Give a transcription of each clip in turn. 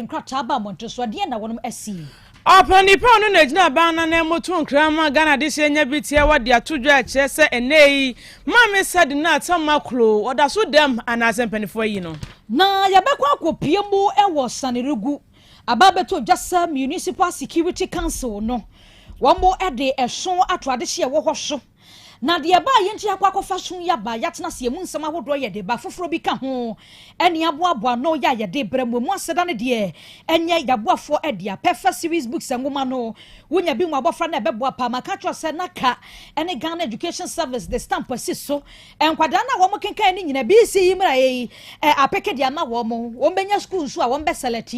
nkrata ba montoso de na wonum asi Opani pa no na gina ba na na moto nkrama Ghana de shenya bitia wade atodwo a kire se enei mame said na atamakro oda so dem anasem penifo yi no na yabekwa akopie mu ewo sanerugu ababeto jasa municipal security council no wombo ede ehso atwade hye wo hɔ so na de ba yenti akwakofa so yaba yatena se mu nsɛm ahodo yɛ de ba foforo bi ka ho ɛne aboaboa no ya yɛ de brɛmu mu aseda ne de ɛnyɛ yaboafo ɛde a perfect series books ngoma no wonya bi mu abofra na ɛbɛboa pa maka twa sɛ naka ɛne Ghana Education Service the stamp asiso ɛnkwada na wɔn kenkan ne nyina bi si yimra yi apeke de ama wɔn benya school so a wɔn bɛ select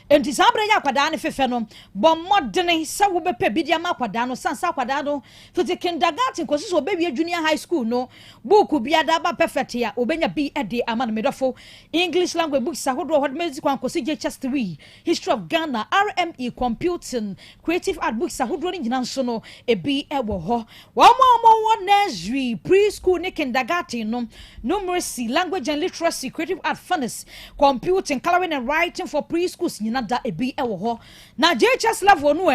enti sabre ya kwada ne fefe no bɔ modene sɛ wo bɛpɛ bi de ama kwada no sansa kwada no fiti kindergarten kosi obewie junior high school no book bia da ba perfect ya obenya bi ede ama no medofo English language books ahodo hod music kwan kosi just 3 history of Ghana RME computing creative art books ahodo ni nyina nso no ebi ewo ho wo nursery preschool ne kindergarten no numeracy language and literacy creative art furnace computing coloring and writing for preschools nyina da ebi ewo ho na JHS level no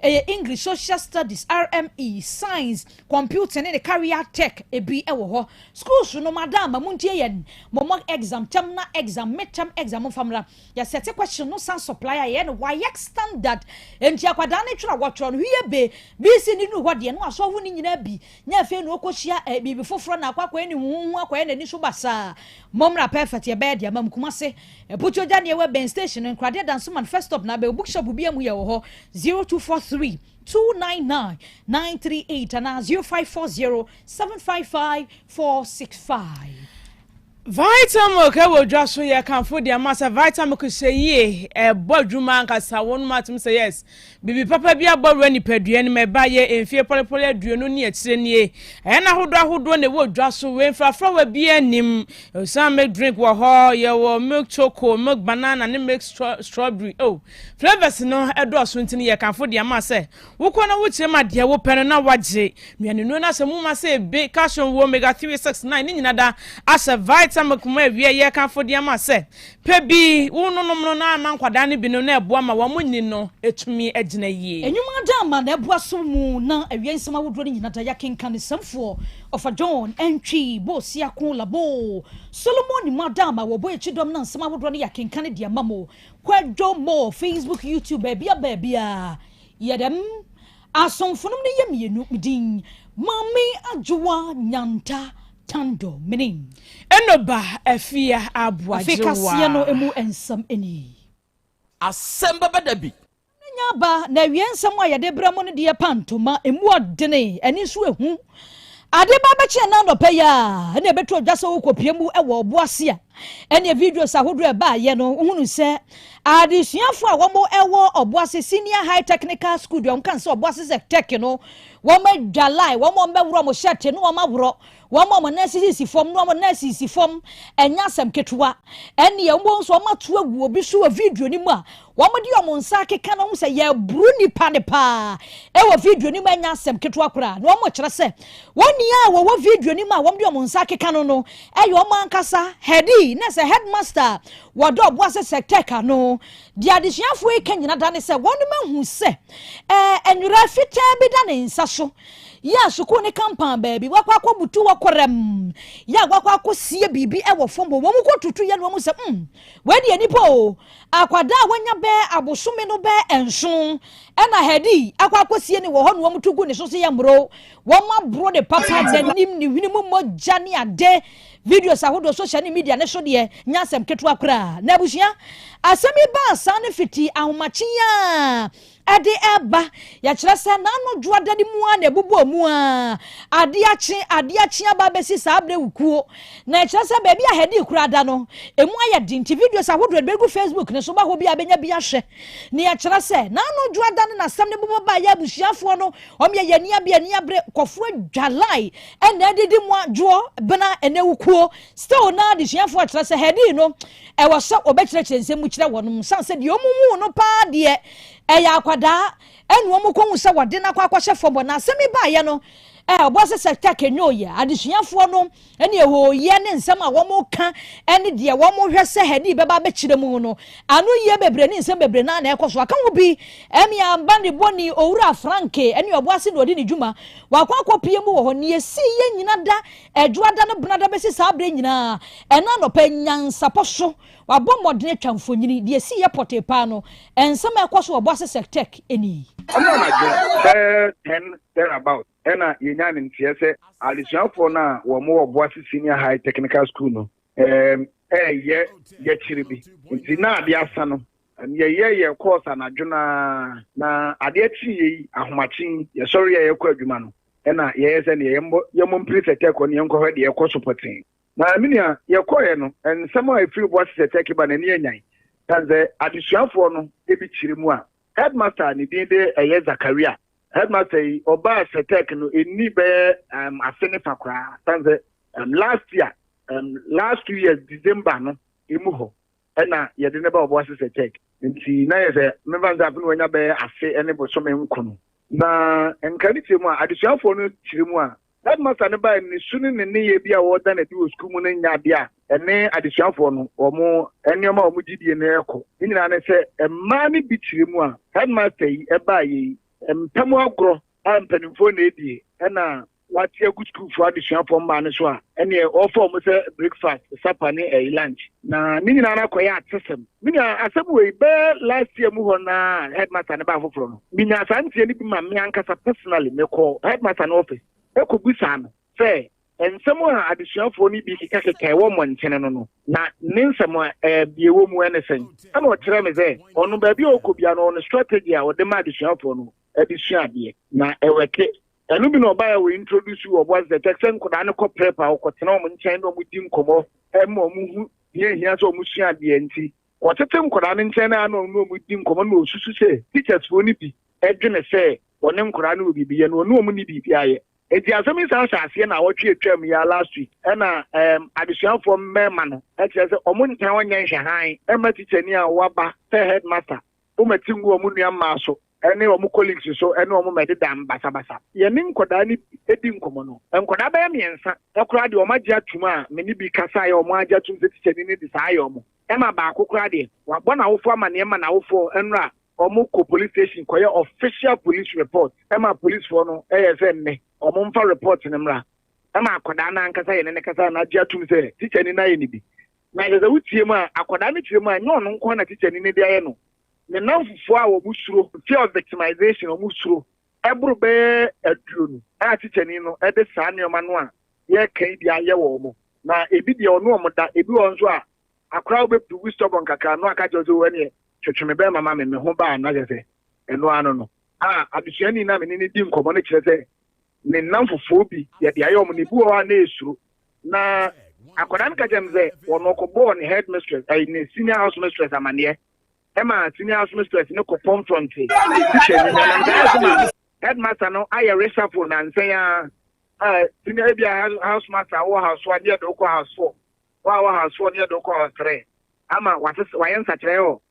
English social studies RME science computing in the career tech ebi ewo ho schools no madam muntie yen momo exam term na exam midterm exam famra ya set question no san supplier yen why standard enti akwada ne twira wotro no hie be bisi ni nu hode no aso ho ni nyina bi nya fe no okohia bibi foforo na akwakwa ni huhu akwa ni so basa momra perfect ye be dia mam kumase pucho jane we ben station nkrade dance man first stop na be bookshop bi amu ye wo ho 0243 299-938 and 0540-755-465. Vitamin ka wo dwaso ye kanfo de amasa vitamin ko seye bodwuma nkasa wonu matum say yes bibi papa bi aboro ni padua ni meba ye enfie polepole aduonu ni akire ni na hodo ne wo dwaso we mfrafra wa bi anim some make drink wo ho ye wo milk choco milk banana ne milk strawberry flavors no edo so ntini ye kanfo de amasa wo kona wo chema de wo peno na waje miane no na samu ma say be calcium omega 369 ni nyina da asa vitamin makuma wie ye kan fodi ama se pebi wononom no na ama nkwada ne bi no na eboa ma wo munni no etumi agina yie enyuma da ma na eboa so mu na awie nsema wodro ne nyina da yakenka ne samfo ofa John entwi bo sia kun labo Solomon madama wo bo echidom na nsema wodro ne yakenka ne dia mamo kwadwo mo Facebook YouTube bia yedem asonfunum ne yemienu din mami adwoa nyanta tando menin enoba afia aboajewa afika sia no emu ensam eni Asem Beba Dabi nyaba na wiensam a yede bramo no de pantoma emu odene eni so ehu ade ba beche na no peya ene beto dwasa wo kopiemu ewo oboase a ene videos ahodo e ba ye no hunu se adisuafo a womo ewo oboase senior high technical school de onkan se oboase se tech no womo dwalai womo mbewro mo shete no womo abro womo na sisi fom no womo na sisi fom enya asem ketua ene ye wo nso womo to agu obi so wa video ni mu a womo de omo nsa keka no se ye bru nipa ne pa ewo video ni mu enya asem ketua kura no womo kire se woni a wo video ni mu a womo de omo nsa keka no eyo omo ankasa headi na se headmaster wodo oboase secretary no di adisuafo e kanyina da ne se wonu mahu se enura fita bi da ne nsa so ya suku ne kampan baby wakwa akobutu wakorem ya wakwa akosie bibi ewo fombo wo mu kotutu ye no mu se we de anipa o akwada wanya be abosome no be enso ena hedi akwa akosie ne wo ho no mu tugu ne so se ya mro wo ma bro de papa danim ni hwini mu moja ne ade videos ahodo social media ne so de nyasem ketu akura na abusua asemi ba san fiti ahomachia ade eba ya kire se na no dwo adade mu a na ebubu mu a ade achi aba besi sabre wukuo na kire se ba bia hedi kura da no emu aye dinti videos ahodo be gu Facebook ne so ba ho bia benya bia hwe ne ya kire se na no dwo adane na sam ne bubu ba ya busuafo no omye yania bia ni abre kofo dwalai ena didi mu adwo bena ene wukuo still na busuafo kire se hedi no e wo so obekire kyensem mu kire wonum sanse de omumu no pa de eya akwada enu omukonwu se wode na kwakwa hye fobo na asemi ba ye no boss sector kenyo ya adesuafo no ene ho ye ne nsem a wo mo ka ene de wo mo hwese hadi beba be kire mu no anu ye bebre ne nsem bebre na ekoso aka wo bi emi amba ne boni owura franke ene oboase no odi ne dwuma wakwa kopie mu wo ho ne yesi ye nyina da adwada no benada besi sabre nyina ena no pa nyansa poso wabɔ modene twamfonyini de yesi ye potepa no ensem ekoso oboase sector eni I'm 10 about. Ena yenyan ntiese alisuafo na wo mo oboase senior high technical school no ye chiribi nti na ade asa no ye course anadwona na ade achi yi ahomachi ye sorry ye kɔ adwuma no ena ye se ne ye mo prefect ko ne enko hwe de ye kɔ supporting na minia ye kɔ ye no ensem a free boss seteki ba na ne yanyan tanze alisuafo no ebi chirimu a headmaster ni dinde eye Zakaria headmaster oba setek no eni be asene fakra tanze last year last 2 years December no emu ho na ye de ne ba obo setek nti na ye se me van zap no nya be ase ene bo so me nkono na enkanite mu a adesuafo no chirimu a headmaster ne ba ni sunu ne ye bia wo da na di school mu no nya bia ene adesuafo no omo enioma omo gidie na ekọ nyina ne se emma ne bi chirimu a headmaster yi eba yi mpamo agro ampanimfo na edie na wati agu school for adesuafo mba ne so a ene offer mo se breakfast supper ne lunch na nyina na koya atesem minya asem we be last year mu ho na headmaster ne ba foforo no minya asante ne bi ma me ankasa personally me call headmaster no office ekobusa no say ensem a adesuafo ni bi kika wo mo nkyene no na ne nsem a biewo mu ene sen ana o kire me ze onu ba bi okobia no on strategy a wo de ma adesuafo no adesuade na eweke enu bi no ba ya we introduce you oboas the text nkoda ne ko prepare o kotena o nkyene no mu di nkomo mo mu hu ye hia so mu suade nti o tete nkoda ne nkyene na no mu di nkomo no osusu se teachers fo ni bi edwene se one nkoda no bibi ye no mu ni bibi aye eti asemi sa ase na wotwe atwam ya last week na adesuafo mmema no eche se omo ntan wanya nhwahan ema teacher ni a waba se headmaster o matingu omo nua ma so ene omo colleagues so ene omo mededa mbasa ye ni nkoda ni edi nkomo no nkoda ba miensa ekura de omo agya tuma a meni bi kasa ya omo agya tum se teacher ni de sa ya omo ema ba akokura de wabɔ na wofo amane ema na wofo enra omo ko police station koye official police report ema police for no se nne omo mfa report ne mra ema akoda na ankasa ye ne kasa na agya tum se teacher ni na ye ni bi na ye ze wutie mu a akoda ne kire mu a nyo no nko na teacher ni de aye no ne namfufo a wo musuro fear of victimization wo musuro eburu be aduonu a teacher ni no e de saa ne oma no a ye kan dia ye wo mo na ebi de ono omo da ebi won so a akra wo be pu stubborn kaka no aka jozo wani twetweme be mama me ho ba na je se eno ano no adusuani na me ni di nkomo ne kire se ne namfufo bi ye de aye omo ne bu o na esuro na akodan ka jemze wono ko bo ne headmistress ne senior house mistress amane ema senior house mistress ne ko pom front headmaster no aye reshuffle na nsen ya senior bia house master wo house 1 near do ko house 4 wa house 4 near do ko house 3 ama wayen sachire o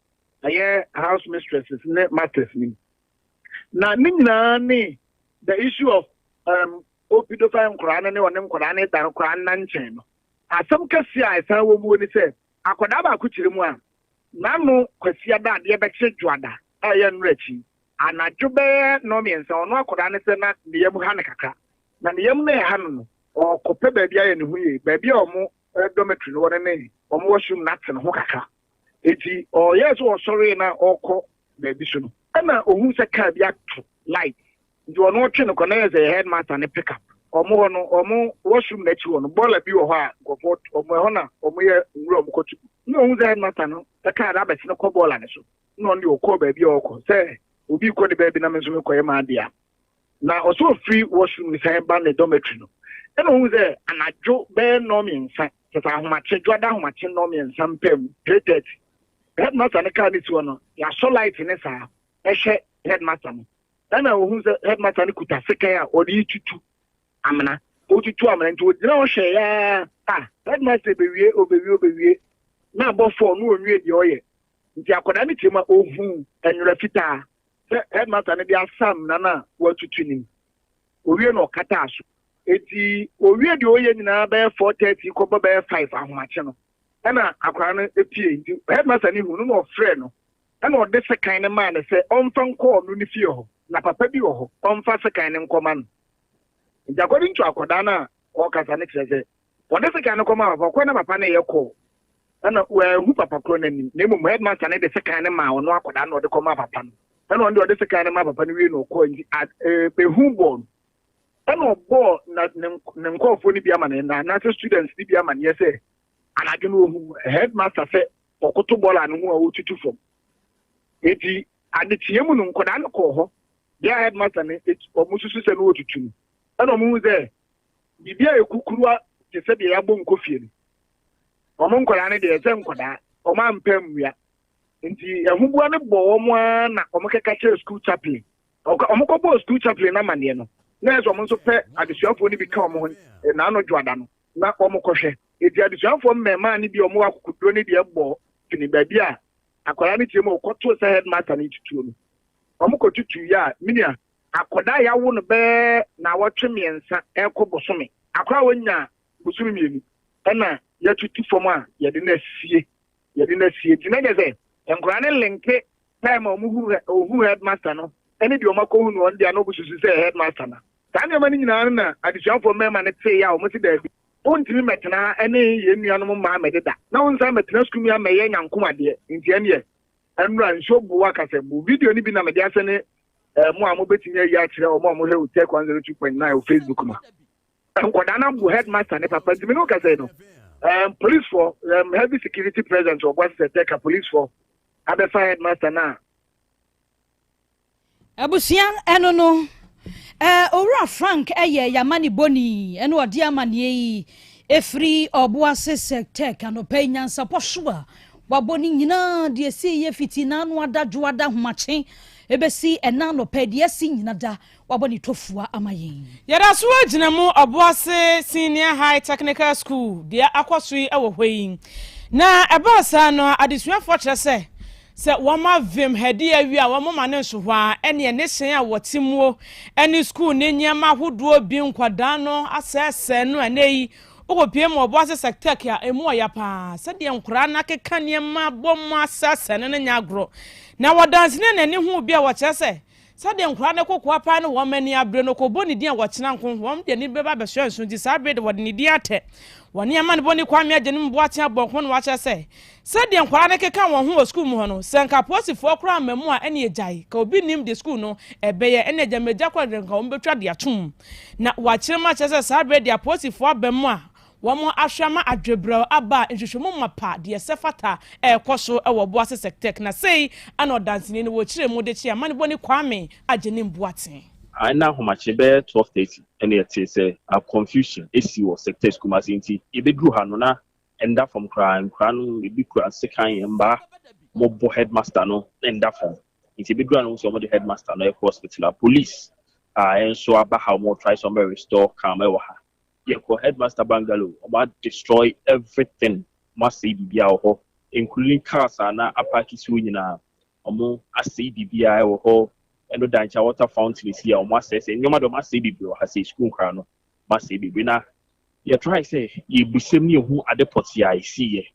aye house mistresses ne masters ni na nyina ni the issue of opidofan nkora ne wonem nkora ne dan nkora na nchen no asem kasi a san wo mu ni se akoda ba ku kire mu a nanu kwasia da de be kye dwada aye nrachi anadwo be no miensa ono akoda ne se na ne yam ha ne kaka na ne yam ne ha no okope ba bia ye ne hu ye ba bia omo dormitory no wona ne omo washroom na te ne ho kaka eti yes o sorry na oko ba bi so no na ohun se ka bia to light ndi ono twe ne ko na ye headmaster ne pick up omo no omo washroom na chi wono bola bi wo ho a gofo omo ho na omo ye nwura omo kotu no ohun ze headmaster no ta ka da beti no ko bola ne so no ndi okọ ba bi okọ se obi ko de ba bi na me so me koye ma dia na oso free washroom ni sai ba ne dormitory no eno ohun ze anadwo be no mi nsa tata ahomache dwada ahomache no mi nsa mpem 3:30 headmaster ne ka ni ti wono ya so light ne sa ehwe headmaster no na ohun ze headmaster ne kuta seka ya odi tutu amana otutu amana nti odina o hwe ya headmaster obewie na abofo no onwie de oye nti akoda ne tema ohun enwura fita headmaster ne dia sam na watutu ni owie no kata aso eti owie de oye nyina be 4:30 ko be 5 ahomache no na akwara no epie nti headmaster ni hu no frɛ no na ɔde sekan ne man sɛ ɔmfa nkɔ no ne fie hɔ na papa bi wɔ hɔ ɔmfa sekan ne nkɔma no nti according to akoda na ɔkasa ne kyerɛ sɛ ɔde sekan ne kɔma papa kɔ na papa ne yɛ kɔ na hu papa kro na nim na mmom headmaster ne de sekan ne ma ɔno akoda na ɔde kɔma papa no na ɔde sekan ne ma papa no wie na ɔkɔ nti behu bɔ no ɔbɔ na ne nkɔfo ni bi ama ne na students ni bi ama ne sɛ anadwo no ohu headmaster sɛ ɔkoto bɔɔla no ho a wɔtutu fam eti adetie mu no nkɔda no kɔ hɔ dia headmaster ne ɔmo susu sɛ no wɔtutu no ɛna ɔmo hu sɛ bibia ekukurua te sɛ deɛ yɛabɔ nkɔfie no ɔmo nkɔda no deɛ sɛ nkɔda ɔmo ampɛ mmua nti ɛhobua no bɔ ɔmo a na ɔmo kɛka kyerɛ school chaplain ɔmo kɔbɔ school chaplain na maneɛ no na ɛsɛ ɔmo nso pɛ adesuafoɔ no bi ka ɔmo ho na ano dwoada no na ɔmo kɔhwɛ eti adesuafoɔ mmɛmaa no bi ɔmo akokoduro no deɛ bɔ fini baabi a akwara no tie mu ɔkɔto sɛ headmaster no tutuo no ɔmo kɔtutu ya minia akɔda yawo no bɛɛ na wɔtwe mmiɛnsa ɛkɔ bosome akwara wonya bosome mmienu ɛna yɛtutu fam a yɛde na sie ti na gye sɛ nkɔra ne linke time a ɔmo hu headmaster no ɛne deɛ ɔmo akɔhu no ɔno deɛ na ɔbususu sɛ headmaster na saa nneɛma no nyinaa no na adesuafoɔ mmɛma no tee a ɔmo si daabi ontimi metena ene ye nuanom ma mededa na wonsa metena skumi ama ye nyankomade nti ene enura nso buwa kasebu video ni bi na mede ase ne mo a mo betimi ayi a kire o mo he Otec 1029 o Facebook no enkoda na bu headmaster ne papa ntimi no kase no police for heavy security presence or what the Otec police for abefa headmaster na abusia eno no Owura Frank Yamani Boni eno odi amane yi efri oboase sector kanopa nyansa posua waboni nyina de esi ye fitina no adadwo ada homache ebesi ena no pa de esi nyina da waboni tofua amayen yada so agina mu oboase senior high technical school de akosui ewo hweyin na ebasa no adesuafo kyerɛ sɛ wama vim hedi awi a wama mane nso hɔ a ɛne ne sen a wɔtimuo ɛne school ne nyama hodoɔ bi nkwadaa no asɛsɛ no ɛnɛyi okopie mu oboase sector a emu ɔya paa sɛ de nkora na keka nyama bɔm asɛsɛ no nya agro na wɔdanse ne nani ho bi a wɔkyerɛ sɛ de nkora ne kokoa paa no wɔn mani abre no kɔbɔ ne din a wɔkyena nko wɔn de ne beba bɛhwɛ nso di saa bred wɔde ne di atɛ wɔne ama ne bɔ ne kwame agye ne mbo ate abɔnko no wɔkyerɛ sɛ de nkora ne keka wɔn ho wɔ school mu hɔ no sɛnka posifoɔ kora amamu a ɛne agyae ka obi nim de school no ɛbɛyɛ ɛne agyamagya kɔ de nka wɔn betwa de atom na wɔakyerɛ ma kyerɛ sɛ saa bred de posifoɔ abamu a wɔn ahwɛma adwebrɛ aba nhwehwɛmu mapa de sɛfata ɛkɔ so ɛwɔ boase sector na sei ana ɔdansene no wɔkyerɛ mu de kyia ma ne bɔ ne kwame agye ne mbo ate ana homache be 12:30 ene yete sɛ a confusion esi wɔ sector school ma senti ebedru ha no na enda from kran no ebi kura sekan mba mobo headmaster no enda from nti ebedru no so mo the headmaster no hospital police enso aba how more try some restore calm e wɔ ha yeko headmaster bungalow about destroy everything must say bibia ho including cars na apaki su nyina omo asay bibia wo ho eno dancha water fountain is here omo assess nyoma do must say bibia ha say school kra no must say bibia na you try say ye busem ne hu adepot ya isi ye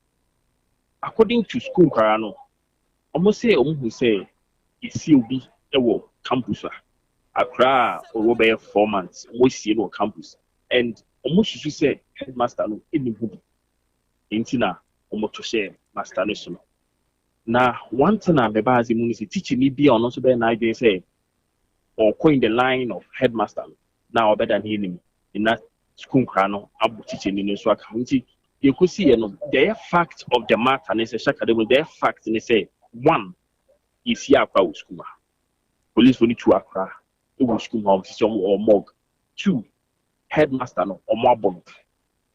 according to school kra no omo say omo hu say isi obi ewo campus akra or be 4 months omo sie no campus and almost you say headmaster no any who intina almost to share master no so na one thing I'm about the municipal teaching me be on also be na dey say or coin the line of headmaster now better than him in that school krano abu teaching in so account you could see the fact of the matter and say academy the fact and say one is here akwa school police for need to akra school home system or mog two headmaster no omwabon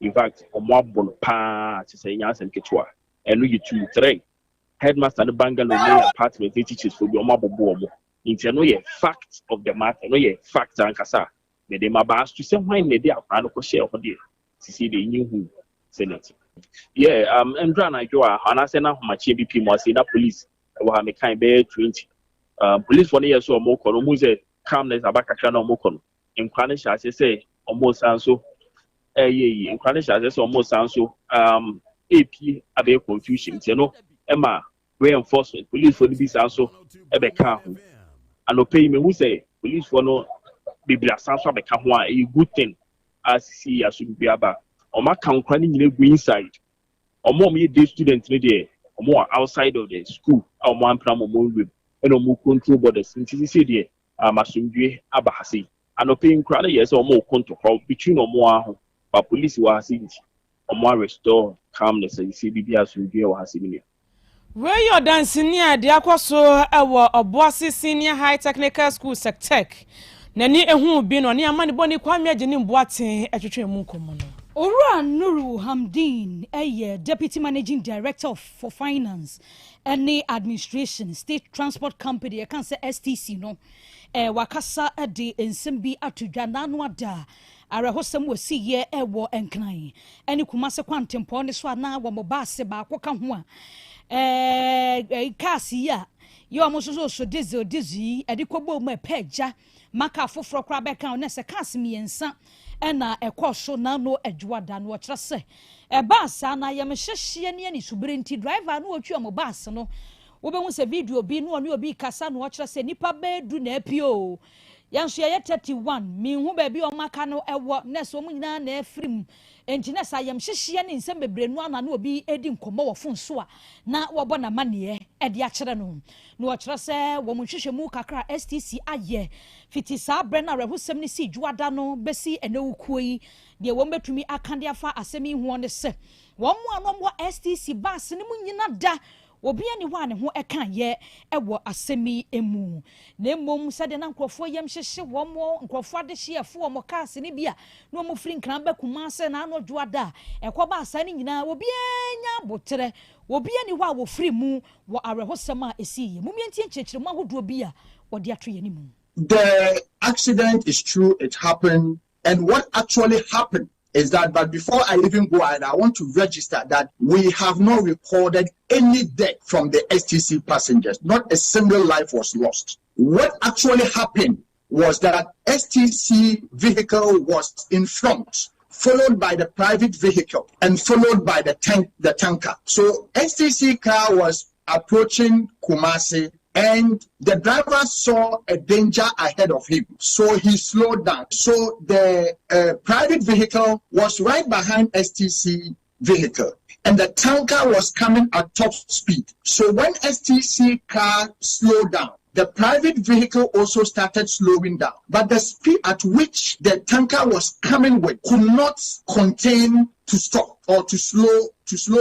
in fact omwabon pa to say nyansen ketwa enu you 2 3 headmaster no bangalow no apartment teachers for be omwabobo omo nti no ye fact of the matter no ye fact ankasa me dey mabas to say why me dey akwa no ko share for there see the new who senate yeah endra na joa anase na homache bp mo say na police we ha me kan be 20 police for no year so omoko no mu say calmness abakakra na omoko no nkwane sha say almost also encourage us almost also AP abe confusion you know Emma reinforcement police for the business also ebe ka ho and pay me who say police for no biblia sanso ebe ka ho a good thing as see as be aba o ma kan kwa ni nyina go inside o mo me dey student ni dey o mo outside of the school o mo ampra mo room and o mo control borders nti see dey amasundwe aba hase and pay nkra na yes o mo control between o mo aho but police wa hase nti o mo restore calmness and see bibia asundwe wa hase ni. Where your dancing near the Aquaso, our Obuasi Senior High Technical School Sectec. Nani ehu bin on near money bonny kwame jenim boate etwetwe mu komono. Ora Nuru Hamdin, Deputy Managing Director for Finance and Administration, State Transport Company, I can say STC no. Wakasa de ensembi atudwa nanwada. Ara hosem we see ye ewo enkran. Eni kumase kwantempo ne so na wo mobase ba akoka ho a kasi ya yo amoso so dizi edikobo mu epeja maka foforo kra beka na se kasi miensa ena ekoso na no adwada no kire se bus na ye mehyehyie ne ani subirenti driver no otwa mo bus no wo be hu se video bi no ne obi kasa no kire se nipa bedu na apio yanso ye 31 mi hu ba bi o maka no ewo na so mu nyina na afrim enti na sa yam hyehyie ne nsem bebre no ana na obi edi nkomo wo fonso a na wo bo na mane e de a kire no no o kire se wo mu hwehwe mu kakra STC aye fiti sa bre na rehusem ne si dwada no besi enewukuyi de wo betumi akande afa asemi hu ne se wo mu anom wo STC bus ne mu nyina da obi ani wa ne ho eka ye ewo asemi emu na mom sade na nkrofo yam hyehye wo mo nkrofo ade hyefo wo mo cars ne bia no mo firi nkran ba kuma se na no dwoada ekoba asa ne nyina obi anya botere obi ani wa wo firi mu wo arehosema esiye mumienti enchechire mu ahodo bi a wo de atwe yani mu. The accident is true, it happened, and what actually happened is that, but before I even go ahead, I want to register that we have not recorded any death from the STC passengers. Not a single life was lost. What actually happened was that STC vehicle was in front, followed by the private vehicle, and followed by the tanker. So STC car was approaching Kumasi, and the driver saw a danger ahead of him, so he slowed down. So the private vehicle was right behind STC vehicle, and the tanker was coming at top speed. So when STC car slowed down, the private vehicle also started slowing down. But the speed at which the tanker was coming with could not contain to stop or to slow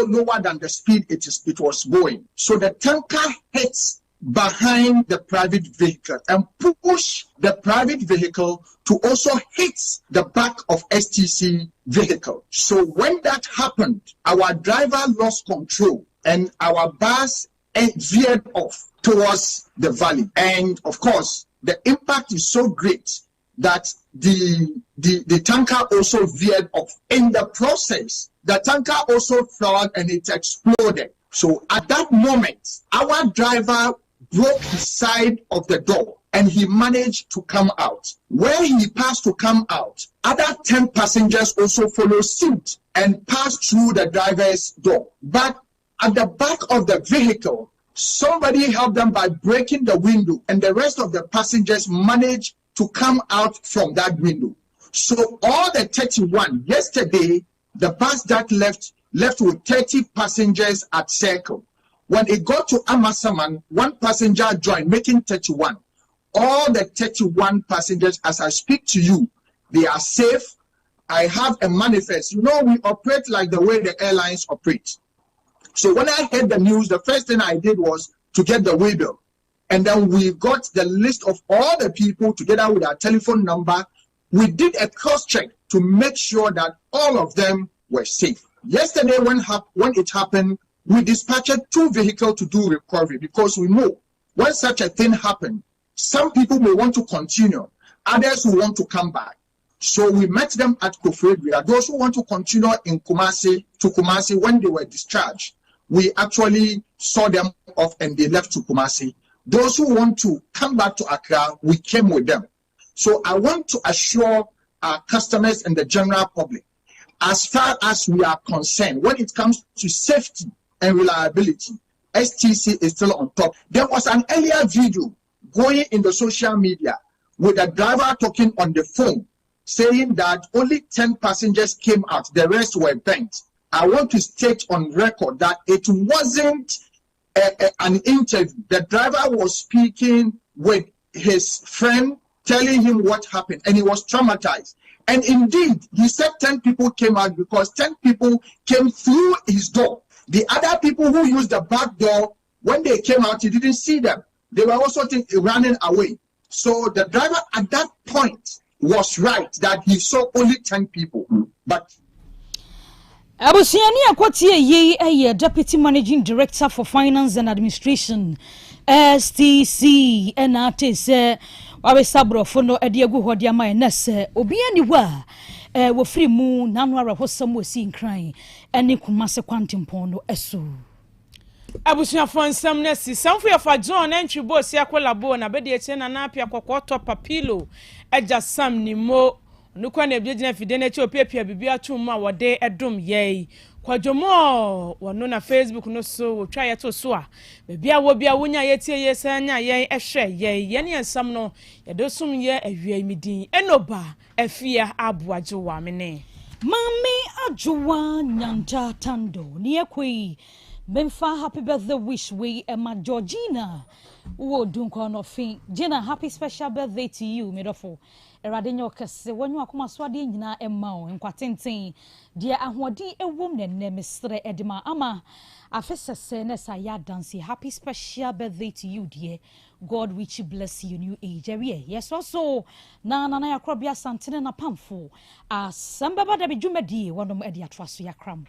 lower than the speed it was going. So the tanker hits behind the private vehicle and push the private vehicle to also hit the back of STC vehicle. So when that happened, our driver lost control and our bus veered off towards the valley. And of course, the impact is so great that the tanker also veered off. In the process, the tanker also fell and it exploded. So at that moment, our driver broke his side of the door and he managed to come out. Where he passed to come out, other 10 passengers also followed suit and passed through the driver's door. But at the back of the vehicle, somebody helped them by breaking the window, and the rest of the passengers managed to come out from that window. So all the 31, yesterday, the bus that left with 30 passengers at Circle. When it got to Amasaman, one passenger joined, making 31. All the 31 passengers, as I speak to you, they are safe. I have a manifest. You know, we operate like the way the airlines operate. So when I heard the news, the first thing I did was to get the waybill. And then we got the list of all the people together with our telephone number. We did a cross-check to make sure that all of them were safe. Yesterday, when it happened, we dispatched 2 vehicles to do recovery because we know when such a thing happened, some people may want to continue, others will want to come back. So we met them at Kofredria. Those who want to continue in Kumasi when they were discharged, we actually saw them off and they left to Kumasi. Those who want to come back to Accra, we came with them. So I want to assure our customers and the general public. As far as we are concerned, when it comes to safety and reliability, STC is still on top. There was an earlier video going in the social media with a driver talking on the phone, saying that only 10 passengers came out, the rest were bent. I want to state on record that it wasn't an interview. The driver was speaking with his friend, telling him what happened, and he was traumatized. And indeed, he said 10 people came out because 10 people came through his door. The other people who used the back door, when they came out, he didn't see them. They were also running away. So the driver at that point was right that he saw only 10 people. But Abusiani Akwatie ye Deputy Managing Director for Finance and Administration, STC, NRT say wabe sabro fono ediegu hodiama enese obiani wa wo free mu nanu ara hosam wasi nkran ene kumase kwantim pono eso abusuafo nsam na si samfo ya fa John entwibo si akolabo na bede eche na apia kokoto papilo eja sam ni mo nukwa na ebiegina fide na eche opiapia bibia tum a wode edom yei kwajomo wono na Facebook no so wo twa yeto so a bibia wo bia wonya yetie yesanya yei ehwe yei ye ne nsam no yedosum ye awia midin enoba afia abuaje wa mene mami ajuwa nyanja tando ni ekwi Benfa happy birthday wish we Emma Georgina. Wo dunko no fin. Gina happy special birthday to you, midofo. Eradenyo kese wanyu akoma swade nyina emma o nkwatenten. Dia ahodi ewom ne mesre edima ama afesese ne saya dance. Happy special birthday to you, dear. God which bless you new age. Yes also na ya Krobea Santene na pamfo. Asem Beba Dabi dwumadi wonom edi atwaso yakram.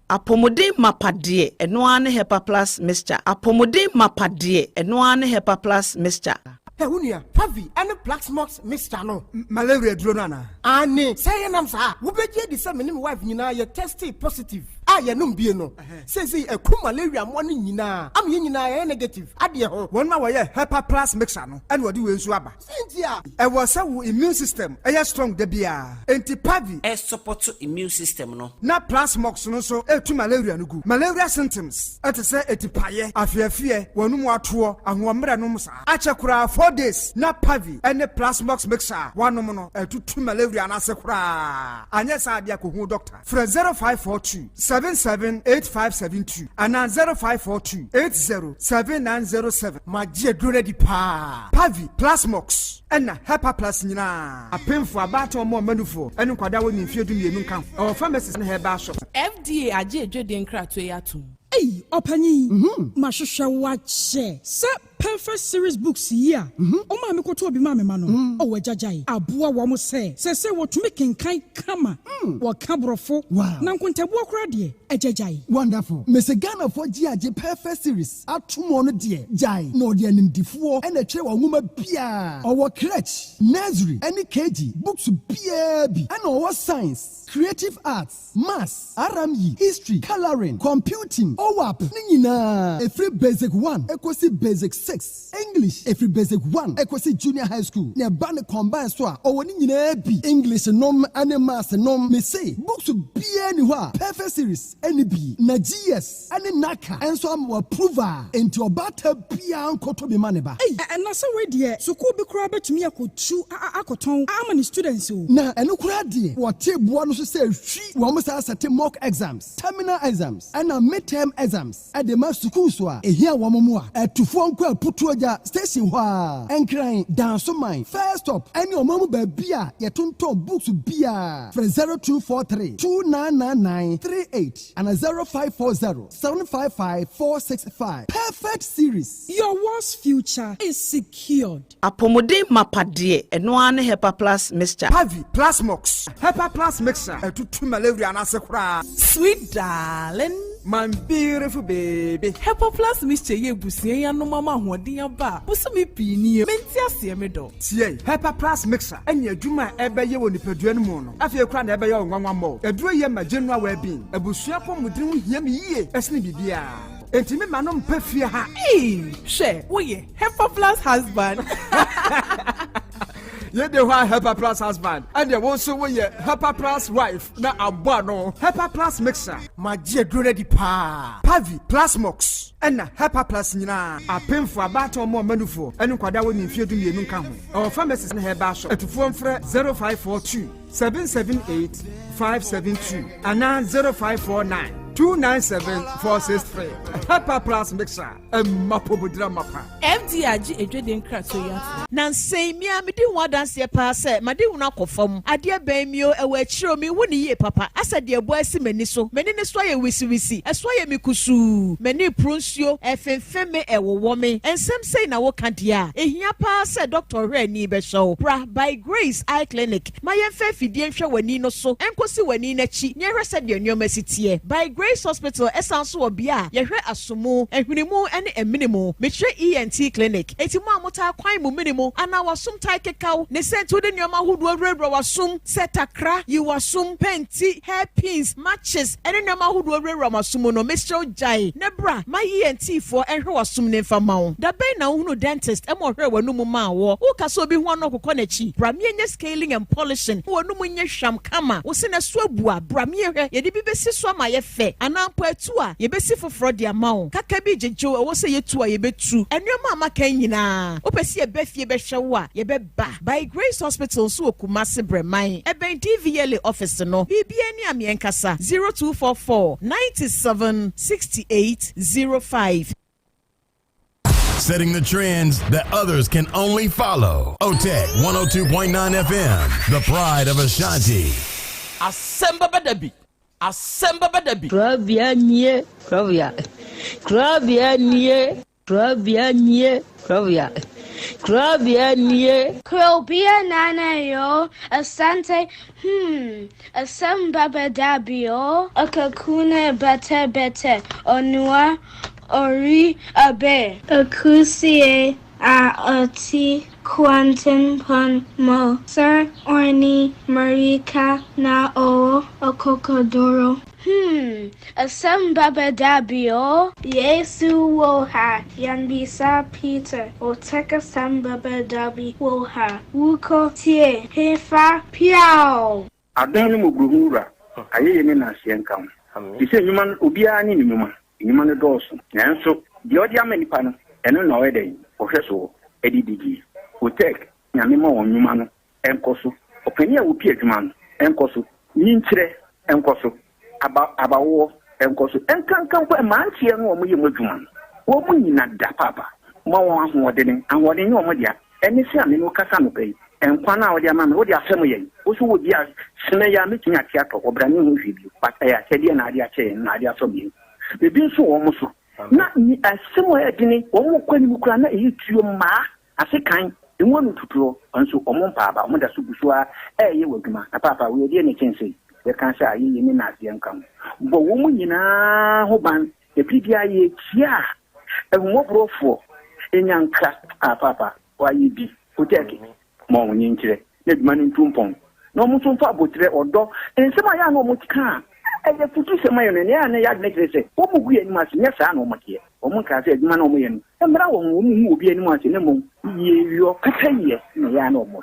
Apomode mapade enoane hepa plus mixture. Apomode mapade enoane hepa plus mixture. Hey, unia, Pavi, and the black smokes mixture no malaria dronana. Ani, say nam sa. Ubeje di some name wife nyina ye tested positive. Ah, ye num bie no. Say a ku malaria one nyina. Am ye nyina negative. Ade ho. One ma ye hepa plus mixture no. And wodi we nsu aba. Sentia. E was our immune system. E strong de bia. Enti Pavi e support immune system no. Na plus mox no so e tu malaria no gu. Malaria symptoms. Ate say etipaye, afiafie, wonu mu ato, ahomre no musa. Achekura 4 days na Pavi ene plasmox mixer wanom no etutu malaria na sekura anya sa dia ko hu doctor fra 0542 778572 ana 0542 807907 magie dure di pa Pavi plasmox ena hepa plus nyina apemfo abato mo manufo ene kwada woni mfiedu mienu kan o pharmacies na heba shop FDA aje edwede nkrato yatum Hey, Opani, Mashusha watche. Se perfect series books here. Oma me koto bi mame mano. O wejajai. Abua wa mo se wo to make kan kama. Wa kabrofo. Na nkontabu akra de. Ejajai. Wonderful. Mese Ghana for GAJ perfect series. Atumo no de. Jai. No de animdifo. Ene che wa nwoma bia. Owo crèche, nursery, any KG, books bia bi. Ene owo science, creative arts, maths, RME, history, coloring, computing. OWAP nina every basic 1 equals basic 6 English every basic 1 equals junior high school ne ban combine so a owoni nyina bi English nom and maths nom me say books be any perfect series any bi na GS any naka enso am approval into obata bia nkoto be maneba na so we de school bi kura betumi akotu akoton amani students o na eno kura de what table no so say hwi wo mo say set mock exams terminal exams and midterm exams at the master school so here womamu a tufo nko aputuoja station ho a enkran dance mine first stop any omamu ba bia ye tonton books bia for 0243 299938 and 0540 755 465 perfect series. Your world's future is secured. Apomode mapade enoane hepa plus mixture. Pavi plasmox hepa plus mixture etutu malaria na sekura. Sweet darling, my beautiful baby. Hepa plus mixture ye busie ya no mama hoden aba. Busumi pini menti ase me do. Tie hepa plus mixture enya adwuma ebeye woni paduan mu no. Afie kura na ebeye onwanwa mo. Eduro ye ma general well-being. Ebusua pomudin hu hia me yie. Esne bibia. Enti me manom pafie ha. She, wo ye Hepa plus husband. Ye de wa Hepa Plus husband. And ye won so we Hepa Plus wife. Na abwa no. Hepa Plus mixer. Ma je drone di pa. Pavi Plus Mox. And na Hepa Plus nyina. Apem for abato mo manufo. Enu kwada woni mfie du mienu nka ho. Our pharmacist na Heba shop. Etufo mfre 0542 778 572 and 0549 297-463. Hepa Plus mixer. Mapobudra mapa. FDRG ejwede nkrato ya. Na nsɛn mi a mede ho adanseɛ paa sɛ made wo no akɔ fam adeɛ bɛn mi o ɛwɔ akyirɛ mi wo ne yie papa asɛ deɛ bo asi m'ani so m'ani ne so ayɛ wisiwisi ɛso ayɛ mi kusuu m'ani pro nsuo ɛfemfem me ɛwowɔ me nsɛm sei na woka deɛ a ehia paa sɛ dɔkta hwɛ ani bɛhyɛ wo bra by Grace Eye Clinic ma yɛmfa fidie nhwɛ w'ani no so ɛnkɔsi w'ani n'akyi nyɛhwɛ sɛ deɛ nneɛma si teɛ by Grace Hospital ɛsan so wɔ bia yɛhwɛ asomo ehwinimu ɛne eminimu metwe ENT Clinic eti mu amota kwan mu minimu ana wasum tai kekau ne sento de nneɛma ahodoɔ wura wasum setakra yi wasum penti hairpins matches ɛne nneɛma ahodoɔ wura wasum no Mr. Jai ne bra ma ENT for ɛhwɛ wasum ne mfa ma wo da bɛn na wo dentist ɛmɔ hwɛ wanu mu ma wo wo ka so bi ho no kokɔ n'akyi bra me nye scaling and polishing wanu mu nye hwam kama wo se na so abua bra me hwɛ yɛde bi besi so ama yɛ fɛ ana mpa atu a yɛbesi foforɔ de ama wo kaka bi gyegyew ɛwɔ sɛ yɛtu a yɛbetu ɛnneɛma ama kan nyinaa wopɛsi yɛbɛfie bɛhwɛ wo a yɛbɛba by Grace Hospital so Kumasi Breman ɛbɛn DVLA office no bibia ni amiɛnkasa 0244 97 68 05. Setting the trends that others can only follow. Otec 1029 FM, the pride of Ashanti. Asem Beba Dabi. Asem Beba Dabi. Krobea nie, Krobea. Krobea nie, Krobea nie, Krobea. Krobea nie. Krobea nana yo, Asante, Asem Beba Dabi yo, Akakuna bete, Onua, Ori abe. Akusie a oti quantum pon mo. Sir Orni Marika na o Okokodoro. Asem Beba Dabi yo. Yesu wo ha. Yanbisa Peter. Otec Asem Beba Dabi wo ha. Wuko tie. Hefa piao. Adonu mugruhura. Aye ni na sienkam. Ise nyuma obiara ni nyuma. Nyuma ne dɔɔso nanso deɛ ɔde ama nipa no ɛno na ɔyɛ dɛn ɔhwɛ so ɛdididi Otec nyame ma wɔn nyuma no ɛnkɔ so ɔpanyin a wɔpi adwuma no ɛnkɔ so nyinkyerɛ ɛnkɔ so abawoɔ ɛnkɔ so ɛnkankan kɔ mmeranteɛ no wɔn yɛ mu adwuma no wɔn mu nyina da papa ma wɔn ahoɔden nyɛ wɔn dea ɛne sɛ ame no kasa no pɛyi ɛnkwa no a wɔde ama me wɔde asɛm yɛn wɔso wɔ bi a sene yɛ a metumi ate atɔ ɔbrane ho hwɛ bio ɛyɛ akyɛdeɛ na ade akyɛ yɛn na ade asɔ bio bebi nso wɔn so na asɛm a yɛdene wɔn kɔ anim kura na ɛyɛ tuo mmaa ase kan emu no tutuo nso wɔn mpaaba wɔn da so busu a ɛyɛ wɔ adwuma na papa wɔyɛ deɛ ne kyɛnse yɛka sɛ ayɛ yɛ ne na aseɛ nka ho bɔ wɔn mu nyinaa ho ban ebi bi ayɛ tia ɛhumɔborɔfoɔ enyanka a papa wɔayɛ bi Otec ma wɔn nyɛ nkyerɛ na adwuma no ntumpɔn na wɔn nso mfa abotire ɔdɔ nsɛm a yɛ a na wɔn tika ɛyɛ futu sɛm ayɛ no ne yɛ ne yɛ adene kyerɛ sɛ wɔn mu gu anim ase nyɛ saa na wɔn teɛ wɔn nka sɛ adwuma na wɔn yɛ no mmara wɔn mu obi anim ase ne mu yɛ kata yɛ na yɛ na wɔn hwɛ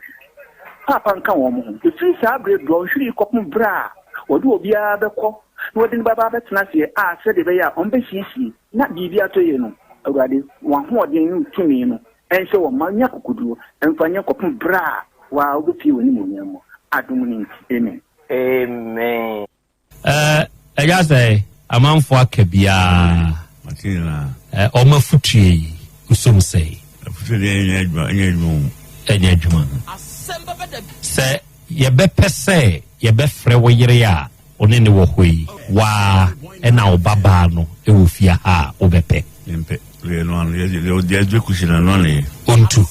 papa nka wɔn ho efiri saa abere do nhwiri kɔpem bra wɔde obiara bɛkɔ na wɔde ne baba bɛtena ase a sɛ de bɛyɛ a wɔn bɛsiesie na biribi atɔ yɛ no awurade wɔn ahoɔden no tumi no ɛnhyɛ wɔn ma nya kokoduo ɛmfa nya kɔpem bra wa wobɛfie wɔn nimu nyɛ mo adom ne nti amen. ɛgya sɛ amanfo aka biaa ɔma futue usom sɛ ɛnyɛ adwuma sɛ yɛbɛpɛ sɛ yɛbɛfrɛ wo yere a ɔne ne wɔ hɔ yi waa ɛna wo babaa no ɛwɔ fie ha a wobɛpɛ ontu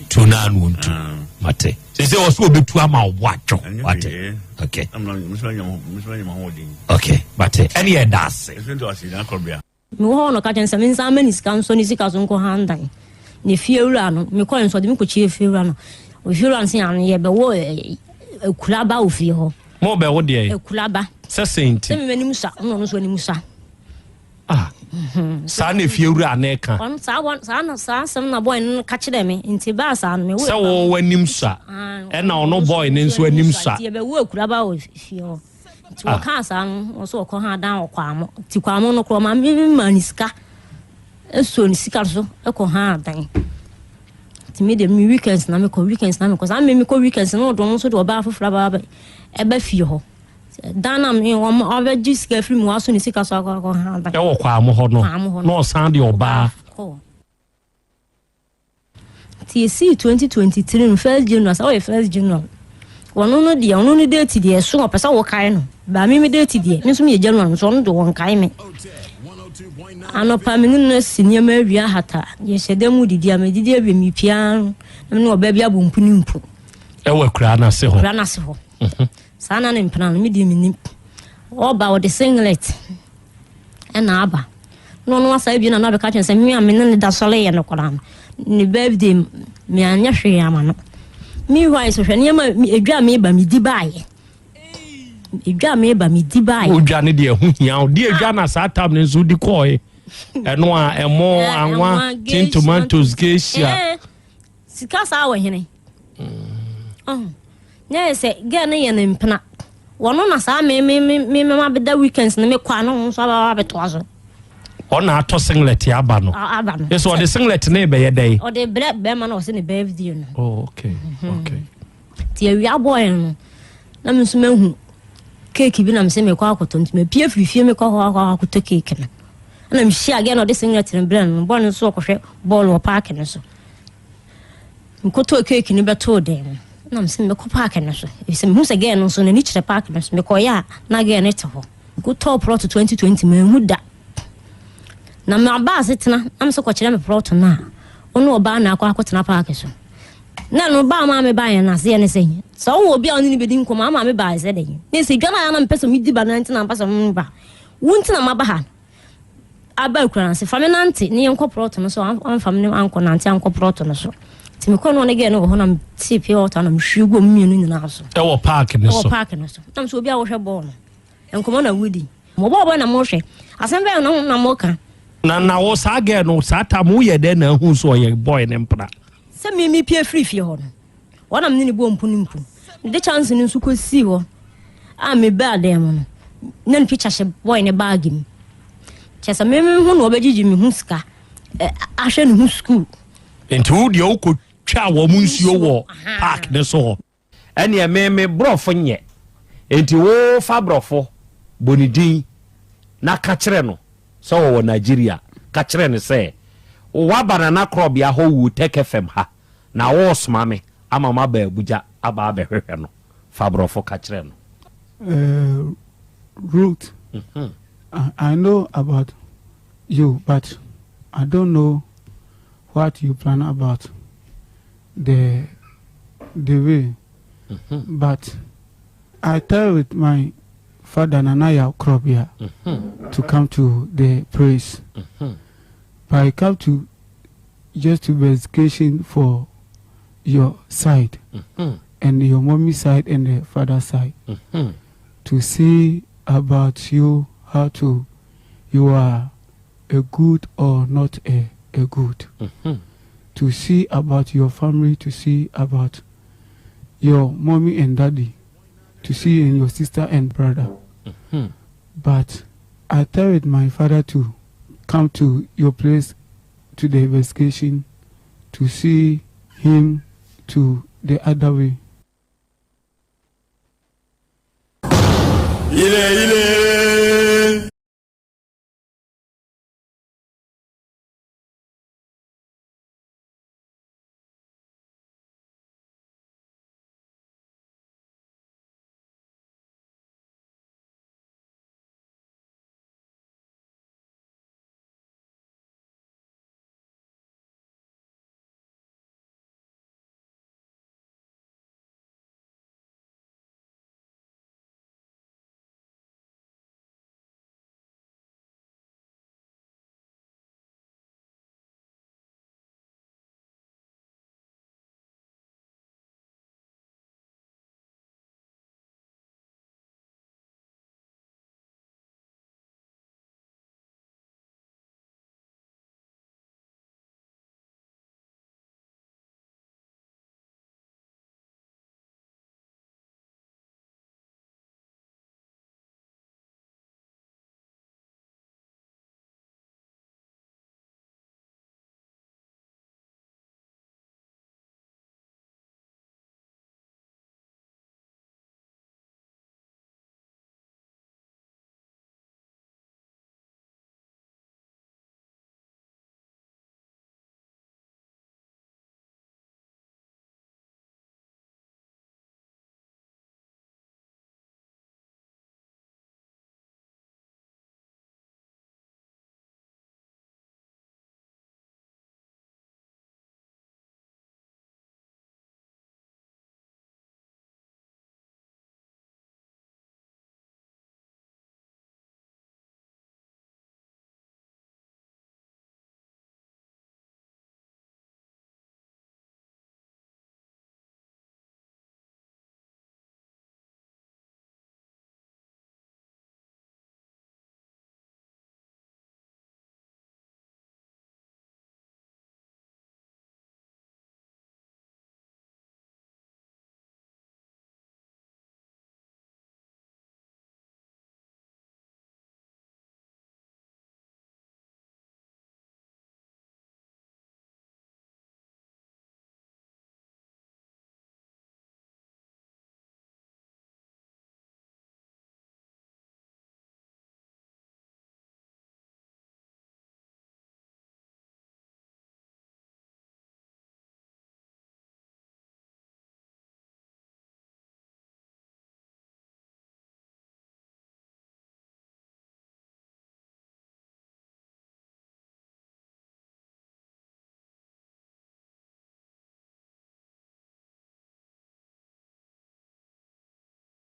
tunanu ontu mate sɛ ɔso obɛtu ama wo atwo wate okay mate ɛne yɛda ase me ho no ka chen se me nsa mani sika so ni sika so nko handan ne fie wura no me kɔ nso de me kɔ chie fie wura no o fie wura nse an ye be wo kulaba o fie ho mo be wo de kulaba se senti se me mani musa no so ni musa saa na fiewura aneka on saa sem na boy no ka kire me nti ba saa no me se wo wanim sa e na ono boy ne nso anim sa ti be wo kura ba o fie ho ti wo ka saa no so ko ha dan okwamo ti kwamo no kro ma me maniska eso ni sika so e ko ha dan ti me de mi weekends na me ko cause am me ko weekends no do so de oba afofra ba e ba fie ho dana me wo aba jiska free mu aso ni sika so akọ ha dan e wo kwamo ho no san de oba TC 2023 1st January so 1st January wono no de wono no date de so opesa wo kai no ba me date de me so me January so no do won kai me anopa me no sinia ma awia hata ye shedemu didi amedidi abe mi pia na me oba bia bompu ni mpu e wa kura na se ho sana ne mpana no me di minim oba wo de singlet e na aba no asa bi na na be ka chen se me am ne da sole ye no kwara ni birthday me anya hwe ama no mi why so hwe ne ma edwa me ba mi di baaye edwa me ba mi di baaye odwa ne de hu hia o de edwa na sa tab ne so di koe eno a emo anwa tin tomatoes geisha sika sa wa hene nya se ga ne ye ne mpena wono na sa me ma be da weekends na me kwa no so ba be to aso ona ato singlet ya aba no eso the singlet na be ye dai o de black be ma no se ne birthday no okay ti awia boy no na me so mahu cake bi na me se me kwa akoto ntime pie frifie me kwa akoto cake na na me share again o de singlet ne brand no bon so kohwe ball o park no so nkoto cake ni beto de na me se me ko park no so se me hu se again no so na ni kire park no so me ko ya na again ne te ho go top plot 2020 me hu da na me aba setena am so ko kire me plot na ono oba na akwa akotena park so na no ba ma me ba ya na se ne se so wo obi a oni ni bedi nko ma me ba se de ni se dwana ya na mpeso mi di ba na ntina mpeso me ba wuntina ma ba ha aba kura na se fa me nante ni enko plot no so am fa me anko nante anko plot no so ti me ko no ne ge no ho na ti pie water na mhwigo mmienu nyina so e wo park ne so tam so obi a wo hwe ball no enko mo na wudi mo bo na mo hwe asem be no na mo ka na wo sa ge no sa ta mu ye de na hu so ye boy ne mpra se mi pie free fie ho no wona me ni bo mpu ni mpu de chance ni nsu ko si ho a me ba dem no na picture she boy ne bag mi chesa me hu no obejiji mi hu ska a hwe ni hu school enti wo de wo ko twa wo mu nsuo wo park ne so ene me brofo nye enti wo fa brofo bonidin na ka kire no so wo Nigeria ka kire ne se wa banana Krobea ho wu Otec FM ha na wo sma me ama ma ba Abuja aba ba hwehwe no fa brofo ka kire no Ruth, I know about you, but I don't know what you plan about the way. But I tell with my father Yaw Krobea to come to the praise. But I come to just to verification for your side and your mommy side and the father side to see about you, how to you are a good or not a good. To see about your family, to see about your mommy and daddy, to see in your sister and brother. But I tell with my father to come to your place to the investigation to see him to the other way.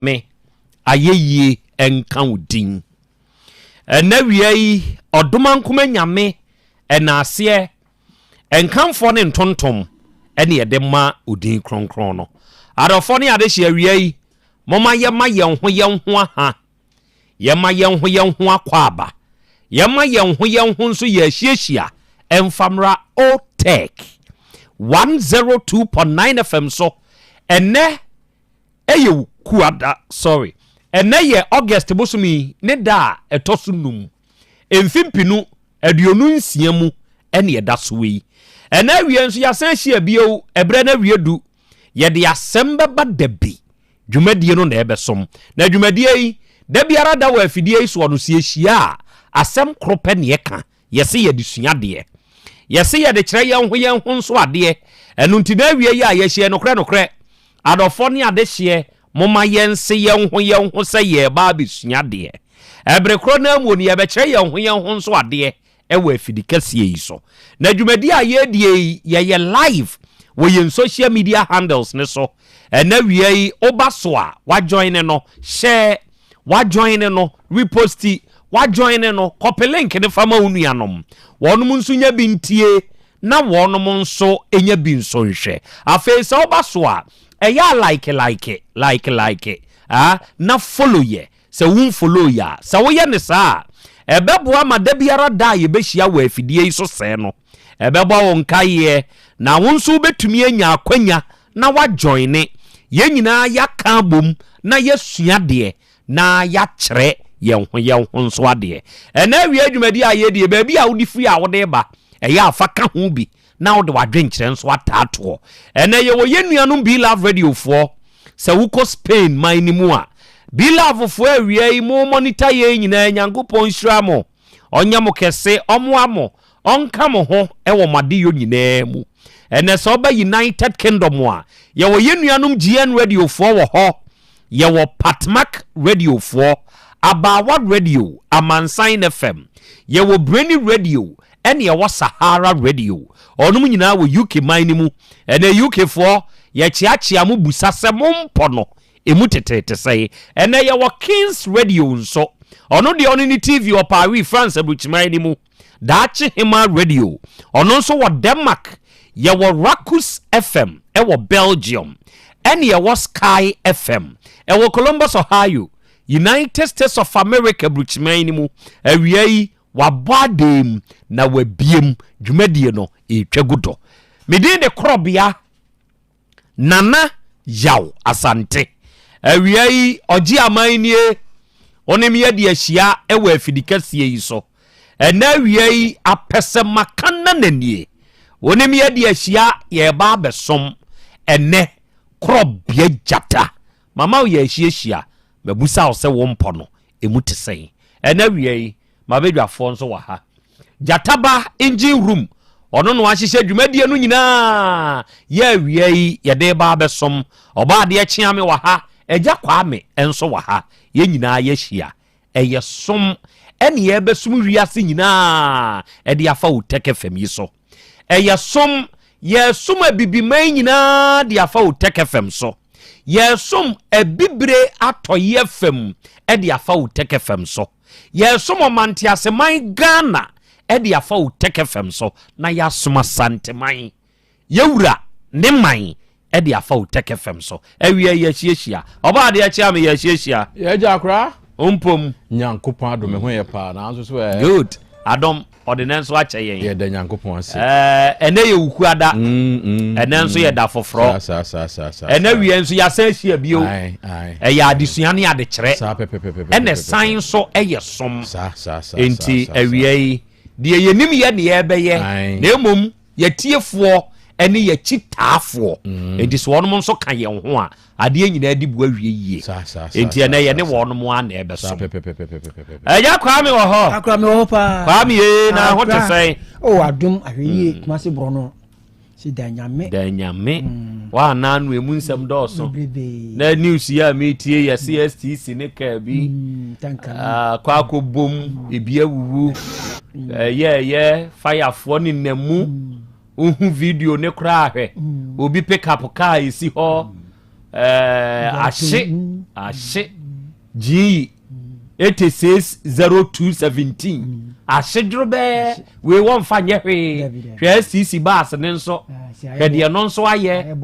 me ayeye enka udin na wiai odoma nkoma nyame enase enkamfo ne ntontom ene yede ma udin kronkron no adofo ne ade hye wiai moma yema yenho aha yema yenho akwaba yema yenho nso ye hyehyia emfamra Otec 1029 FM so ene eye kuada sorry ene ye August bosumi ne da etosunum emfimpinu aduonu nsia mu ene yeda so yi ene wie nso yasan hye bio ebre na wie du ye de Asem Beba Dabi dwumadie no na ebesom na dwumadie yi da biara da wa afidie yi so no sie hia asem krope ne yeka yese ye de suade yese ye de kire ye ho nso ade enu ntina wie yi a ye hye no kre adofo ne ade hye moma yense ye ho se ye ba bi suade ebre kro na amu ne ye be kire ye ho nso ade ewa afidi kasie yi so na dwumadie a ye die ye live wo ye social media handles ne so na wie oba so a wa join no share wa join no repost wa join no copy link ne fama unuanom wonum nso nya bintie na wonum nso enya bi nso nhwe afi se oba so a eya like na follow ye se won follow ya se wo ye ne sa ebebo amada biara da ye be hia wa afidie so se no ebebo won kaye na won nso betumi anya akwanya na wa join ye nyina ya ka bom na yesua de na ya kyerɛ yɛn ho nso ade ɛna wie adwumadi a yɛdie baabi a wodi free a wode ba ɛyɛ afa ka ho bi na wode wadwenkyerɛ nso ataato ɛna yɛwɔ yɛnuanom Be Love Radio for sɛ wokɔ Spain man ni mu a Be Love for awie mo monitor yɛ nyina nyankopɔn hyira mo ɔnya mo kɛse ɔmo amo ɔnka mo ho ɛwɔ made yo nyina mu ɛna sɛ ɔba United Kingdom a yɛwɔ yɛnuanom GN Radio for wɔ hɔ yɛwɔ Patmak Radio for Abawa Radio Amansan FM yɛwɔ Brainy Radio ɛne yɛwɔ Sahara Radio ɔnom nyinaa wɔ UK man ni mu ɛna UK for yɛkyeakyea mo busasɛ mo mpono emu tetete sɛ ɛna yɛwɔ Kings Radio nso ɔno de ɔno ni TV wɔ Paris France abuchiman ni mu Dachi Hima Radio ɔno nso wɔ Denmark yɛwɔ Rakus FM ɛwɔ Belgium ɛne yɛwɔ Sky FM ɛwɔ Columbus Ohio United States of America bruchman ni mu awia yi wabadem na wabiem dwumadie no etwagudo medin de Krobea Nana Yaw Asante awia yi oji amanie onim ye de ahia ewa afidikasie yi so ena awia yi apese makana nanie onim ye de ahia ye ba besom ene Krobea jata mama wo ye ahia mabusa wo se wo mpo no emu tesɛn ena awia yi mabedwafo nso wa ha jataba engine room ono no ahyehyɛ dwumadie no nyinaa ye awia yi ye de ba besom oba de akyea me wa ha eja kwame enso wa ha ye nyinaa ye hia eye som ene ye besum wiase nyinaa e de afa Otec FM yi so eye som ye som abibiman nyinaa de afa Otec FM so ye som abibre atoye FM e de afa Otec FM so ye som omantiaseman Ghana e de afa Otec FM so na ya som Asante man yewura ne man e de afa Otec FM so awia ye hiehyia oba de achia me ye hiehyia ye jakra ompom nyankopon adome ho ye pa na nso so good adom ordinance wa cheyen ye da nyankopon ase ene ye wukuada ene nso ye da foforo ene wie nso ya san hia bio ya adesua ne ade kyere ene san so eye som enti awie de ye nim ye ne ye beye na emom ye tiefo ene ye chitaafo enti so wonom nso ka ye ho a ade nyina di bu awie yie enti ene ye ne wonom a na ebe so ya kwa me wo ho akwa me wo pa kwa me na ho te sei o adum ahwie kuma se bro no si danyame wa na anu emu nsem dɔɔso na news ya metie ya CSTC ne ka bi kwa akobom ebi awuwu ye firefo ne namu uhu video ne kra ahwe obi pick up car isi ho Ashe G 860217 Ashe drobe we won fa nye hwe CC bus ne nso hwede no nso aye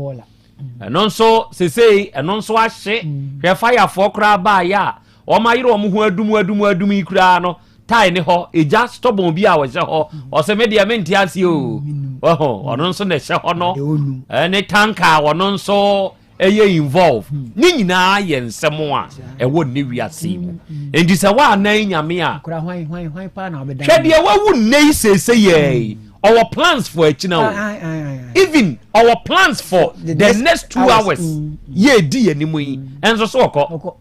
no nso sesei eno nso ahye hwe fire for kra ba ya o mayire o mu hu adum ikura no tai ne ho eja stobon bi a wo je ho o se media menti ase o ono nso ne hye ho no ne tanka wono nso eye involve ni nyina ye nsemo a ewo ne wiase mu endi se wa nan nyame a kura hwan pa na obeda hwede e wawu nei sese ye our plans for echina even our plans for the next 2 hours ye di animu yi enso so okọ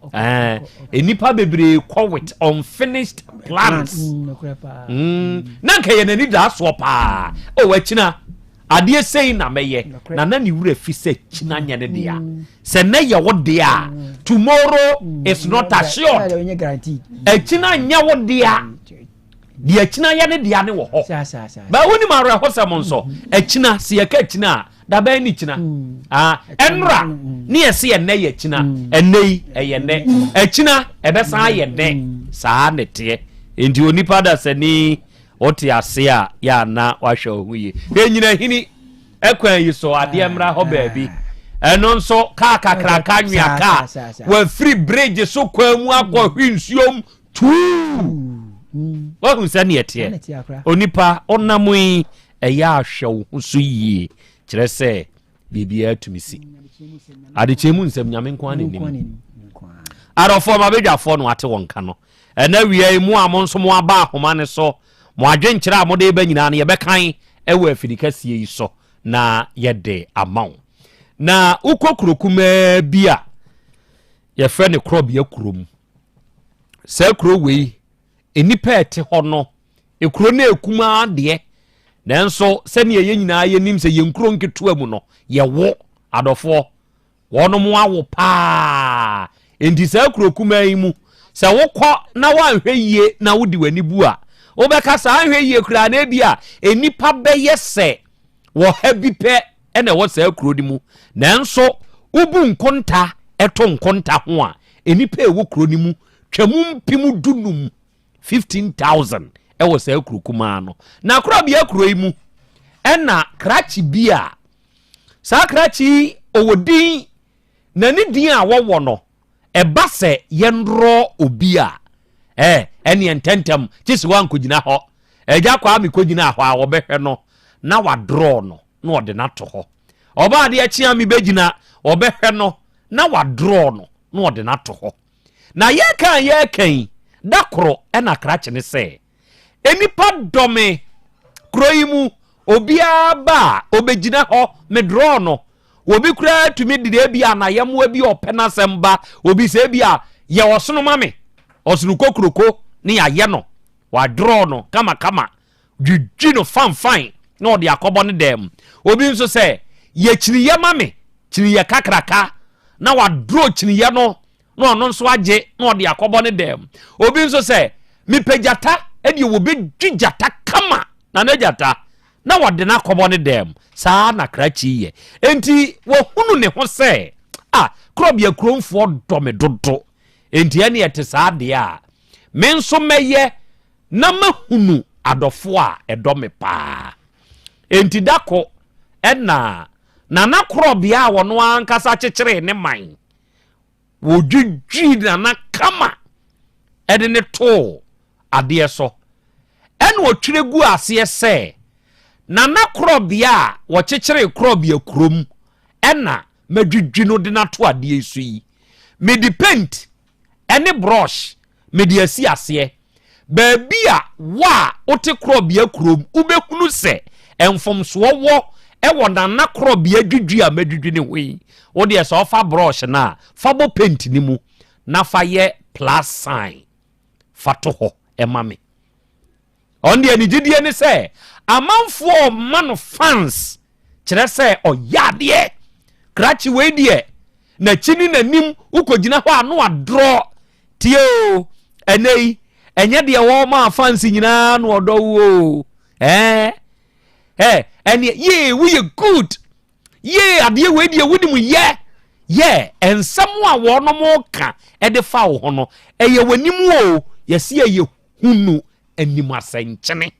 enipa bebre call with unfinished plans nanka ye nani da so pa o echina ade sei na meye na ni wura fi se china nya ne dia se na ye wo dia tomorrow is not assured echina nya wo dia di echina ya ne dia ne wo ho ba woni mara ho sam nso echina se ye ka echina da ba ni china enra ni ye se ye na ye echina enei eye ne echina ebe san ye de saa ne te enti onipa da se ni oti ase a ya na wahwe ohuye enyina hini ekwan yi so ade mra ho baabi eno nso ka kakra ka nwia ka wa free bridge so kwamu akọ hwinsuom tu wa hu sani ete onipa onamui eya ahwe wo so yie kire se bibia tumisi ade chemu nsem nyame nko anenim arofo mabedwafo no ate wonka no ena wiai mu a mo nso mo aba ahoma ne so mo adwenkyira mo de ba nyina ne ye bekan ewa afidikasie yi so na yede amaw na ukokrokume bia ye fre ne Krobea kurom se kro wei enipa ete ho no ekuro na ekuma de nanso se ne ye nyina ye nim se ye nkuro nketo amu no ye wo adofo wono mo awo pa enti se krokuma yi mu se wokọ na wanhwe yie na wodi wani bu a obeka sa anhwe yie kura na bia enipa beye se wo habi pe ene wo se kuro di mu nanso ubu nkonta eto nkonta ho a enipa ewo kuro ni mu twamum pimu dunum 15,000 ewo se kuro kuma no na Krobea kuro yi mu ena krachi bia sa krachi owodin na ni din a wo no eba se yenro obia eni ententem chisi wan kogina ho eja kwa mi kogina ho a wo behwe no na wa draw no na ode na to ho oba de achia mi begina wo behwe no na wa draw no na ode na to ho na ye kan dakoro ena krache ne se enipa dome kroimu obia ba obegina ho me draw no obi kura tumi dide bia na yemu abi opena semba obi se bia ye wosono mame osunu kokroko ni ya ye no wa draw no kama jiji no fine no de akobo ne dem obi nso se ye chiri ye mame chiri ye kakraka na wa draw chiri ye no no nso age no de akobo ne dem obi nso se mi pejata e de wo be jijata kama na jata na wade na akobo ne dem saa na krachi ye enti wo hunu ne ho se Krobea kromfo dome dodo enti ene ete saa de a me nso meye na mahunu adofo a edome pa enti dako ena na Krobea wono ankasa kyekere ne man wo dwudwi na kama ede ne to ade so ene wo twiregu ase se na Krobea wo kyekere Krobea krom ena madwudwi no de na to ade esu yi me depend ene brush me de asi ase ba bia wa ote Krobea krom ubekunu se enfomso wo ewo na Krobea dwudwi a madwudwi ne hoyi wo de so fa brush na fa bo paint ni mu na fa ye plus sign fa to ho emame onde ani gidie ni se amanfo man fans kire se oyade krachi we die na chini na nim ukogina ho anu adro tio enei enye de wo ma fans nyina no odo wo eni ye we good ye ade we die wudi mu ye ye ensam a wono mo ka e de fa wo no eye wanim o yesi eye hunu anim asenkyene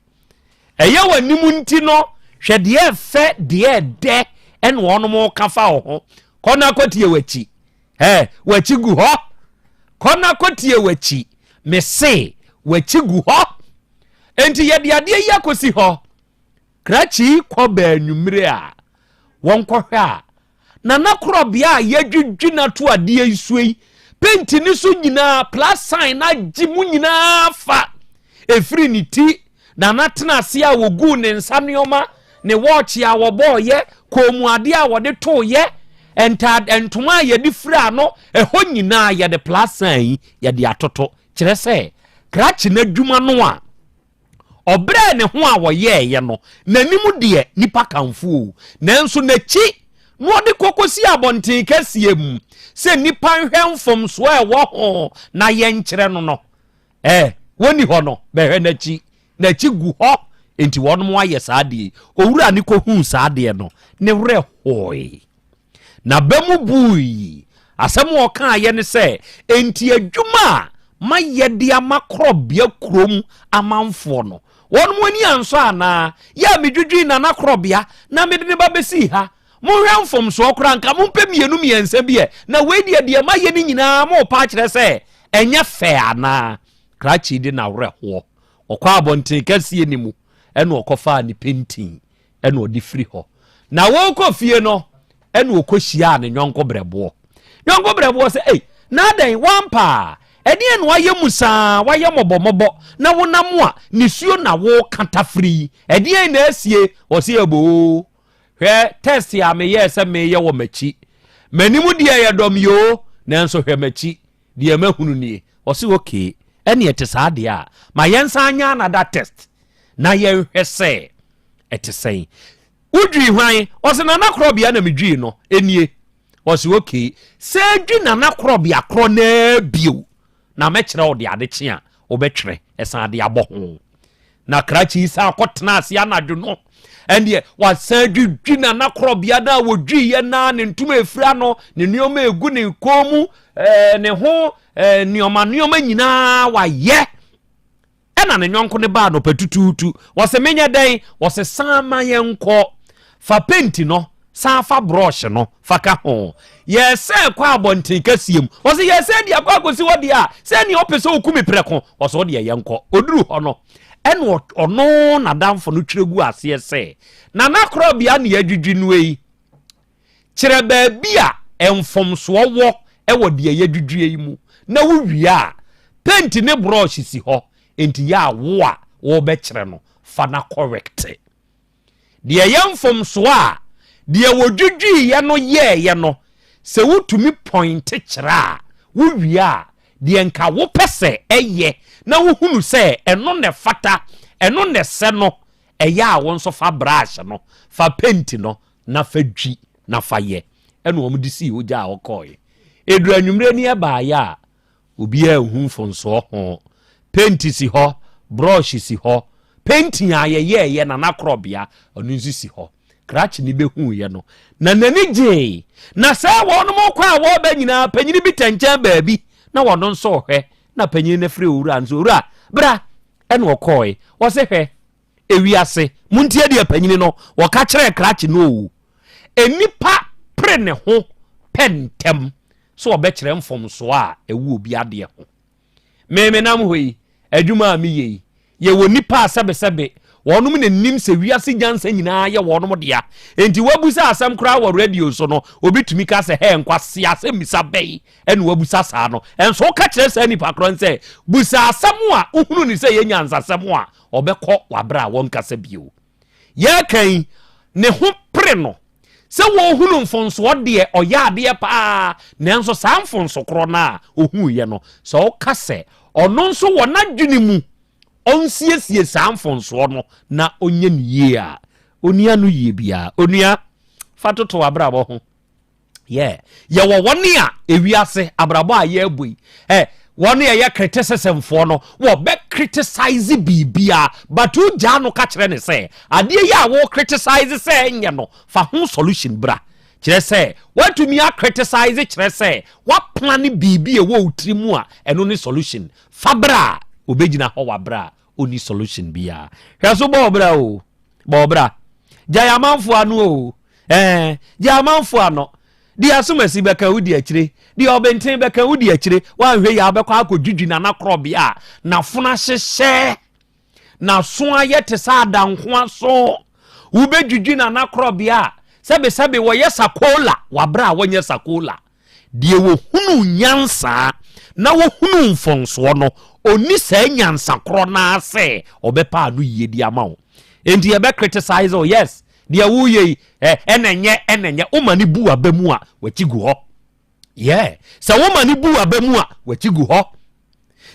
eye wanim nti no hwe de efe de de en wono mo ka fa wo kona kwatie wachi wachi gu ho kona kwatie wachi me se wachi gu ho enti ye de ade yi akosi ho krachi kwa ba anwumre a won kwohwe a na Krobea yadwudwi na to ade isuei penti ni so nyina plus sign na gimu nyina fa efiri ni ti na tena ase a wogu ne nsa neoma ne watch a woboye komu ade a wode to ye entuma ye di fra no eho nyina ye de plus sign ye de atoto kire se krachi na dwuma no a obre ne ho a woye ye no nanim de nipa kanfo nanso na chi no de kokosi abonten kasiem se nipa hwemfom so e wo ho na ye nkyere no woni ho no behwe na chi gu ho enti wono mo aye saade owura ni ko hu saade no ne wre hoi na bamu bui asem wo kan ye ne se enti adwuma ma ye de ama Krobea krom amanfo no wono mo ni anso ana ya medwudwi na Krobea na mede ne ba besi ha mo hwemfom so okra nka mo mpem yenu miensa bie na we de ma ye ni nyina mo pa kire se enya fe ana krachi di na wre ho okwa abonten kasie ni mu ene okofa ni painting ene odi free ho na wo ko fie no ene okohia ne nyonko brebo se na dan wampa ene ene waye musa waye mobomobo na wonam a nisuo na wo kata free ene na asie o se ebo hwe test ya me ye se me ye wo machi manimu de ye dom yo nanso hwe machi de mahunu ni o se okay ene ete saade a ma yensa anya na that test na ye hwe se ete sei udwi hwan o se na Krobea na medwi no enie o se okay se dwi na Krobea kro na bio na mekire o de ade kye a obetwere esaade abo ho na krachi sa akotena ase anadwo no ende wasadwi na Krobea na wodwi ye na ne ntuma efira no ne nioma egu ne komu ne ho nioma nyina wa ye ena ne nyonko ne ba no patututu wose menya den wose sama ye nko fa penti no sa fa brush no fa ka ho ye se kwa abonten kasiem wose ye se dia kwa kosi wodi a se ni opese okumi preko wose wodi ye nko oduru ho no eno ono na damfo no twiregu ase se na Krobea ne yadwudwi no yi kire ba bia enfomso wo e wodi ye yadwudwi yi mu na wuwi a penti ne brush si ho enti ya wo a wo be kire no fa na correct de yemfomso a de wodwudwi ye no ye no se wutumi point kire a wuwi a de nka wo pese eye na wo hunu se eno ne fata eno ne se no eya wo nso fa brush no fa penti no na fa dwi na fa ye eno wo mudi si oja okoye edu anwumre ni eba ya obi a hu mfonso ho penti si ho brush si ho penti ye na Krobea onu nsi si ho krachi ni behu ye no na nani je na sa wono mo kwa wo ba nyina panyini bi tancha baabi na wono nso hwe na panyini na free owura nso owura bra eno okoye wo se hwe ewiase muntie de panyini no wo ka kire krachi no enipa pre ne ho pentem so obekire mfomso a ewu obi ade ho meme nam hoyi adwuma mi ye wo nipa asebesebe wonum ne nim se wiase jansa nyina ye wonum dia enti wabusa asem kra wo radio so no obitumi ka se he nkwase asem misa bei ene wabusa sa no enso ka kire sa nipa kro nse busa asem a uhunu ni se ye nyansa asem a obekọ wabra won kasa bio ye kan ne ho pre no se wo hunu mfonso de oya de pa nanso sa mfonso kro na ohu ye no so ka se ono nso wona dwene mu onsiesie sa mfonso no na onye niye a onia no yie bia onia fatoto abrabo ho ye wo woni a ewiase abrabo a ye bui woni ye criticism for no wo be criticize bibia but u ja no ka kire ne se ade ye a wo criticize se enye no fa ho solution bra kyerɛ sɛ watumi a criticize kyerɛ sɛ waplan biribi a ɛwɔ wotiri mu a ɛno ne solution fa bra obɛgyina hɔ wabra oni solution bia hwɛ so bɔ bra gya amanfo ano o gya amanfo ano di asomasi bɛka wodi akyire di ɔbɛnten bɛka wodi akyire wanhwɛ ya bɛkɔ akɔdwudwi na Krobea na fona hyehyɛ na so ayɛ te sɛ adanko so wobɛdwudwi na Krobea sɛbe wɔyɛ sakola wabra wɔnyɛ sakola die wo hunu nyansa na wo hunu mfonso no oni saa nyansa kro na ase obɛpa no yie di ama wo enti ebe criticize oh yes dia wo ye enenye o mani bu abamu a wachigu ho yeah sɛ wo mani bu abamu a wachigu ho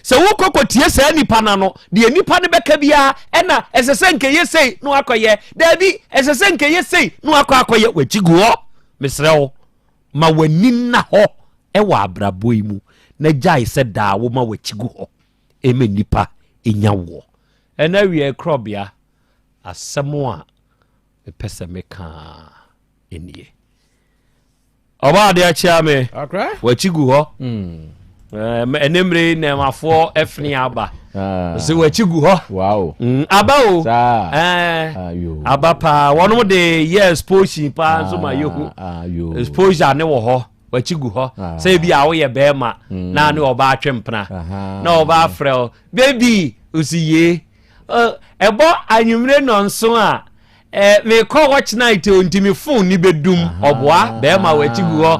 sɛ wo kokotie saa nipa na no dia nipa ne bɛka bia ɛna ɛsese nkeye sei no akɔyɛ dabi ɛsese nkeye sei no akɔyɛ wachigu ho mesrɛ wo ma wani na ho ɛwɔ abrabɔ yi mu na gyae sɛ daa wo ma wachigu ho eme nipa enya wo ɛna wie Krobea asɛm a pese meka enie oba de achia me wachigu ho enemre na mafo efni aba so wachigu ho wow aba o aba pa wono de yes potion pa so ma yehu exposure ne wo ho wachigu ho say bia wo ye bema na ne oba atwempena na oba frɛ baby usiye ebo anyumre nonso a me call watch night ontimi phone ni bedum oboa be ma wachigu ho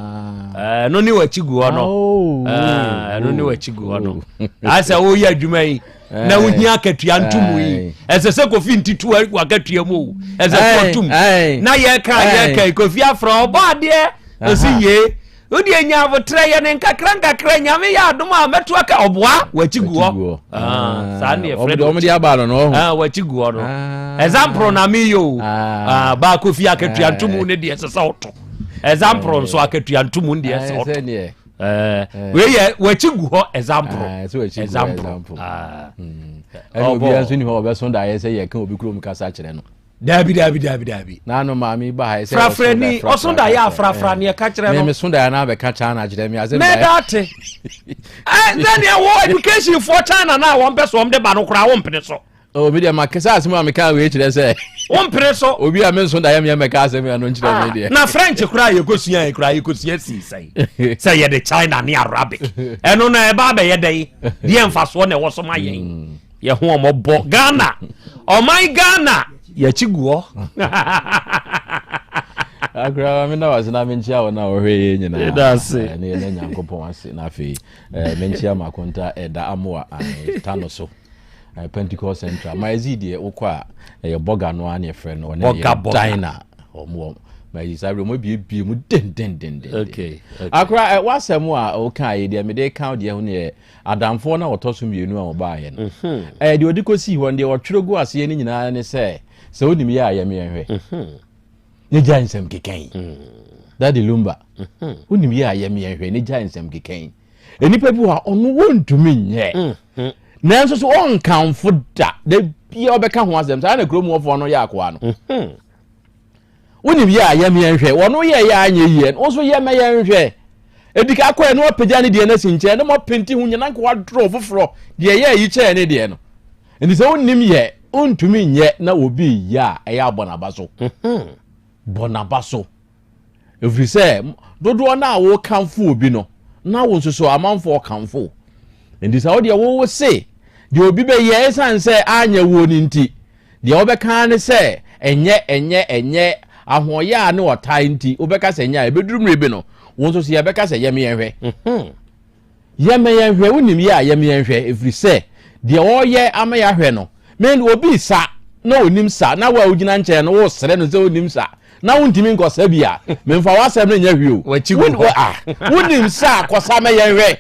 no ni wachigu ho no no ni wachigu ho no asa wo ya adwuma yi na wo hia akatua ntumu yi esese kofi ntitu akatua mu esese kotum na ye ka kofi afro oba de osiye odi enya avotre ye ne nkakra nyame ya adoma meto aka oboa wachigu ho sa ne friend omdi abalo no wachigu ho no example na me yo ba kofi akatua ntumu ne de esese oto example nso akatua ntumu de esese oto we ye wachigu ho example obi anso ni ho obeso da ye se ye kan obi kuro mu kasa kire no dabi na no ma mi ba ha se frafrani osonda ya frafra ne ka kire no me sonda ya na be ka cha na kire me azem me date then ya wo education for China na won person om de ba no kura won pene so obi de ma kesa asem am ka we kire se won pene so obi a me sonda ya me ka asem ya no kire me de na French kura ye kosia si say ye de China ne Arabic eno na e ba be ye dey de emfaso na wo so ma yen ye ho omobo Ghana oh my Ghana yachigu ho agra me na wasina menchia wona ohwe nyina that's ne ne nyankopon ase na afi menchia makonta eda amoa tano so Pentecost Central maizidi ukwa ye boga no ane frɛ no ne diner omo mayisabre mo bie mu den okay akra wasem a o kan ye de me de kan de ho ne adamfo na otoso mienu a oba ye no de odikosi ho de otwero ase ne nyina ne sɛ onim ya ya me hwɛ ne jansem keken daddy lumba onim ya ya me hwɛ ne jansem keken enipa bi wa ono wontumi nyɛ nanso so on kanfo da de bia obeka ho asem sa na kromu ofo no ya akwa no wonim ya me hwɛ wono ye ya anya yie no so ye me ye hwɛ edika akwa no opagya ne de na sinche no mo penti hu nyina kwa draw foforo de ye yi che ne de no enti so wonim ye ontumi nye na obi ya eya bonabaso bonabaso every say dodo na wo kanfo obi no na wo nsoso amanfo kanfo enti sa wo de wo se de obi be ye san say anya wo ni nti de wo be kan ne say enye ahoya ne otai nti wo be ka say nya ebedurumre bi no wo nsoso ye be ka say ye me yenhwe wonim ya ye me yenhwe every say de wo ye ama ya hwe no men obi sa na onim sa na wa ogina nche no wo sere no se onim sa na wontimi nkosa bia memfa wasem no nya hwio wonim sa kosa me ye hwe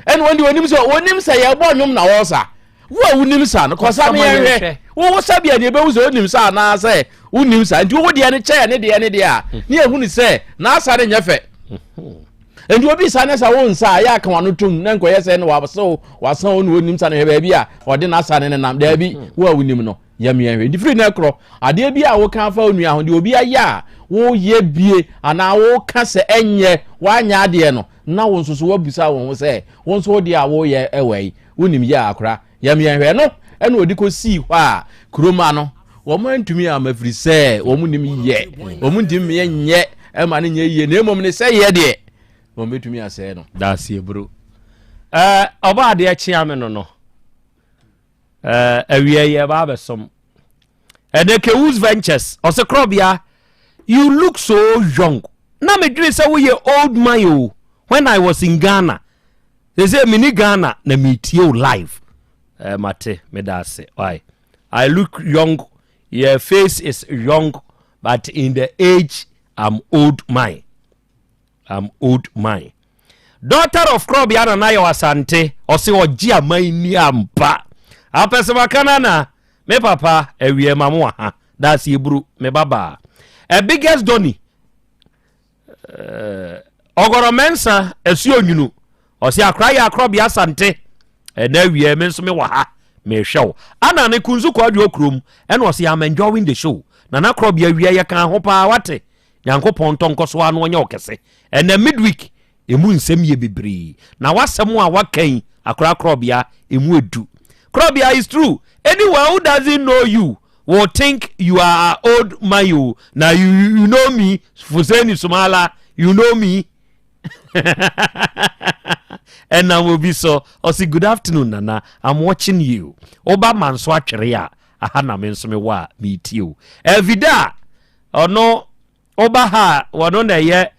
en wondi onim sa ye bo nwom na wo sa wo wonim sa no kosa me ye hwe wo sa bia de be wo onim sa na se wonim sa nti wo de ne che ne de a ne ehunu se na asa ne nya fe and you be sana sa won sa ya kan wano tum na nkoye se no wasan won wonim sa no heba bia ode na asa ne nam da bi wo wonim no ya me hwe di free na kro ade bia wo kan fa onua ho de obi aya wo ye bie ana wo ka se enye wanya ade no na wo nso so wabusa wo ho se wo nso de a wo ye ewai wonim ye akora yam yenhwe no ene odi ko si hɔ a kuroma no wo mo ntumi amafiri se wo mo nim ye wo mo ndim ye nye e ma ne nye ye na emom ne se ye de wo metumi ase no that's ye bro oba de chia me no awie ye ba besom Edeke Woods Ventures ose Krobea, you look so young. Na me dream say we old man you. When I was in Ghana, they say mini Ghana na meet you live. Mate me da say why? I look young. Your face is young, but in the age I'm old man. I'm old man. Daughter of Krobea na Yaw Asante ose oji amai ni ampa. Apese makana na me papa ewie mamu ha that's Hebrew me baba biggest doni ogoro mensa esu onwunu osi akra ya Krobea Asante na wie me nso me wa ha me hwew ana ne kunzu kwa de okrom and osi am enjoying the show na Krobea wie ye kan ho pa wate yankopon tonkoso anu onye okese na midweek emu nsem ye bibiri na wasem a wakan akra Krobea emu edu Krobea is true. Anyone who doesn't know you will think you are old man. Now you know me, Fuseni Sumala, you know me. And I will be so. I say good afternoon, Nana. I'm watching you. Oba manswa cheria. Ahana mensume wa meet you. Evida. Oh no. Oba ha wanona ye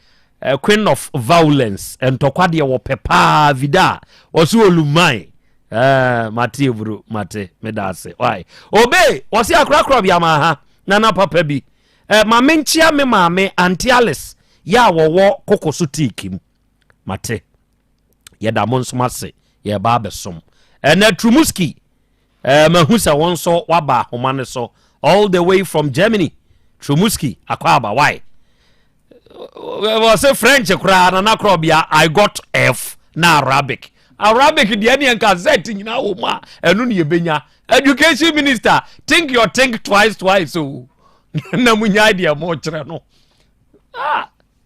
queen of violence. And tokwadia wo pepa vida. Osu olumai. Mate bro mate medase why obey wasi akra Krobea ma ha nana papa bi ma menchia me maame Auntie Alice ya wo kokoso tikim mate ye da monsoma se ye ba besom na Trumuski mahusa wonso waba homane so all the way from Germany Trumuski akwaba why was a French kra na Krobea I got F na Arabic the any gazette in our ma and benya education minister think twice so na munya idea more no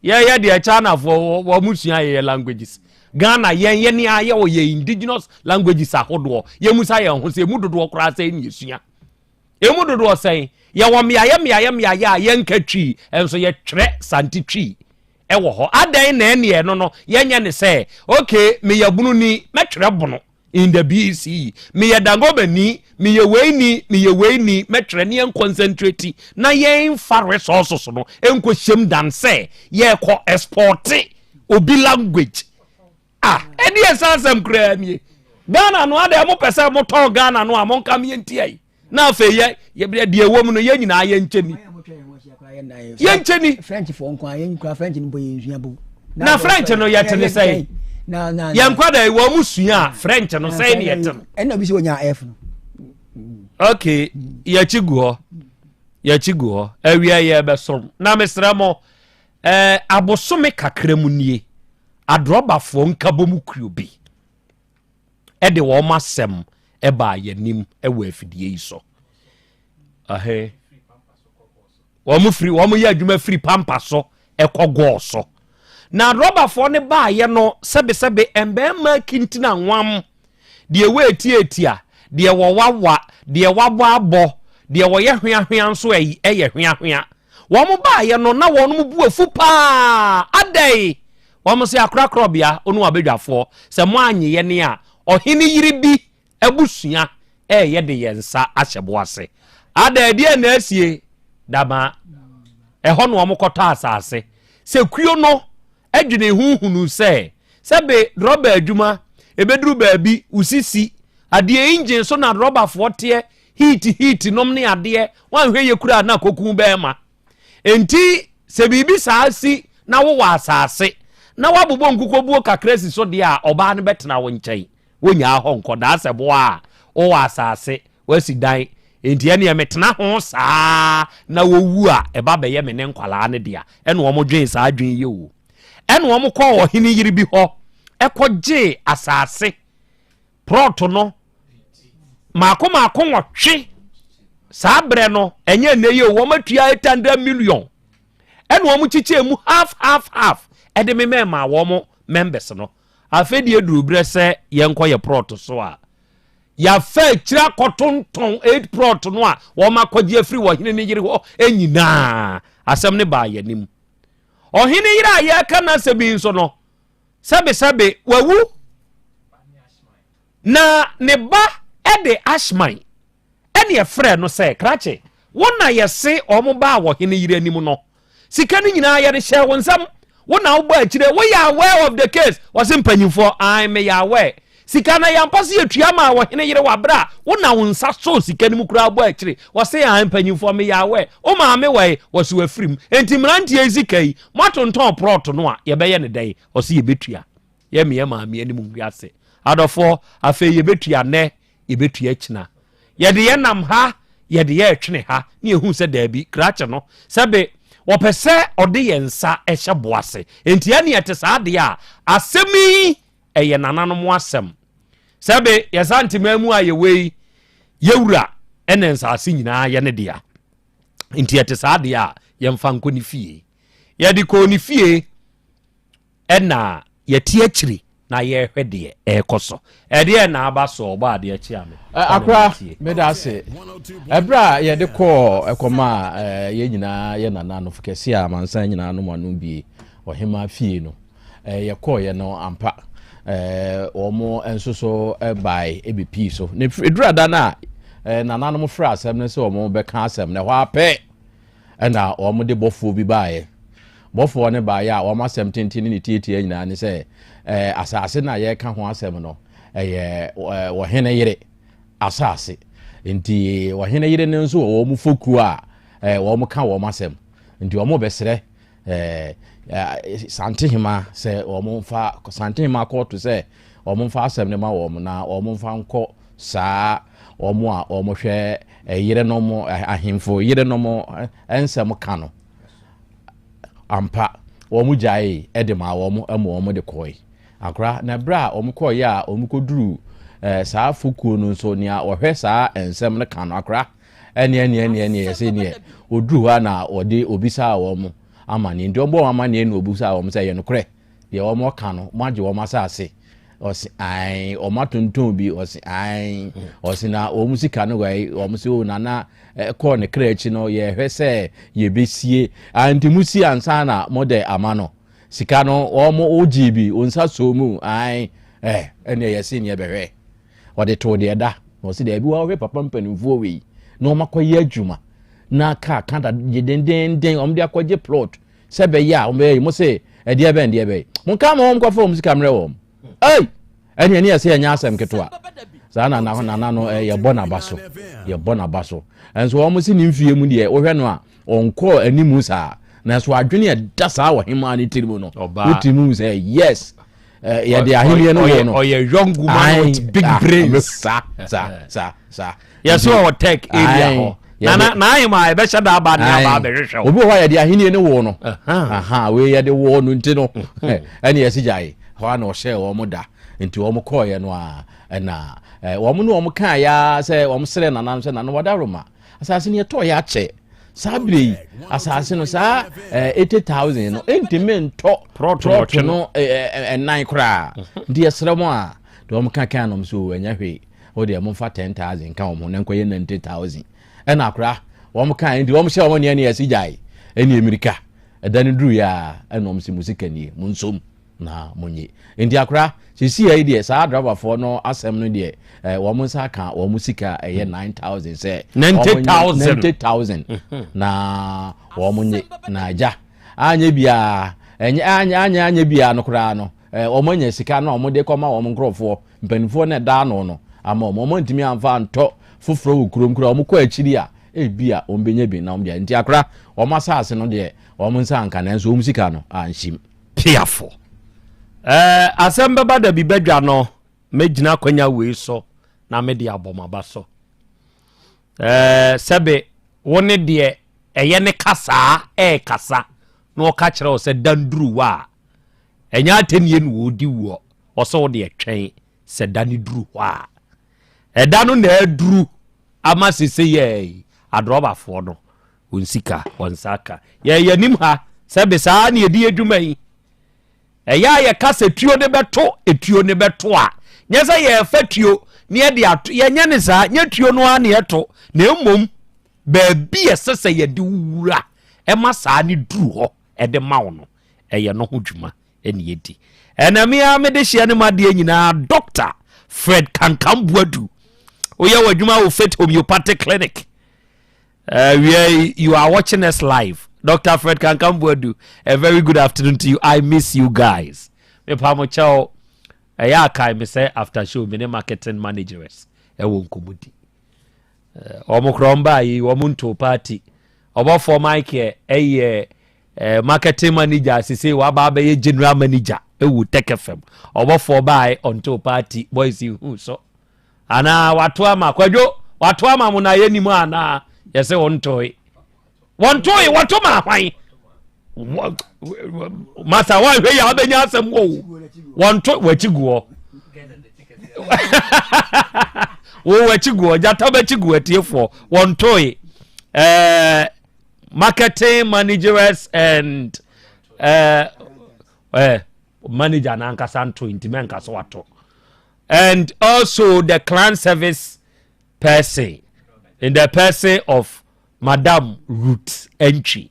yeah China for musia languages Ghana yen ni aye o ye indigenous languages ahodo ye musa ye ho se mudodo kra se ni esua e mudodo sen ye wo me aye yen katwi enso ye twere santitwi ewo ho adan na ene no yenya ne say okay me yabunu ni metwere bono in the BC me yadangobani me yeweini metwere ne concentrate na yen fa resources no enko hyem dan say ye ko export obi language eni esasem kra mi Ghana no ade mo pese mo to Ghana no amonka me ntiai na afa ye bre de ewom no ye nyina ye ncheni yencheni French for nkwa yenkwa French ni boye nsua bu na French no yetene say na yenkwa da wo musua French no say ne yetene ena bi se onya F no okay yachigu ho awia ye besom na mesramo abosome kakremu nie adrobafo nkabomu kuobi de wo masem ba yanim ewa afidie iso womu ye adwuma free pampa so ekogo so na roba fo ne ba ye no sebe embema kintina nwam de we tietia de wo wawa de wabo abo de wo ye hwehwe nso ye hwehwe womu ba ye no na wonu bu afu pa adai womu se akra Krobea onu abedwafo se mo anye ye ne a ohini yiri bi abusua ye de yensa ahyeboase adai de na asie dama eho no omokota asase se kuo no adwene huhunu se be roba adwuma ebeduru baabi usisi ade engine so na roba fote heat nom ne ade wanhwe ye kura na koku bema enti se bibi saasi na wo asase na wabobo nkukobuo kakresi so de a oba ne betena wo nkyai wonya ho nkoda asebo a wo asase wasi dan enti ene emetena ho saa na wowu a eba be ye me ne nkwala ne dia ene wo mo dwen saa dwen ye wo ene wo mo kɔ ohini yiri bi ho ekɔgye asase proto no mako wotwe saa bre no enye ne ye wo matua 800 million ɛna wɔn kyikyɛ mu half ɛde me mɛma wɔn members no afɛdi edurubere sɛ yɛnkɔ yɛ prot so a yɛafɛ kyira kɔtonton 8 prot no a wɔn akɔgye afiri wɔ hene ne yere hɔ ɛnyinaa asɛm ne baa yɛnim ɔhene yere a yɛka na sɛ bi nso no sɛbe wawu na ne ba ɛde ashman ɛne ɛfrɛ no sɛ krakye wona yɛse ɔmo ba wɔ hene yere anim no sika no nyinaa yɛde hyɛ wo nsɛm wona wobɔ akyire woyɛ aware of the case wɔse mpanyimfoɔ I me yɛ aware sika na yɛmpa sɛ yɛtua ma wɔ hene yere wabra a wona wo nsa so sika no mu koraa bɔ akyire wɔse a mpanyimfoɔ me yɛ aware o maame wɔe wɔse wafirim enti mmeranteɛ sika yi moatontɔn prɔto no a yɛbɛyɛ ne dɛn wɔse yɛbɛtua yɛmeyɛ maame anim wiase adɔfoɔ afei yɛbɛtua nɛ yɛbɛtua kyina yɛde yɛ nam ha yɛde yɛ twene ha ne yɛhu sɛ daabi krakye no sɛbe wɔpɛ sɛ ɔde yɛn nsa ɛhyɛ boase enti ɛne yɛte saa deɛ a asɛm yi ɛyɛ nananom asɛm sɛbe yɛsa ntema mu a yɛwei yɛwura ɛne nsase nyinaa yɛ ne dea enti yɛte saa deɛ a yɛmfa nkɔ ne fie yɛde kɔɔ ne fie ɛna yɛte akyiri na yɛhwɛ deɛ ɛkɔ so ɛdeɛ na aba so ɔbɔ adeɛ kyia me akra meda ase ɛbra yɛde kɔ ɛkɔma yɛ nyinaa yɛ nana no fokɛse a mansan nyinaa no mo no bi ɔhema fie no yɛkɔ yɛ no ampa ɔmo enso so by ebp so ne edura da na nana no mo fra asɛm ne sɛ ɔmo bɛka asɛm ne hɔ apɛ ɛna ɔmo de bɔfo bi bae bɔfo ne bae a ɔmo asɛm tenten ne tietie nyinaa ne sɛ asase na yɛka ho asɛm no ɛyɛ wɔhene yere asase nti wɔhene yere ne nso wɔ mu foku a wɔn ka wɔn asɛm nti wɔn bɛsrɛ santehima sɛ wɔn fa santehima kɔɔto sɛ wɔn fa asɛm ne ma wɔn na wɔn fa nkɔ saa wɔn a wɔn hwɛ yere no mo ahemfo yere no mo nsɛm ka no ampa wɔn gyae ɛde ma wɔn de kɔɛ akora na bra wɔn kɔɛ a wɔn kɔduru saa fokuo no nso nea wɔhwɛ saa nsɛm no ka no akora ɛne yɛsɛ neɛ ɔduru hɔ na ɔde obisa wɔn ama ne ndi ɔbɔ ama ne na obisa wɔn sɛ yɛ nokorɛ deɛ wɔn ka no mo agye wɔn asase ɔsi ayi wɔn atontɔn bi ɔsi ayi ɔsi na wɔn sika no wɔn sɛ o nana kɔɔ ne kra akyi no yɛhwɛ sɛ yɛbɛsie anti mu si ansa na mo de ama no sika no wɔn ogye bi onsa so mu ayi ɛne yɛsɛ ne yɛbɛhwɛ ɔde to deɛ da ɔsi deɛ bi wɔhwɛ papa mpanimfoɔ wei na wɔn akɔyɛ adwuma na ka da dendenden wɔn de akɔgye plot sɛ bɛyɛ a wɔn bɛyɛ mo sɛ ɛdeɛ bɛn mo ka ma wɔn kɔfɔ wɔn sika mmerɛ wɔn ɛne ɛne yɛsɛ yɛnyɛ asɛm ketewa saa na nana no yɛbɔ n'aba so ɛnso wɔn si ne mfie mu deɛ wɔhwɛ no a ɔnkɔ animu saa na so adwene ɛda saa wɔ hema ne tiri mu no wotiri mu sɛ yes yɛde ahenneɛ no wɔ no ɔyɛ young woman with big brains sa yɛsɛ wɔ tech area hɔ na ahema ɛbɛhyɛ da aba ne aba bɛhwehwɛ obi hɔ yɛde ahenneɛ no wɔ no wei yɛde wɔ no nti no ɛne yɛsi gyae hɔ na ɔhyɛ wɔn da nti wɔn kɔɔyɛ no a ɛna wɔn no wɔn kaa ya sɛ wɔn srɛ nana sɛ nana wɔda roma asase no yɛtɔ yɛ akyɛ saa bere yi asase no saa 80,000 no ntumi ntɔ prɔto no ɛnan koraa nti yɛsrɛ mo a deɛ wɔn kan no so ɛnyɛ hwee o deɛ mo fa 10,000 ka wɔn na nkɔyɛ 90,000 ɛna akora wɔn kan nti wɔn hyɛ wɔn nea ne yɛsi gyae ɛne emirika ɛda no duru yɛ a ɛna wɔn si musika nie mo nsom na monye nti akora sisi ya deɛ saa driverfoɔ no asɛm no deɛ wɔn nsa ka wɔn sika ɛyɛ 9,000 sɛ 90,000 na wɔn nye na agya anya bia anya bia no koraa no wɔn anya sika na wɔn de kɔma wɔn nkorɔfoɔ mpanimfoɔ na da no ama wɔn ntumi amfa ntɔ foforɔ wɔ kurom kura wɔn kɔ akyiri a ebia wɔn benya bi na wɔn deɛ nti akora wɔn asase no deɛ wɔn nsa anka na nso wɔn sika no anhyim piafo Asem Beba Dabi bedwa no megyina kwanya wei so na me de abomaba so sebe woni de eye ne kasa kasa na o ka kire o se danduru wa enya atenie no odi wo o so de twɛn se dani duru wa ɛda no na aduru ama sese ye adroba fo no onsika onsaka ye yanim ha sebe saa ne edi adwuma yi eya ye kasa tuo ne beto etuo ne beto a nyesa ye fatuo ne de ato ye nya ne saa nya tuo no a ne eto na emom ba bi esese ye de wura ema saa ne duru ho ede mawo no eye no ho dwuma ene yedi enamia me de hia ne made nyina Dr. Fred Kankambuadu oya wadwuma wo Fit Homeopathic Clinic. You are watching us live. Dr. Fred Kankambuadu, a very good afternoon to you. I miss you guys. Me pamo chao ya kai me say after show me marketing managers e won komudi. Omo kromba yi omunto party. Obo for Mike marketing manager say wa ba be general manager e wu Otec FM. Obo for buy onto party boys who so. Ana watu ama kwadwo watu ama muna ye nimu ana yese wontoi watu ma hwan masa wa hwe ya obenya asem wo wonto wachiguo wo wachiguo jata bachiguo tiefo wontoi marketing managers and manager na ankasa nto intime ankasa wato and also the client service person in the person of Madam Ruth Entry.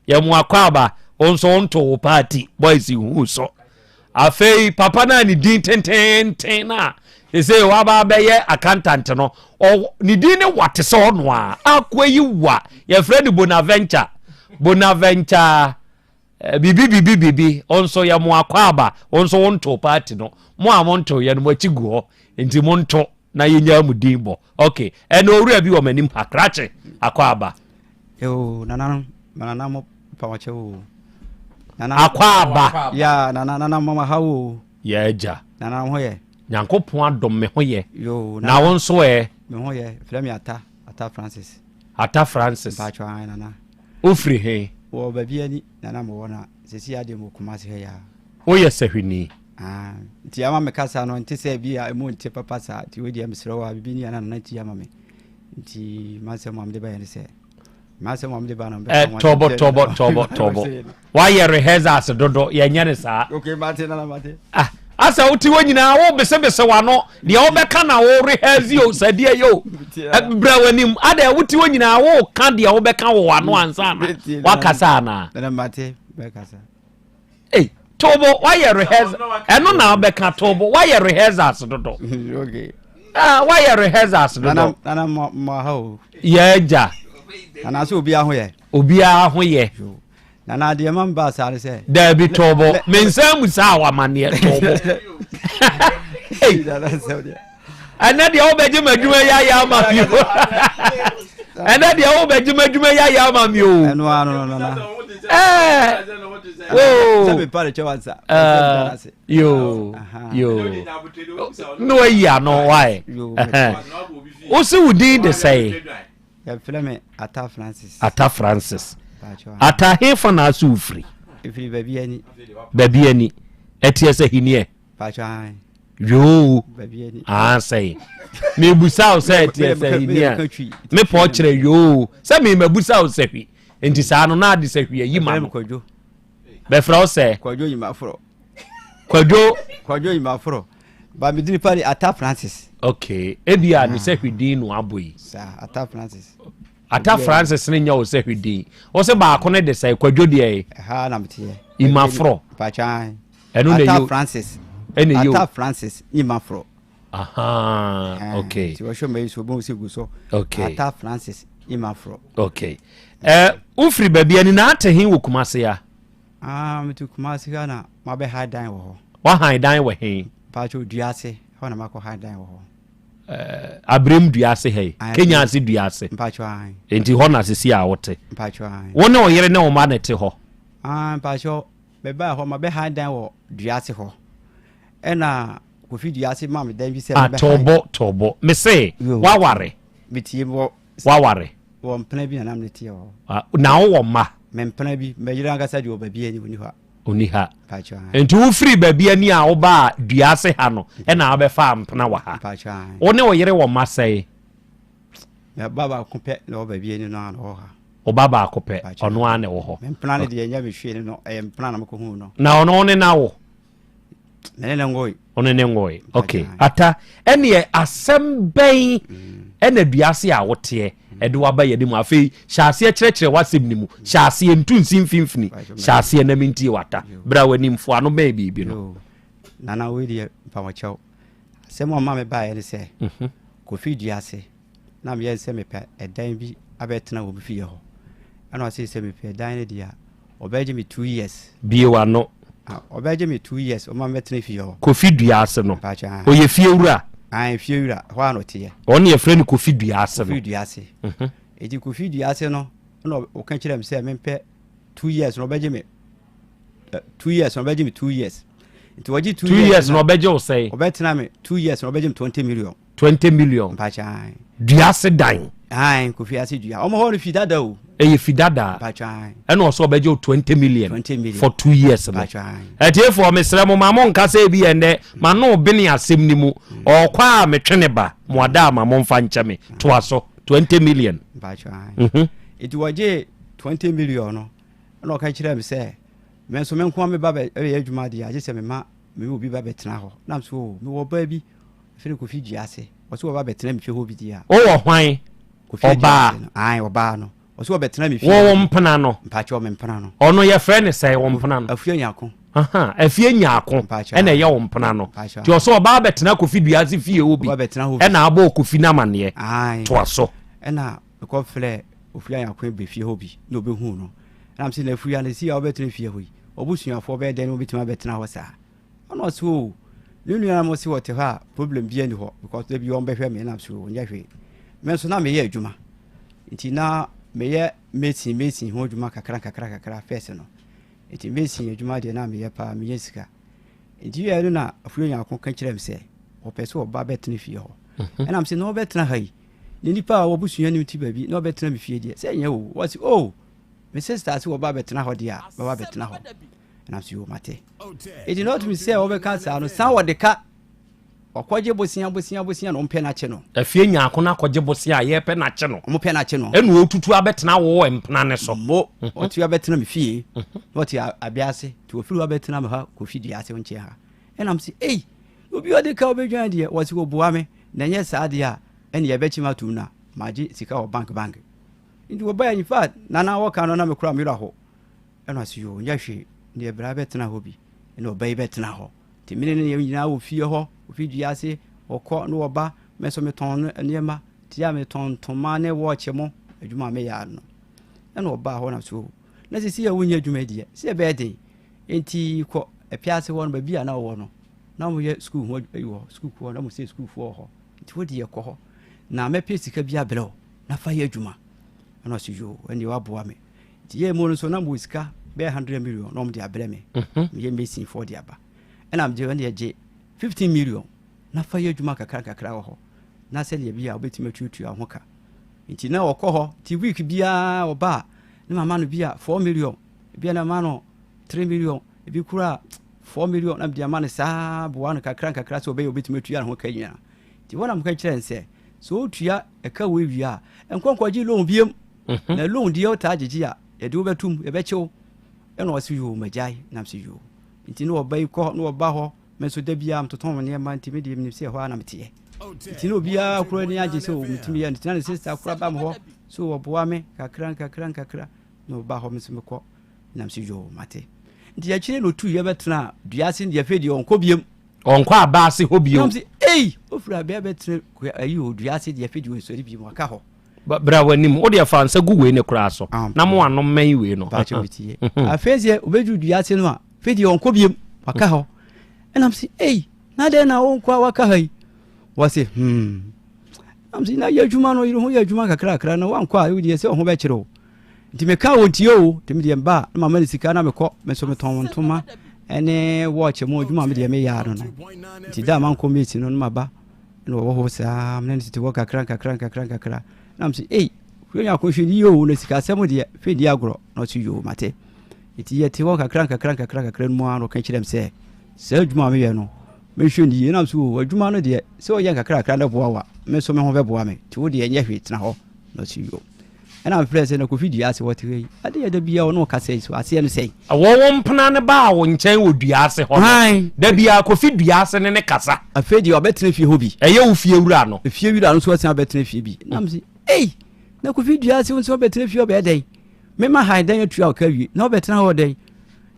Yamu akwaba onso onto party boys who so. Afei papa na ni din ten na. He say waba beye accountant no. O ni din ne wate so no a. Akwayi wa. Ye friend Bonaventure bibi onso yamu akwaba onso onto party no. Mo amonto ye no machigu ho. Enti monto na yenya mudimbo. Okay. Eno owura bi wo manim akrache akwaba. Yo nana mo pawache o. Nana akwaba. Ya nana mama hawo. Ya eja. Nana ho ye. Nyankopon adom me ho ye. Yo na won so e. Me ho ye. Flemi ata Francis. Ata Francis. Pacho ai nana. Ofri he. Wo ba bia ni nana mo wona. Sesi ade mo kumase he ya. O ye sehwini. Ti ama me kasa no nti se bia emu nti papa sa ti we dia mesro wa bibi ni ana na ti ama me. Nti mase mo amde ba ye se. Mase mo amde ba na be. Tobo. Why ye rehearsals dodo ye nya ne sa. Okay, mate na mate. Asa uti wo nyina wo bese wano de wo beka na wo rehearse yo sadie yo. Bra wanim ada uti wo nyina wo ka de wo beka wo wano ansa na. Wakasa na. Na mate be kasa. Tobo why you rehearse eno na beka Tobo why you rehearsals dodo. Okay. Why you rehearsals dodo. Nana ma ho. Yeja. Nana so obi a ho ye. Obi a ho ye. Nana de man ba sare se. Da bi Tobo. Mensam musa wa mane Tobo. Hey, nana se odi. Ana de obeje madwuma ya ma mi. Ana de obeje madwuma ya ma mi o. Eno ano nana. Oh, yo. No, yeah, no, why? Also, we did the say. Ata Francis. Ata here for now, so free. If you baby any, etiasa here. Yo, say. Me busa said, yes, me portrait, yo. Some me busa say. Enti saa no na ade se hwe yi ma kwadwo be fra se kwadwo yi ma fro kwadwo yi ma fro ba mi diri pari Ata Francis. Okay ebia ni se hwedin no aboyi sa Ata Francis ne nya o se hwedin o se ba ko ne de se kwadwo de ha na mtie yi ma fro pa chan enu ne yo Ata Francis yi ma fro aha okay ti wo show me so bon se gu so okay Ata Francis yi ma fro okay ufri baby ani na atehin wo kumase ya metu kumase ga na ma be high dan wo ho wa high dan wo he pa cho duase ho na mako high dan wo ho abrem duase he Kenya ase duase pa cho ai enti ho na sisi a wote pa cho ai wo na oyere na wo ma na te ho pa cho be ba ho ma be high dan wo duase ho ena ko fi duase ma me dan bi se be tobo me say wa ware bitie wo wa ware wo mpena bi na nam netie ho na wo ma me mpena bi me yira ngasa di wo ba bi ani oni ha enti wo free ba bi ani a wo ba duase ha no e na abefa mpena wa ha wo ne wo yere wo ma sei ya baba ko pe na wo ba bi ani no ho ha obaba akope ono ane wo ho mpena ne de nya be hwe no mpena na mko hu no na ono ne na wo ne ngoi ono ne ngoi okay ata ene asem ben ene duase a wote ede waba ye de mu afei hyase kyerɛkyerɛ wasem ni mu hyase ntunsi mfimfini hyase na minti wata bra wani mfo ano ba bibi no nana we de pamochao asem o ma me ba ye ne se kofi duase na me ye se me pe edan bi abetena wo bi ho ana se se me pe edan ne dia obeje me 2 years bie wa no obeje me 2 years o ma metena fi ho kofi duase no o ye fie wura fie wura ho ano te ye on ye friend kofi duase no kofi duase edi kofi duase no no o kan kire me se me pe 2 years no obeje me 2 years no obeje me 2 years nti waji 2 years no obeje o say obetena me 2 years no obeje me 20 million pacha duase dan kofi ase dua o mo ho no fidada o eye fidada pacha and also obeje 20 million for 2 years no pacha etie for me sere mo mamo nka say bi ende ma no bini asem ni mu o kwa metwene ba mo ada ma mo mfa ncha me to aso 20 million pacha it waje 20 million no no ka kire me say me so me nko me ba be adwuma de age se me ma me obi ba betena ho na so me wo ba bi fere kofi duase o so wo ba betena me hwe ho bi dia o wo hwan oba oba no o so wo betena me hwe wo mpena no mpacho me mpena no ono ye friend say wo mpena no afie nyako afie nyako ena ye wo mpena no ti o so oba betena kofi duase fie obi ena abo kofi na mane to aso ena ko fere ofia nyako be fie obi no be hu no na mse na afia na si ya obetena fie ho obusuafo be den obitima betena ho sa ono so nunu ya mo si wote ha problem bi ani ho because they be on behwe me na so nya hwe me so na me ye adwuma nti na me ye meeting ho adwuma kakra first no nti meeting adwuma de na me ye pa me ye sika nti ya na afuyo nya akon kan kire me se o pese o ba betena fie ho na mse na o betena ha yi ni nipa obusua ni ti ba bi na o betena me fie de se nya o wasi oh me sister se o ba betena ho de a ba betena ho na so yo mate it did not me say over cancer no san wode ka okwaje bosia no mpe na che no afie nyaako na akwaje bosia ye pe na che no mo pe na che no enu otutu abetena wo empena ne so mo otu abetena me fie what abiase to ofiru abetena me ha kofi diase onche ha enam si obi ode ka obedwan de wasi wo boa me na nye sa de a ene ye bechi matum na maji sika o bank ndi wo ba yin fa na wo ka no na me kura me raho eno asi yo nya hwe ne bra betena ho bi ene obai betena ho ti mine ne nyina wo fie ho ofi duase okọ no oba meso me ton niema ti ya me ton toma ne watch mo adwuma me ya no ene oba ho na so na sisi ya wonya adwuma die se be den enti ko epiase wo no ba bia na wo no na mo ye school ho ayo school ko na mo se school fo ho ti wodi ye ko ho na me pesi ka bia bele na fa ye adwuma ana so yo ene wa boa me ti ye mo no so na mo sika be 100 million no mo dia bele me ye mesin for dia ba ena am je ene je 15 million na fa ye adwuma kakra ho na se le bia obetime tutu ahoka nti na okọ ho ti week bia oba na mama no bia 4 million bia na mama no 3 million ebi kura 4 million na bia mama saa bo wan kakra so be obetime tutu ahoka nyina ti wona mka kire nse so tua eka we wia enkonkwaji loan biem na loan dia o ta agigi a ye de obetum ye bechew ena o si yo majai na msi yo nti no obai ko no oba ho meso da bia mtoton ne ma ntimi de mi se ho ana mtie nti no bia kuro ni age se o mtimi ya ntina ne sister kuro ba mo ho so oboa me kakra no ba ho meso me ko na msi yo mate nti ya kire no tu ye betena duase de afedi onko biem onko abase ho biem nti ofura bia betena ayi o duase de afedi o so ri biem aka ho bra wanim o de fansa guwe ne kura so na mo anom man we no ba che mitie afezie obeju duase no a fedi onko biem aka ho enam si na de na won kwa waka hai wase am si na yadwuma no yiro ho yadwuma kakra na wan kwa yudi se ho be kire nti me ka wonti o timi de mba na mama ni sika na me ko me so me ton ntoma ene watch mo adwuma me de me ya no nti da man ko meeti no maba no wo ho sa amne nti wo kakra nam si kwenya ko hwedi yo na sika semo de fedi agro no so yo mate nti ye ti wo kakra mo ano kan kire mse se adwuma me ye no me hwendi na so adwuma no de se o ye kakra na boa wa me so me ho be boa me ti wo de ye hwe tena ho no so yo ɛna mfrɛ sɛ na kofi dua ase wɔte yi ade yɛ da bia ɔno ɔkasa yi so aseɛ no sɛi wɔwɔ mpena ne ba wo nkyɛn wɔ dua ase hɔ da bia kofi dua ase ne kasa afei deɛ ɔbɛtena fie hɔ bi ɛyɛ wo fie wura no fie wura no so ɔsen abɛtena fie bi nam sɛ ei na kofi dua ase wo nso ɔbɛtena fie ɔbɛyɛ dɛn mema ha dan atua ɔka wie na ɔbɛtena hɔ dɛn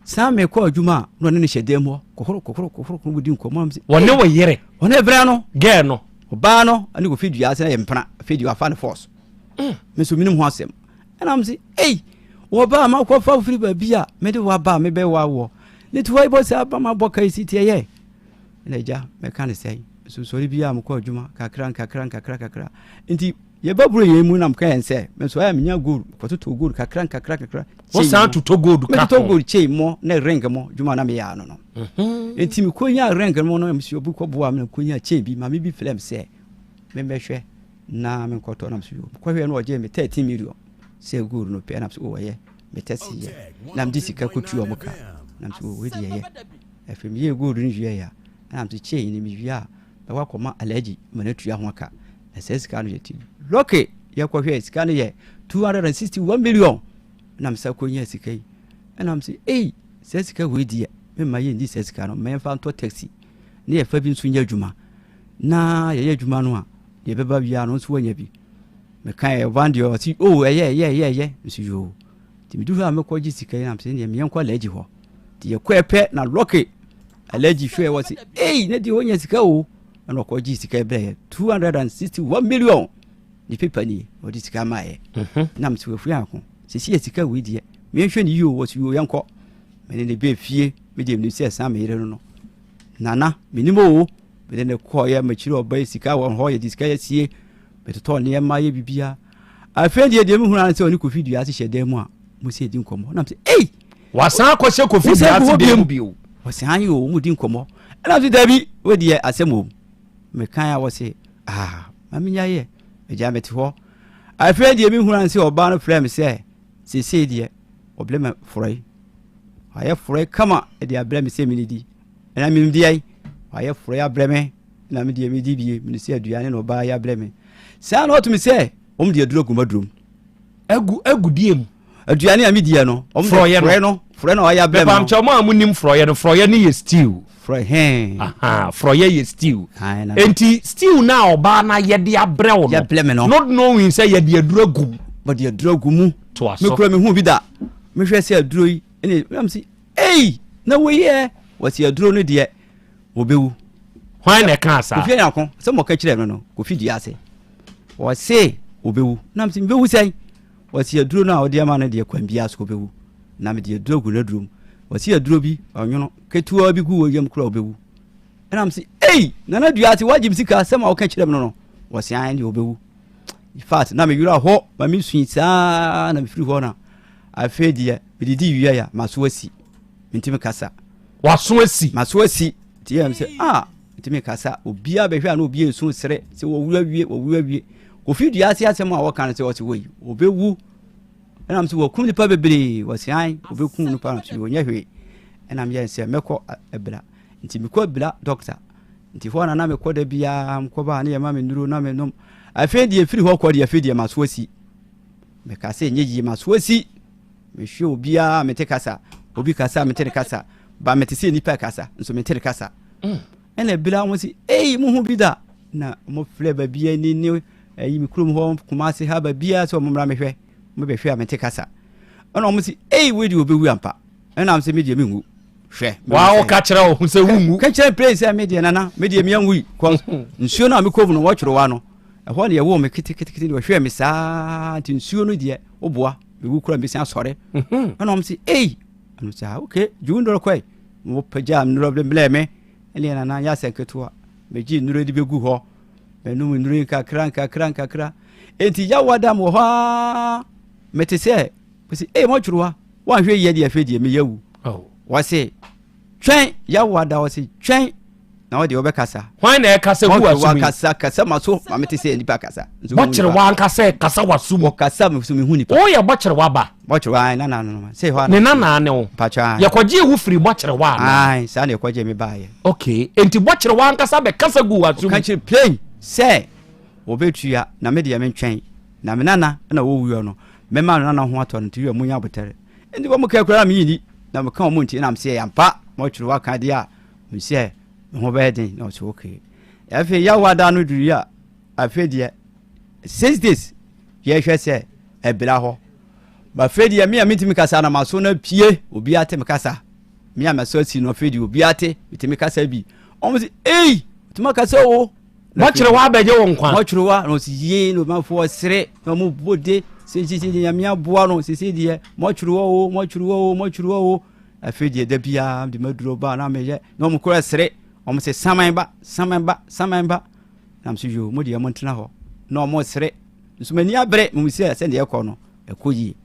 saa mekɔ adwuma a na ɔne no hyɛ dɛm hɔ kɔkɔrɔ wodi nkɔmmɔ nam sɛ wɔne wɔ yere ɔne brɛ no gɛ no ɔbaa no ane kofi dua ase na yɛ mpena afei deɛ wafa ne force me so minim ho asɛm ɛnam sɛ ei wɔba a makɔfa wo firi baabi a mede waba a mebɛwa wɔ ne to hɔ ibɔ sɛ aba mabɔ ka si tiɛyɛ ɛna agya mɛka ne sɛn so sɔre bi a mekɔ adwuma kakra nti yɛbɛburo yɛn mu nam ka yɛn sɛ menso ayɛ menya gold kɔtotɔ gold kakra wosan totɔ gold ka metotɔ gold kyei mmɔ ne ring mmɔ dwuma na meyɛ ano no nti mekɔnya ring mmɔ no msi obi kɔboa me kɔnya kyei bi ma me bi flem sɛ membɛhwɛ na menkɔtɔ nam so kɔhwɛ no ɔgye me 13 million sɛ gold no pɛ nam so wɔyɛ metɛsiyɛ nam de sika kɔtua mo ka nam so wɔdi yɛyɛ afei meyɛ gold no wie ya nam so kyei ne mewie a bɛwɔ akɔma alaji ma na tua ho ka na sɛ sika no yɛ ti loke yɛkɔhwɛ sika no yɛ 261 million nam sa kɔnya sika yi ɛnam sɛ ei sɛ sika wei deɛ memma yɛndi sɛ sika no mɛmfa ntɔ taxi ne yɛfa bi nso nyɛ adwuma na yɛyɛ adwuma no a deɛ bɛba bia no nso wanya bi meka yɛ van deɛ ɔsi ɛyɛ nso yoo nti medu hɔ a mɛkɔgye sika yi nam sɛ neɛ meyɛnkɔ alagyi hɔ nti yɛkɔɛ pɛ na loke alagyi hwɛ wɔ sɛ ei ne deɛ wɔnya sika o ɛna ɔkɔgye sika bɛyɛ 261 million ne pepa nie ɔde sika maayɛ nam sɛ wafiri ako sɛsi yɛ sika wei deɛ mehwɛ ne yio wɔ so yoo yɛnkɔ mene ne bɛ fie mede mnim sɛ ɛsan meyere no nana menim o mede ne kɔɔyɛ makyiri ɔba sika wɔ hɔ yɛde sika yɛsie metotɔ nneɛma yɛ bibia afei deɛ mehu no sɛ ɔne kofi dua ase hyɛ dan mu a mu sɛ ɛdi nkɔmmɔ nam sɛ ei wasan akɔhyɛ kofi dua ase dan mu bio wɔsan yɛ o mu di nkɔmmɔ ɛnam sɛ dabi wodeɛ asɛm o mekan a wɔ sɛ ma menya yɛ agya mete hɔ afei deɛ mehu no sɛ ɔba no frɛ me sɛ sesei deɛ ɔblɛ me forɔe ayɛ forɔe kama ɛde abrɛ me sɛ mene di ɛna menim deɛ ayɛ forɔe abrɛ me na me deɛ medi bie mene sɛ aduane na ɔbaa yɛ abrɛ me saa na ɔtumi sɛ ɔm deɛ aduro aguma durom agu die mu aduane a mediɛ no forɔe no na ɔyɛ abrɛ me pamkyɛ mo a monim forɔe no forɔe no yɛ stew forɔe yɛ stew enti stew na ɔbaa na yɛde abrɛ wo no not knowing sɛ yɛde aduro agum bɔde aduro agu mu mekura mehu bi da mehwɛ sɛ aduro yi ɛne nam sɛ ei na woyɛ wɔsi aduro no deɛ wɔbɛwu hwan na ɛka saa kofi anyako sɛ mɔka kyerɛ no no kofi dua ase wɔse wɔbɛwu nam sɛ mbɛwu sɛn wɔsi aduro no a wɔde ama no deɛ kwan bia so wɔbɛwu na mede aduro gu no adurom wɔsi aduro bi ɔnwono ketewa bi gu wɔ yam kora wɔbɛwu ɛnam sɛ ei nana dua ase woagye m sika sɛm a wɔka kyerɛ m no no wɔse an deɛ wɔbɛwu infact na mewura hɔ ma mesui saa na mefiri hɔ no afei deɛ mededi wie ya maso asi mentimi kasa waso asi maso asi nti yɛm sɛ mentimi kasa obiaa bɛhwɛ a na obiaa ɛsu serɛ sɛ wɔwura wie kofi dua ase asɛm a wɔka no sɛ wɔse wɔyi wɔbɛwu ɛnam sɛ wɔkum nipa bebree wɔse an wɔbɛkum nipa no so wɔnyɛ hwee ɛnam yɛn sɛ mɛkɔ abira nti mekɔ abira doctor nti hɔ na mekɔ da biaa mkɔba ne yɛma me nuro na menom afei deɛ firi hɔ kɔ deɛ afei deɛ maso asi meka sɛ ɛnyɛ yie maso asi mehwɛ obiaa mete kasa obi kasa mete ne kasa ba mete sɛ nipa kasa nso mete ne kasa ɛna bila mo si ei mo ho bi da na mo frɛ ba bia ni ayi me kurom hɔ Kumasi ha ba bia sɛ mo mra mehwɛ mo bɛhwɛ a mete kasa ɛna mo si ei we de obɛwu ampa ɛna am sɛ me de me ngu hwɛ wa o ka kyerɛ wo sɛ wungu ka kyerɛ place a me de nana me de me anwu nsuo no a me kɔbu no wɔtwere wa no ɛhɔ ne yɛwɔ me ketekete ne wɔhwɛ me saa nti nsuo no deɛ woboa mewu kura mbɛsi asɔre ɛna ɔm si ei ɛno sɛ okay dwu ndɔrɔ kɔe mo pagya nnuro blɛ me ɛne nana yɛ asɛ ketewa megye nnuro de bɛgu hɔ ɛnum nnuro nkakra enti yɛwada mo hɔ mete sɛ wɔsi ei mɔtwere wa wanhwɛ yɛ deɛ afei deɛ meyɛwu wɔse twɛn yɛwada wɔse twɛn na wɔde wɔbɛkasa hwan na ɛkasa gu asumi kasa maso ma mete sɛ nipa kasa bɔkyere wa ankasa kasa wasum kasa me so me hu nipa o yɛ bɔkyere wa ba bɔkyere wa na sɛ hɔ ne nana ne wo pacha yɛkɔgye hu firi bɔkyere wa ai saa na yɛkɔgye me baayɛ okay enti bɔkyere wa ankasa bɛ kasa gu wasum ka kyerɛ plain sɛ wɔbɛtua na me de me ntwɛn na me nana na wɔwuo no mema no na ho ato no tiwe munya botere ndi bo muka kura me yini na muka o munti na mse yampa mo twuru waka dia mse ho be den na so okay afi ya wada no duru ya afi dia 6 days ye hwese ebira ho ba fedi ya me mitimi kasa na maso na pie obi ate me kasa me amaso si no fedi obi ate mitimi kasa bi o si tuma kasa o mo kire wa abeje wo nkwa mo kire wa no si ye no ma fo sere no mu bode si ya me aboa no si die mo kire wo afedi da bia de maduro ba na me ye no mu kura sere o se saman ba na mso yo mo de mo ntena ho no mo sere nso mani abre mu si se de ekọ no ekoyi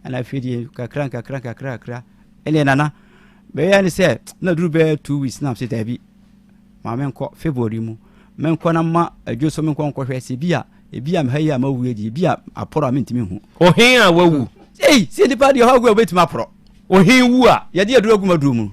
ana afedi kakra ele nana be ya ni se na duru be 2 weeks na mse da bi ma men ko February mu men ko na ma adwoso men ko hwe se bia me hayi ama wu edi bia aporo amintimi hu ohin a wawu se di pa di ho gwa betima aporo ohin wu a ye di aduro gu maduro mu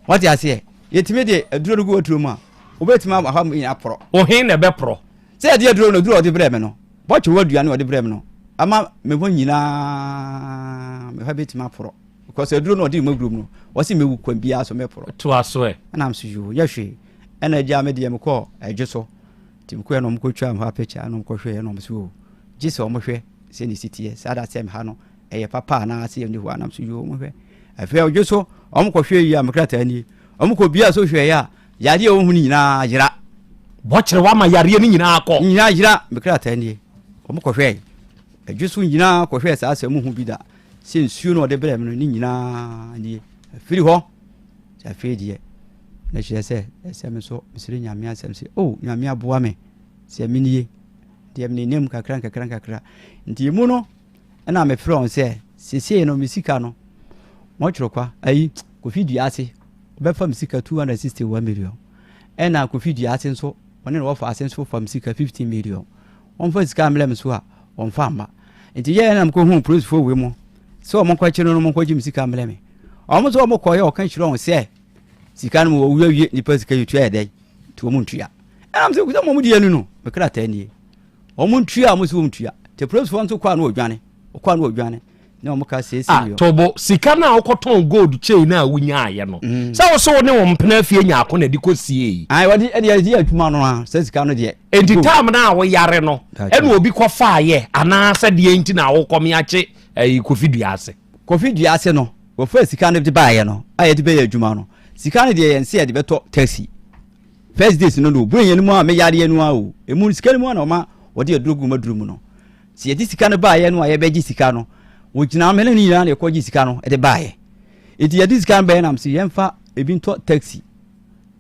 what ya se yetimi de aduro gu aduro mu a obetima ha mu aporo ohin na be pro se di aduro no duro odi breme no bo che wadua na odi breme no ama me ho nyina me ha betima aporo because aduro no odi maguro mu no wasi mewu kwam bia so me pro to aso e na am so yo ya hwe ena ja me de me ko adwoso tim ko no mko twa ha pecha no mko hwe no mso gise o mo hwe se ni sitie sada sem ha no eye papa na ase ni ho anam so yo mo hwe afi adwoso o mko hwe yi amkrata ni o mko bia so hwe ya yade o hu ni nyina yira bo kire wa ma yare ni nyina akọ nyina yira mkrata ni o mko hwe adwoso nyina ko hwe sa asem hu bi da se nsuo no de brem no ni nyina ni firi ho ja fedi na chese esem so misiri nyame asem se nyame aboa me se minie de me nem kakra nti mu no na me frɛ on se sese no misika no mo twrokwa ayi Kofi Duase obefa misika 261 million na Kofi Duase nso one no wofa asen so fa misika 15 million on fa sika mlem so a on fa ma nti ye na mko hu price fo we mo so mo kwa chiro no mo kwa ji misika mlem o so mo koye o kan chiro on se sika no wo wie ni pa sika yutu edai to mo ntua am se ku mo di anu no me kra ta ni o mo ntua mo so mo ntua te price fo nso kwa no odwane na mo ka se yo tobo sika na okoton gold chain na wunya aye no se wo so ne wo mpena fie nya akọ na di kosie ai wadi edi atuma no a se sika no de enti time na wo yare no ene obi kọ fa aye ana se de enti na wo kom yache Kofi Duase no wo fa sika no de ba aye no aye de be ya adwuma no sika no de yense ya de beto taxi first days no no buen yenu a me yare anu a o emu sika no na ma wo de adrogu maduru mu no si ye di sika no ba aye no aye be gi sika no wo gina me ni na ko gi sika no e de ba aye enti ye di sika ba na msi yemfa ebi nto taxi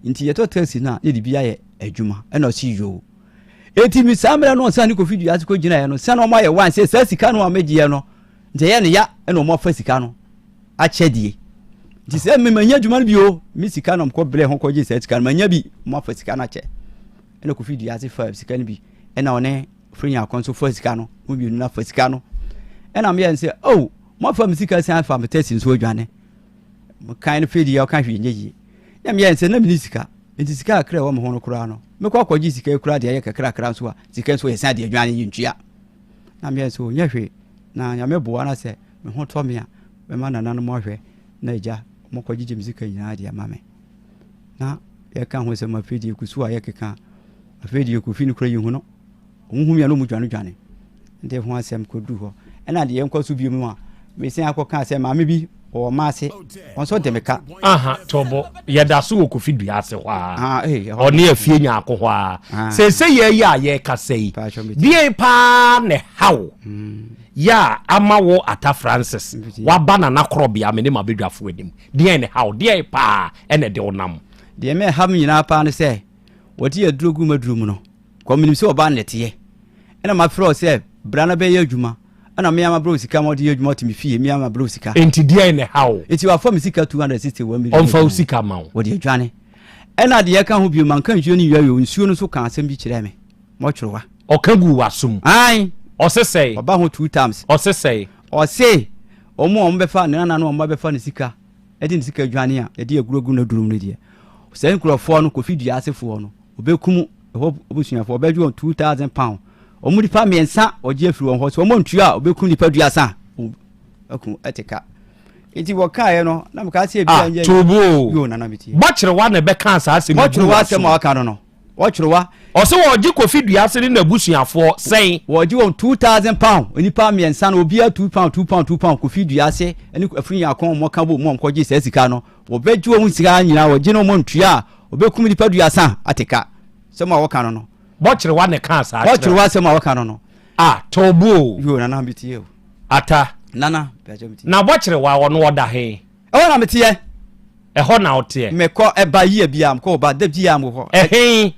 enti ye to taxi na ye di bia ye adwuma e na si yo enti mi samra no san Kofi Duase ko gina ye no san o ma ye wan se sika no a me gi ye no nte ye ne ya e no mo fa sika no a chedie nti se me manya adwuma no bio mi sika no mko ble ho ko gi sika no manya bi mo fa sika na che e na Kofi Duase fa sika no bi e na one frinya akonso fa sika no mo bi na fa sika no e na me yan se mo fa mi sika san fa me tesi nso adwane mo kan no fedi ya kan hwe nyeyi na me yan se na mi sika nti sika akra wo mo ho no kura no me kwa kwa gi sika kura de ya kakra nso a sika nso ye san de adwane yi ntua na me yan se nya hwe na nya me bo na se me ho to me a me ma nana no mo hwe na eja mo kwa gi muzika nyina de ama me na ya kan ho se ma fedi kusu a ya keka afedi Kofi ni kura yi hu no ohun ya no mu dwane nde ho asem ko du ho ena de yenko so bi mu a me sen akoka asem ma me bi o ma ase on so de meka tobo ye da so Kofi Duase ho a oni afie nya akọ ho a se ye ya ye kasei die pa ne hawo ya amawo ata Francis wa banana Krobea me ne mabedwafo anim die ne hawo die pa ene de onam de me ham nyina pa ne se woti adrogu maduru mu no kominim se oba nete ena ma fro se brana be ya adwuma ana me ama bro sika mo de ya adwuma timi fie me ama bro sika enti die ne hawo enti wa fo me sika 261 million on fa sika ma wo de adwane ena de ya kan ho bi man kan nsuo ni yayo nsuo no so kan asem bi kire me mo twrowa o kan gu wasum ai o se say oba ho 2 times o se say o se omo be fa na no omo be fa ne sika e de sika adwane a e de agurogu na durum ne de sen kurofo no Kofi Duase fo no obekumu obusuafo obedwo 2000 pound omu nipa miensa oje afiri won ho so omo ntua obeku nipa duasa aku eteka enti wokae no na mka se bia nje tobo yo na na meti bɔkyere wa na bɛka asase mu bɔkyere wa asɛm aka no bɔkyere wa ɔsɛ wɔgye kofi duase ne nabusuafoɔ sɛn wɔgye wɔn 2000 pound onipa miensa na obia 2 pound kofi duase ani afiri yakon mo ka bo mo kɔgye sɛ sika no wɔbɛgye wɔn sika nyina wɔgye no mo ntua obekum nipa duasa ateka sɛm a wɔka no bɔkyere wa ne ka asase bɔkyere wa asɛm a wɔka no tobo yo na na meti yo ata nana na bɔkyere wa wɔn wɔda he ɛwɔ na metiɛ ɛhɔ na woteɛ mekɔ ɛba yie bia mkɔ ba da bia mo hɔ ɛhe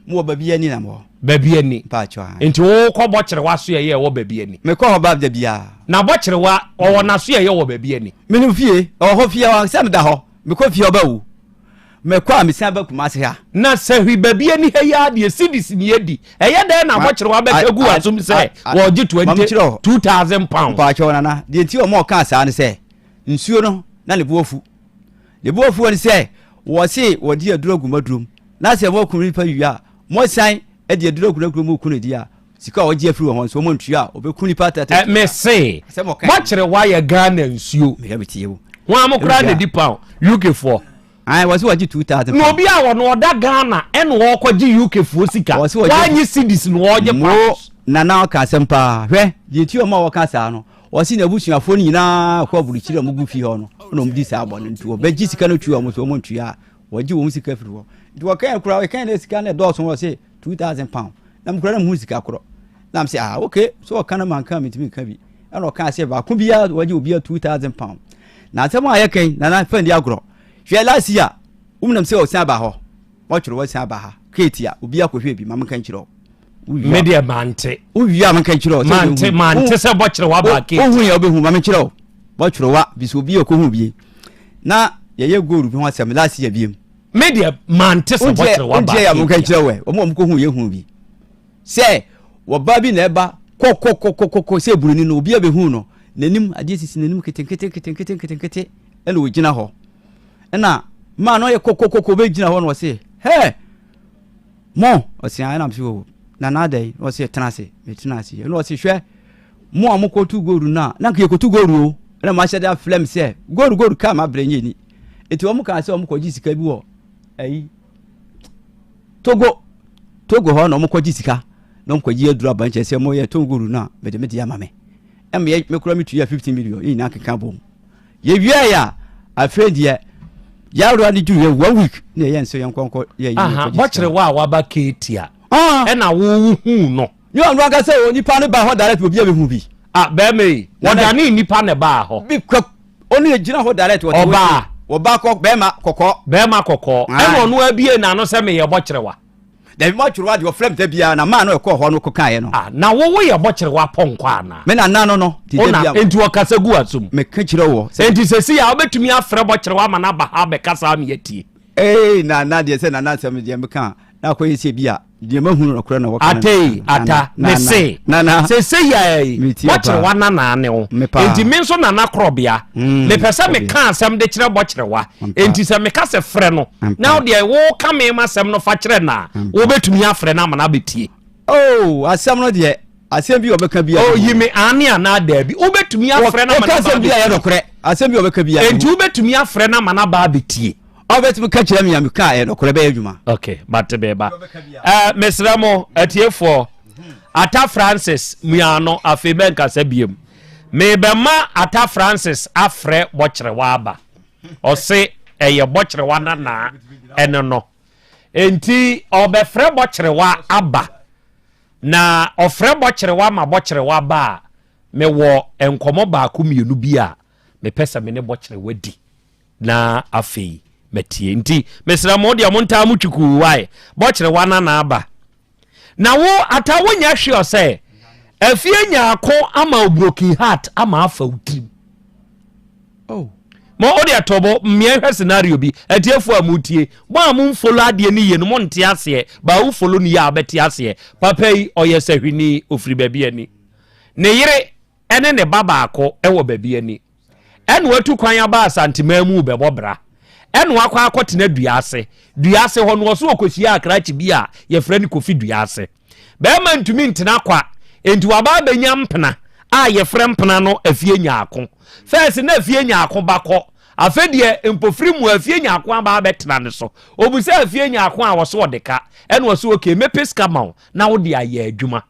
mo ba bia ni na mo ba bia ni pa chwa enti wo kɔ bɔkyere wa so yɛ wɔ ba bia ni mekɔ hɔ ba da bia na bɔkyere wa ɔwɔ na so yɛ wɔ ba bia ni menim fie ɔwɔ hɔ fie wa sɛ meda hɔ mekɔ fie ɔba wu mekɔ a mesan ba kuma se ha na sɛ hwi ba bia ni ha ya de sidis ni yedi ɛyɛ dɛ na bɔkyere wa bɛka gu asum sɛ wɔgye 2000 pounds pa chwa nana de enti o mo ka saa ne sɛ nsuo no na le buofu le buofu woni sɛ wo se wodi aduro gumadrum na sɛ mo kunri pa wia mo san e de aduro gumadrum mo kunu dia sika wɔgye afiri wɔn so mo ntua obekuni pa tata me se bɔkyere wa yɛ Ghana nsuo me yabiti yewo wɔn amokra na di pound UK for ai wɔse wɔgye 2000 no obi a wɔn ɔda Ghana ɛna wɔkɔgye UK for sika wɔanye cedis no wɔgye pounds na ɔka asɛm paa hwɛ de ti o ma wɔka saa no wɔse na busuafo ni nyinaa kɔ burukyire mo gu fi hɔ no na ɔmdi saa bɔ no ntuo bɛgye sika no tuo mo so mo ntua wɔgye wɔn sika firi hɔ nti wɔka kura wɔka na sika na dɔɔso wɔse 2000 pound na mkura na mu sika korɔ na m sɛ okay so wɔka na manka mitimi ka bi ɛna ɔka sɛ ba ko bia wɔgye obia 2000 pound na asɛm a yɛkan na na fandi agorɔ hwɛ last year umnam sɛ ɔsan ba hɔ wɔtwere wɔsan ba ha ketia obia kɔhwɛ bi mamka nkyerɛ media mante uwia manka nkyerɛ mante sɛ bɔkyere wa ba ketia ohu ya obehu mamkyerɛ bɔtwere wa bi so obia kɔhu bi na yɛyɛ goru bi ho asɛm last year biem media mante sɛ bɔkyere wa ba ketia ya manka nkyerɛ wɛ ɔmo kɔhu yɛhu bi sɛ wɔba bi na ɛba kɔkɔkɔkɔkɔ sɛ buruni no obia behu no nanim adeɛ sisi nanim ketenkete ɛna ogyina hɔ ɛna ma no yɛ kɔkɔkɔkɔ be gyina hɔ no wɔse he mo ɔse ana mso na dai wɔse tenase metenase ɛna wɔse hwɛ mo a mokɔtu goru na nka yɛkɔtu goru o ɛna ma hyɛ da flem sɛ goru ka ma brɛnyɛ ni eti wɔn ka sɛ wɔn kɔgye sika bi wɔ ayi togo hɔ na wɔn kɔgye sika na wɔn kɔgye aduru abankyɛ sɛ mo yɛ togoru na mede ya mame ɛm yɛ mekura mi tu ya 15 million yi na keka bom ye wie ya afɛdiɛ yaro ani ju ye 1 week na yɛ nso yɛ nkɔnkɔ yɛ yi bɔkyere wa ba ketia ɛna wo hu no yo anu aka sɛ nipa ne ba hɔ direct obi a be hu bi bɛɛmɛ wɔda ne nipa ne ba hɔ bi oni gyina hɔ direct wɔba kɔ bɛɛma kɔkɔ ɛna ɔno abie na no sɛ me yɛ bɔkyere wa da bi ma tworo wa de ofrem ta bia na ma no ɛkɔ hɔ no kɔka yɛ no na wo yɛ bɔkyere wa pɔnkɔ ana me na no ti bia enti wɔkasa gu asum me ka kyerɛ wɔ enti sɛsi ya obetumi afrɛ bɔkyere wa ma na ba ha bɛkasa me yɛtie na deɛ sɛ na sɛm deɛ meka na kɔ yɛ sɛ bia deɛ mahu no kora na wɔka ata me se sɛsi ya bɔkyere wa na ne wo enti me nso na Krobea me pɛ sɛ me ka asɛm de kyerɛ bɔkyere wa enti sɛ me ka sɛ frɛ no na deɛ wo ka me ma asɛm no fa kyerɛ na wo betumi afrɛ na ma na betie asɛm no deɛ asɛm bi obɛka bia yi me ane ana da bi wo betumi afrɛ na ma na asɛm bia yɛ nokore asɛm bi obɛka bia enti wo betumi afrɛ na ma na ba betie obetumi ka kyerɛ me ya me ka yɛ nokore bɛyɛ adwuma okay bate beba mesra mo atiefo ata Francis muano afi benka sabiem me bema ata Francis afrɛ bɔkyere wa aba ɔse ɛyɛ bɔkyere wa na ɛno no enti ɔbɛfrɛ bɔkyere wa aba na ɔfrɛ bɔkyere wa ma bɔkyere wa ba me wɔ enkomo ba ko mienu bi a me pesa me ne bɔkyere wadi na afei metie nti mesra mo dia monta mu twuku wai bɔkyere wa na aba na wo ata wonya hwe ɔsɛ afie nyaako ama broken heart ama afa utrim mo odi atobo mmea hwe scenario bi atiefo amutie mo amu follow ade ni ye no mo nte ase ba wo follow ni ya abeti ase papa yi oyɛ sahwini ofiri baabi ani ne yere ene ne baba akɔ ɛwɔ baabi ani ɛno atu kwan aba asantema mu bɛbɔ bra ɛno akɔ akɔtena duase hɔ no so okosia akrachi bi a yɛfrɛ ni kofi duase bɛɛma ntumi ntena kwa enti waba benya mpena a ye frɛ mpena no afie nyaako first na afie nyaako bakɔ afedie empofiri mu afie nyaako aba betena ne so obusa afie nyaako a wɔso odeka ɛna wɔso okay mepeska ma na wo de ayɛ adwuma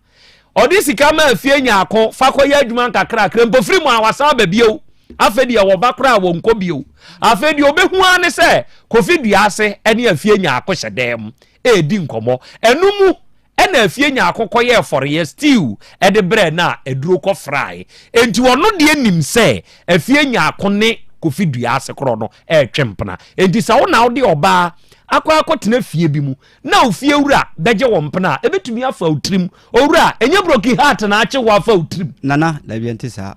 ɔde sika ma afie nyaako fakɔyɛ adwuma nkakra kra empofiri mu a wasa ba bio afedie wɔ bakra wɔ nkɔ bio afedie obehu ane sɛ kofi dua ase ɛne afie nyaako hyɛdɛm edi nkɔmɔ ɛnumu ɛna afie nyaako kɔyɛ fɔreyɛ stew ɛde brɛ na eduro kɔ fry enti wɔno de nim sɛ afie nyaako ne kofi dua ase korɔ no twempena enti sa wo na wo de oba akɔ tena fie bi mu na ofie wura bɛgye wo mpena ebetumi afa utrim owura enye broken heart na ache wo afa utrim nana da bi ente sa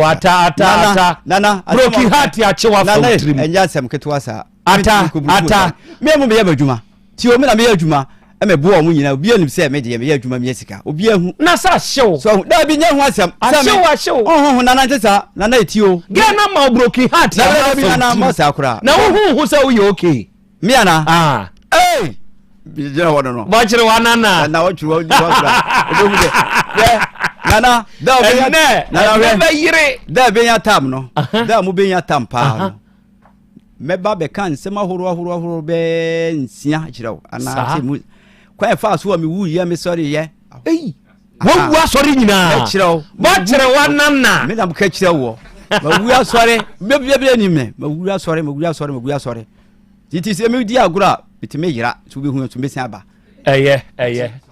ata nana broken heart ache wo afa utrim enye asem ketwa sa ata me mu be adwuma ti o me na me adwuma e me bo o mu nyina obi anim se me de me adwuma me sika obi ahu na sa hyew so da bi nya hu asem hyew nana ente sa nana etio ge na ma broken heart na bi nana ma sa akura na hu sa wo ye okay me ana bi je wo no ba kire wa nana na wo chiro di wa nana da be nana be yire da be nya tam no da mu be nya tam pa meba be kan sema horo be nsia kire ana se mu kwa fa so mi wu ye me sorry ye wo wu asori nyina ba kire wa nana me da mu ka kire wo ma wu asori be ni me ma wu asori titi se me di agura bitime yira so be hu so be sia ba eye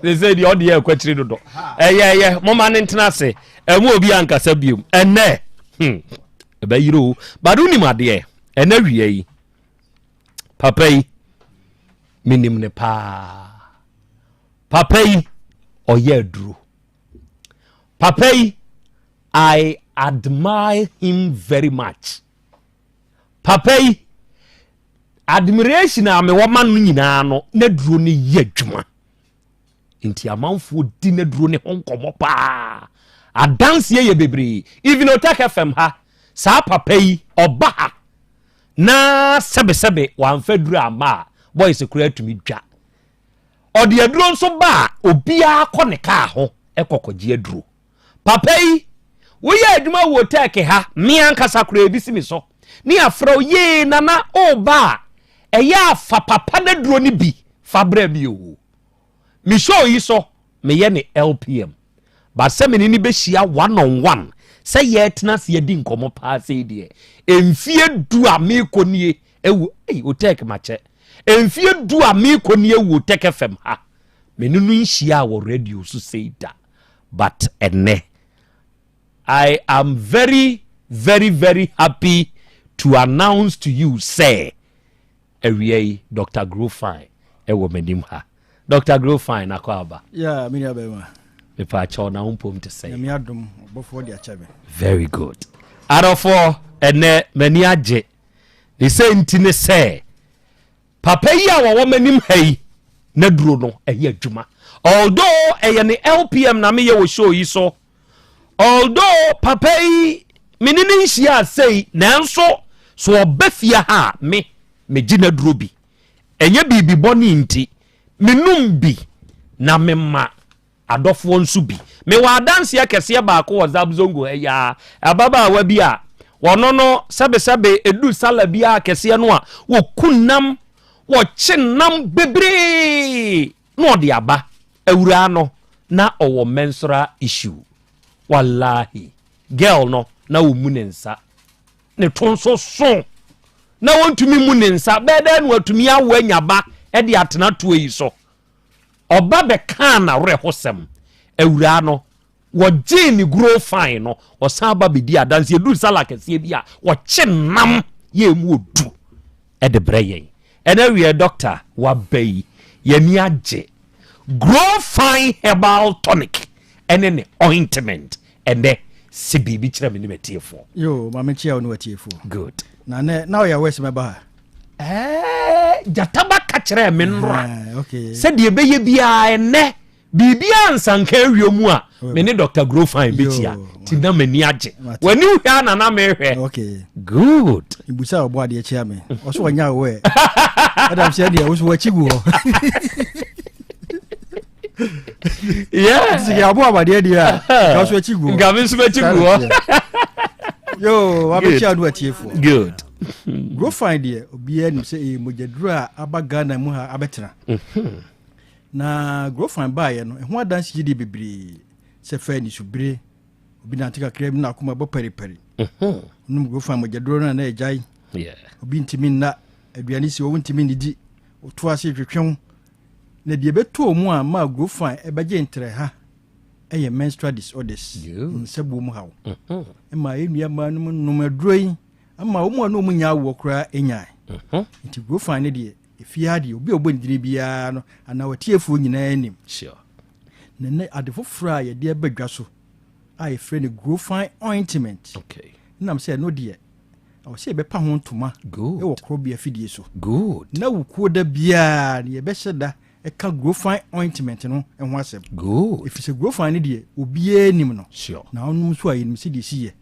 they say the audio kwatiri dodo eye mama ne ntena se emu obi ankasa biom ene be yiro badu ni made ene wie yi papa yi minim ne pa papa yi oye duro papa yi I admire him very much papa yi admiration ame woman no nyina no na duro ne yadwuma nti amanfo di na duro ne honkomo pa adanse ye bebre even Otec FM ha sa papa yi oba ha na sebe wan faduru ama boys kura tumi dwa ode aduro nso ba obia kɔ ne ka ho ekɔkɔgye aduro papa yi wo ye adwuma wo Otec ha me ankasa kura ebisi mi so ni afro ye nana oba eya fa papa na duro ni bi fa bra bi o mi show yi so me ye ne LPM ba se me ni be hia 1-on-1 se ye tena se ye di nkomo pa se die emfie du a me konie ewu Otec mache emfie du a me konie ewu Otec FM ha me nunu nhia wo radio so say da but ene I am very very very happy to announce to you say ewie Dr. Grofine ewo menim ha Dr. Grofine akwaba yeah me abema me pa cha na umpom to say me adom bofo dia chabe very good arofo ene mani age they say ntine say papa yi a wo manim hai na duro no eya adwuma although ne LPM na me ye wo show yi so although papa yi menini nhia sei nanso so obafia ha me gina duro bi enye bibi boni nti menum bi na memma adofo nso bi me wa dance akese ba ko wazabzongo ya ababa wa bi a wono no sebe edu sala bi akese no a wo kunam wo chenam bebre no de aba awura no na owo menstrual issue wallahi girl no na wo munensa ne tonso so na wontumi munensa bede no atumi awo anyaba e de atena to yi so oba be kan na rehosem awura no wo gene grow fine no o san ba be di adanse edu sala kese bi a wo chenam ye mu odu e de breyen ena wie doctor wa bai ye ni age grow fine herbal tonic ene ne ointment ende se bibi kire me ne betiefo yo ma me chia no betiefo good na o ya wese me ba jataba ka kire me nra okay se de beye bia ene bibia ansanka awiemu a me ne Dr. Grofine betia ti na mani age wani hwa na me hwe okay good ibusa obo ade chia me oso wanya we adam sia de wo so wachigu ho Yeah. Sisi ya abo abade dia. Ka so achigu. Ngame so achigu. Yo, abechi adu atiefo. Good. Go find there obi anim say mojaduru a abagana mu ha abetena. Na go find buy no ho adanse gidi bebre. Se fa ni subire. Obi na tika krem na akoma bo periperi. Num go find mojaduru na ejai. Yeah. Obi ntimi na aduane si wo ntimi ni di. Oto ase twetwem. Na de beto mu a ma go find ebeje ntre ha. Eye menstrual disorders. Nsebu mu hawo. Ma enua ma no numadroi. Ama omo na omunya wo kra enya. Nti go find de efia de obi obondire bia no ana watiefu nyina anim. Sure. Na adefofra ye de badwa so. I friend go find ointment. Okay. Nam say no de. I say be pa ho ntoma. Good. E wo Krobea fidie so. Good. Na wukuo da bia ye be hyeda e ka go find ointment no e ho asem. Good. If it's a go find de obi anim no. Sure. Na onum so ayi nim se de siye.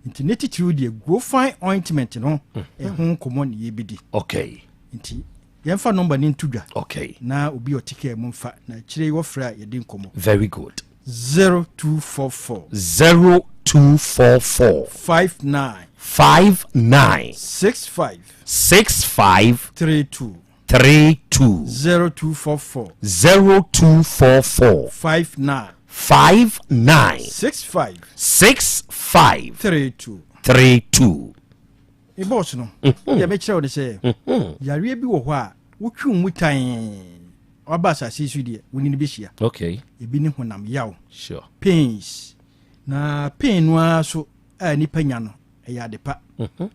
Nti netitiru de go find ointment no e ho komo ne ye bidi. Okay. Nti yemfa number ni ntudwa. Okay. Na obi otike mu mfa na kire wo fra ye din komo. Very good. 0244 59 65 32 0244 59 65 32 e boss no ya me kire wo de say yare bi wo ho a wotwu mutan obasa sisu de woni ni behia. Okay. Ebi ni honam yaw. Sure. Pains. Na pain no aso a nipa nya no e ya de pa.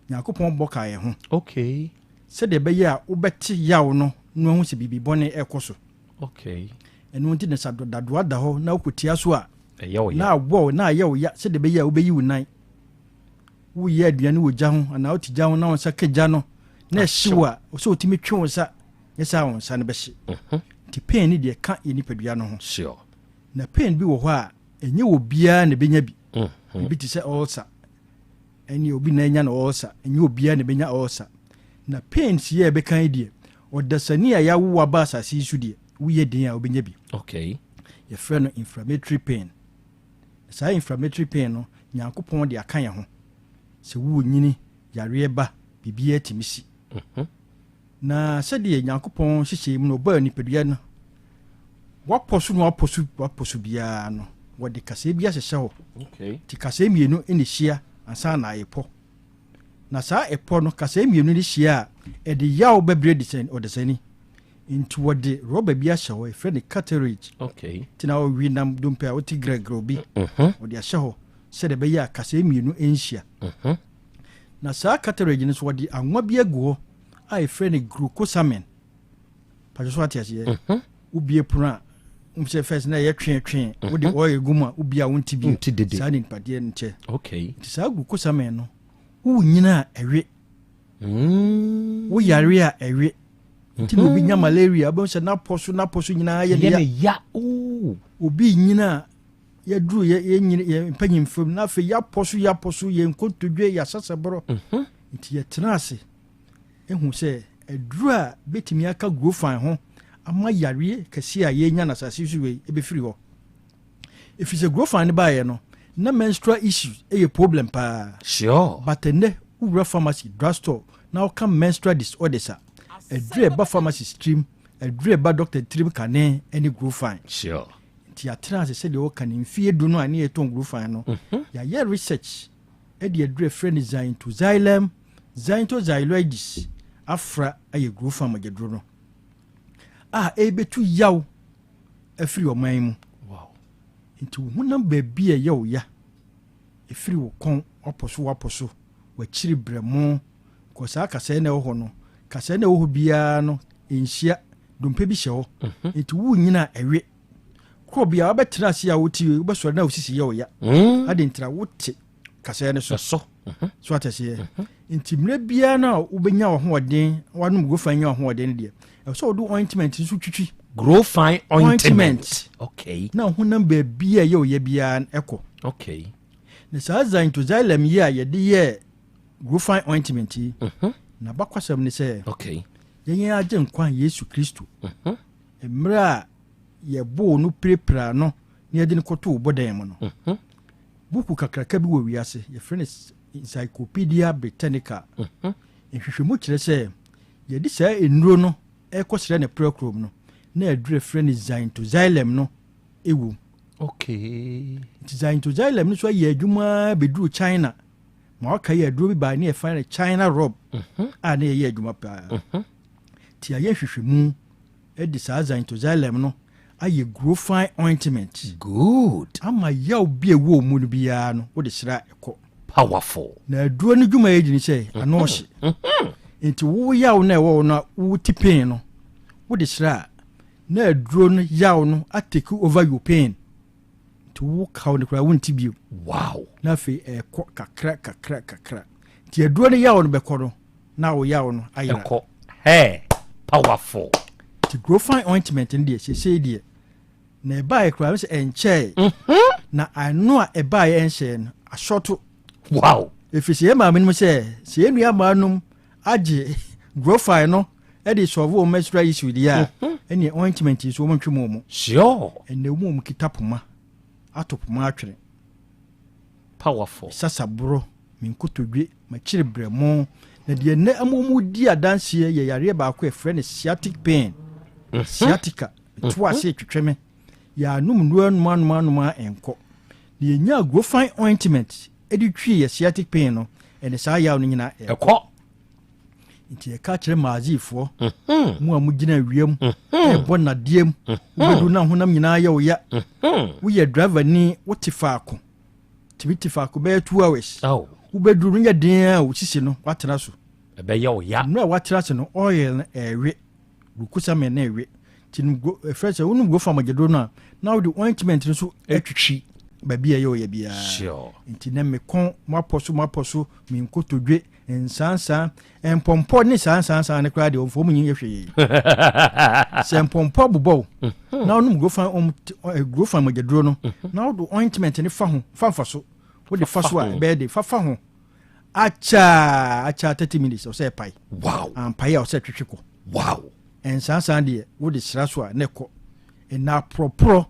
Yakopon boka ye ho. Okay. Se de be ya ubeti yaw no no ho se bibi bone ekoso. Okay. Enu nti ne sado dado ada ho na okotia so a yaw ya. Na wo na yaw ya se de be ya obeyi unan. Wo ye aduane wo gya ho ana otija ho na won sa kagya no. Na hyewa so otimi twon sa yesa won sa ne be hye. Ti pain ni de ka ye nipadua no ho. Sure. Na pain bi wo ho a enye wo bia na benya bi. Bi ti se ulcer. Eni obi na nya na ulcer, enye obia na benya ulcer. Na pain si ye be kan die. Odasani a ya wo aba asase su die. Wo ye den a obenya bi. Okay. Ye frɛ no inflammatory pain. Sa inflammatory pain no Nyankopɔn de aka ye ho. Se wo nyini yare ba bibia timisi. Na sɛdeɛ Nyankopɔn hyehyɛ mu no ba nipadua no waposu biara no wɔde kasa bi ahyehyɛ ho. Okay. Ti kasa mienu ne hyia ansa na ayepɔ. Na saa epɔ no kasa mienu ne hyia e de yaw bebre design odesani. Into wɔde rubber bi ahyɛ ho e friend cartilage. Okay. Ti na wi nam dompe a oti gregro bi. Wɔde ahyɛ ho sɛ de be ya kasa mienu enhyia. Na saa cartilage no so wɔde anwa bi agu I friend glucosamine. Pajo atiase. Ubie puna umse first na ye twen wo de oil guma ubia wonti bi. Sa ni pade nche. Okay. Sa glucosamine no wo nyina ewe. Wo yare a ewe. Ti no bi nya malaria bo se na poso nyina ye ya. Obi nyina ye duru ye nyina ye panyim fam na fe ya poso ye nkotodwe ya sasabro. Nti ye tenase ehu se edura betimi aka grofan ho ama yare kase a ye nya na sase su we ebefiri ho efise grofan ne baaye no na menstrual issues e problem pa. Sure. But ne ura pharmacy drugstore now come menstrual disorders a edura ba pharmacy stream edura ba doctor trim kane any grofan. Sure. Ti atra se de o kan mfie do no ani eton grofan no ya ye research e de edura friend xylem xylithiasis afra aye grofan magedro no ebetu yaw afiri oman mu. Wow. Nti hunam ba bia yaw ya efiri wo kon waposo wachiri bremo ko sa kasa na ho no kasa na ho bia no enhia dompe bi hye ho. Nti wu nyina ewe Krobea obetra ase a woti obeso na osisi yaw ya ade ntra wote kasa ne so so atase nti mre bia na ubenya wo hoden wanum go fanya wo hoden de so do ointment nso twitwi grofine ointment. Okay. Na honam ba bia ye o ye bia eko. Okay. Na sa xylem ye de ye grofine ointment na bakwasam ne se okay. Yenye agye nkwa Yesu Kristo. Emra ye bo no prepra no na ye de koto bodan mu no buku kakraka bi wo wiase ye frene Encyclopedia Britannica nhwehwemu kire se ye di sa enuro no ekosere ne procrom no na adure frene xylem no ewu okay xylem no so ye adwuma beduru China ma waka ye aduro bi ba na ye fa China rob a na ye adwuma pa ti aye hwehwemu edi sa xylem no aye grow fine ointment good ama yaw bi ewo mu no bia no wo de sira ekọ powerful na aduro no dwuma ejini se ano hye enti wo yaw na ewo no wo tipin no wo de sira na aduro no yaw no atake over your pain to wo kaw ne kra wo ntibio wow na fe ekọ kakra ti aduro no yaw no bekọ no na wo yaw no ayira ekọ hey powerful ti grow fine ointment ndi se die na eba ekra se enche na anu a eba enche no ashoto wow efisi ema menum se enua manum age grow fine no e dey solve o menstrual issue dia ene ointment so mo ntwemo mo sure ene mo kitapoma atopoma atwere powerful sasabro minkotodwe machire bremo na de ne amomu di adanse ye yare ba ko e friend sciatic pain sciatica to ase twetweme ya num nuanu enko ne nya grow fine ointment edi twi ye sciatic pain no ene sa ya no nyina ekọ nti e ka kire maazifo mu amugina wiem e bona diem ubedu na honam nyina ya wo ya wo ye driver ni wotifaako tibitifako be 2 hours ubedu nya den wo sisi no watena so e be ya wo ya no watena so no oil na ewe rukusa me na ewe tin go fresh unum go fama gedo no now the ointment so etwitwi babia ye oya bia sure nti na me kon maposo mi nkotodwe ensansa empompo ni sansa ne kra de omfo mu nyi hwe se empompo bobo na unum go fa magedro no now the ointment ni fa ho fa so wo de fa so a be de fa ho acha 30 minutes o se pai wow ampai o se twetweko wow ensansa de wo de sira so a ne ko na propro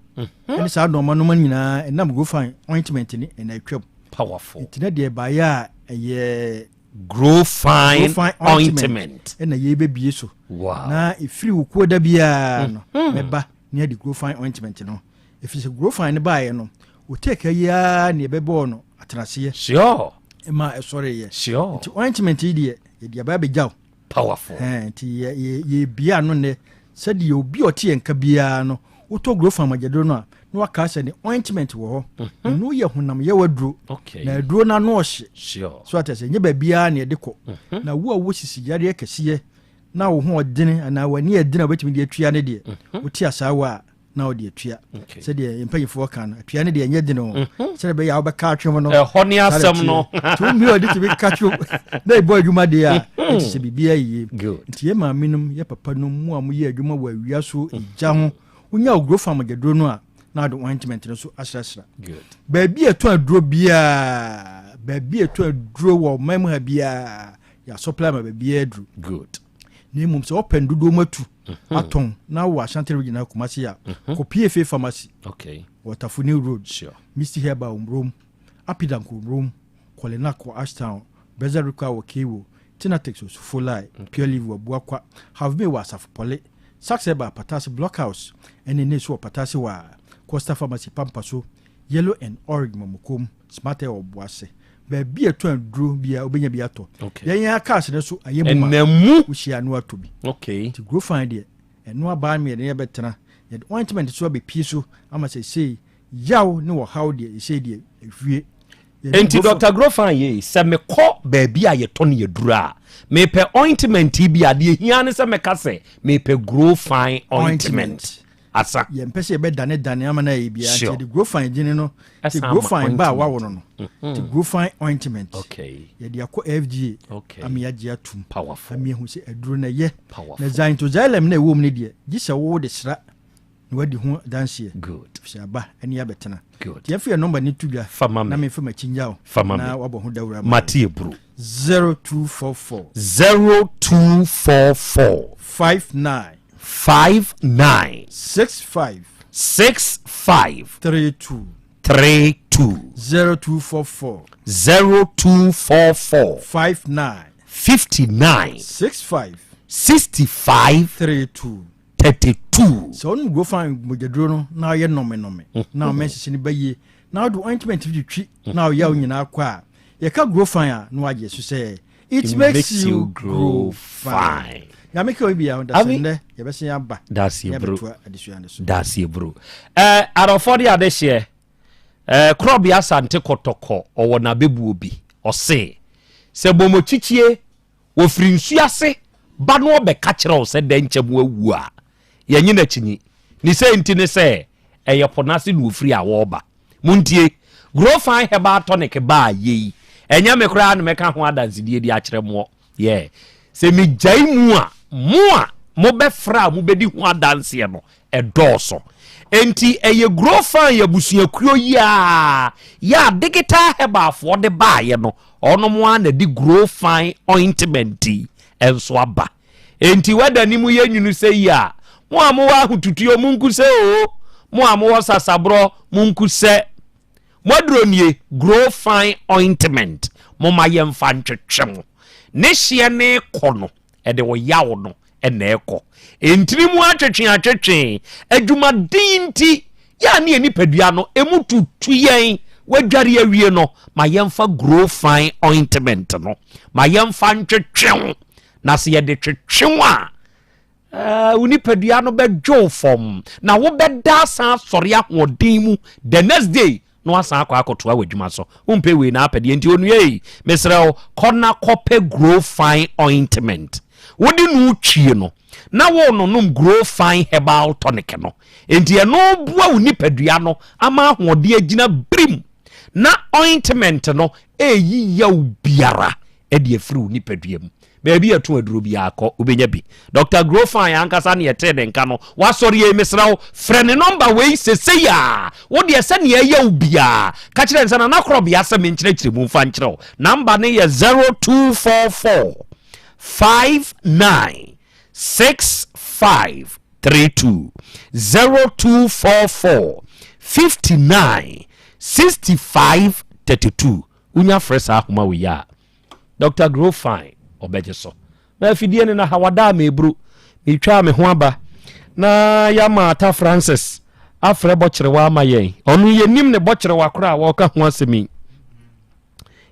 and sa no manoma nyina enam go fine ointment ni na atwam powerful itina de ba ya ye grow fine ointment na ye bebie so wow na ifiri wuko da bia no meba ne de grow fine ointment no if you grow fine ba ye no o take ya ne bebo no atrase sure ma sorry ye sure ti ointment yi de ye de ba be jaw powerful ti ye bia no ne said you obi oti enka bia no uto grow from magedo no na waka se ne ointment wo ho no ye honam ye waduro na aduro na no ohye sure so atese nye ba bia na ye de ko na wo a wo sisi yare kese na wo ho odene ana wani adina obetimi de atua ne de uti asawa na odi atua se de empanyifo kan atua ne de enye de no se be ya obeka atwem no honi asem no to mi odi ti be katwo na ibo adwuma de a ti se bibia yi nti ye ma minum ye papa no mu amu ye adwuma wa awia so ejja ho unya grow farm gedro no a na do ointment no so asrasra good ba bi eto aduro wo mem ha bia ya supply ma ba bi aduro good ni mum so open dodo matu aton na wo Asante regional Kumasi ya kopie fe pharmacy okay Waterfuni road sure Misty Herba umrom Apidanko room Kolenako Ashtown Bezarika Wakewo Tinatexos Fulai Pure Live Wabuakwa have me wasaf pole Saxeba Patasi Blockhouse and in this Patasi wa Costa Pharmacy Pampaso Yellow and Orange Mamukum Smarte or Boise be a turn drew be a obenya biato okay ya cash so ayemu enemu ushi anu atobi okay to go find it and no ban me na betena the ointment so be piece ama say yaw ne wo how de say de wie enti Dr. Grofan ye se me ko ba bi aye to ne yedura me pe ointment bi ade hia ne se me ka se me pe grow fine ointment asa ye mpese be dane ama na ye bia the grow fine gene no the grow fine ba wa wono no the grow fine ointment okay ye de akọ FDA okay am ya gye atum powerful am ye hu se aduro na ye powerful na xylem na ewom ne de gise wo de sra na wadi hu danse good fisa ba eni ya betena good ye fe number ni tudwa na me fe machinjao na wabo hu dawura Matie bro 0244 59 65 32 0244 59 65 32 so on go find mujadro no na ye nome na message ni baye na do ointment fi twi na ya onyina kwa ye ka grow fine a no age so say it makes you grow fine ya make you be understand ye be say aba that's you bro arofodi adehye Krobea Asante kotoko owo na bebu obi ose se bomochichie wo frinsu ase ba no be ka kire o se denchemu awu a yenyi na chinyi ni se nti ne se eyeponase no ofri a wo ba muntie grow fine herbal tonic ba yi enya me kra na me ka ho adansidie di a kire mo ye se mi jai mu a mo be fra mo be di ho adanse no edoso enti eye grow fine ya busuakuo ya digital herbal for the buy no ono mo an di grow fine ointment enso aba enti weda ni mu yenwunu se ya mo amowa hututuo munku se o mo amowa sasabro munku se modronie grow fine ointment mo mayemfa ntwetwem ne hye ne kono ede wo yawo no ene eko entiri mu atwetwe adwuma dinti ya ne nipadua no emu tutuyen wadware awie no mayemfa grow fine ointment no mayemfa ntwetwe na se yede twetwe a unipadua no bedwo fom na wo beda san sori ahodin mu the next day no asan akoto awadwuma so umpe we na apede enti onue mesrew kona kope grow fine ointment wodi no twie no na wo no nom grow fine herbal tonic no enti eno bua unipadua no ama ahode agina brim na ointment no eyi yaw biara e de afiri unipadua mu baby atu aduro bi akọ obenya bi Dr. Grow Fine ankasa ne yete den ka no wasori e mesrawo frene number we sese ya wo de ese ne ya ubia ka kire nsa na Krobea asem nkyerɛkyerɛ mu mfa nkyerɛw number ne ye 0244 596532 0244 596532 unya fresa ahoma we ya Dr. Grow Fine obejeso na fidie ne na hawada mebru mitwa me ho aba na ya mata Francis afre bocherewa amayen onu yenim ne bocherewa kro a wo ka ho asemi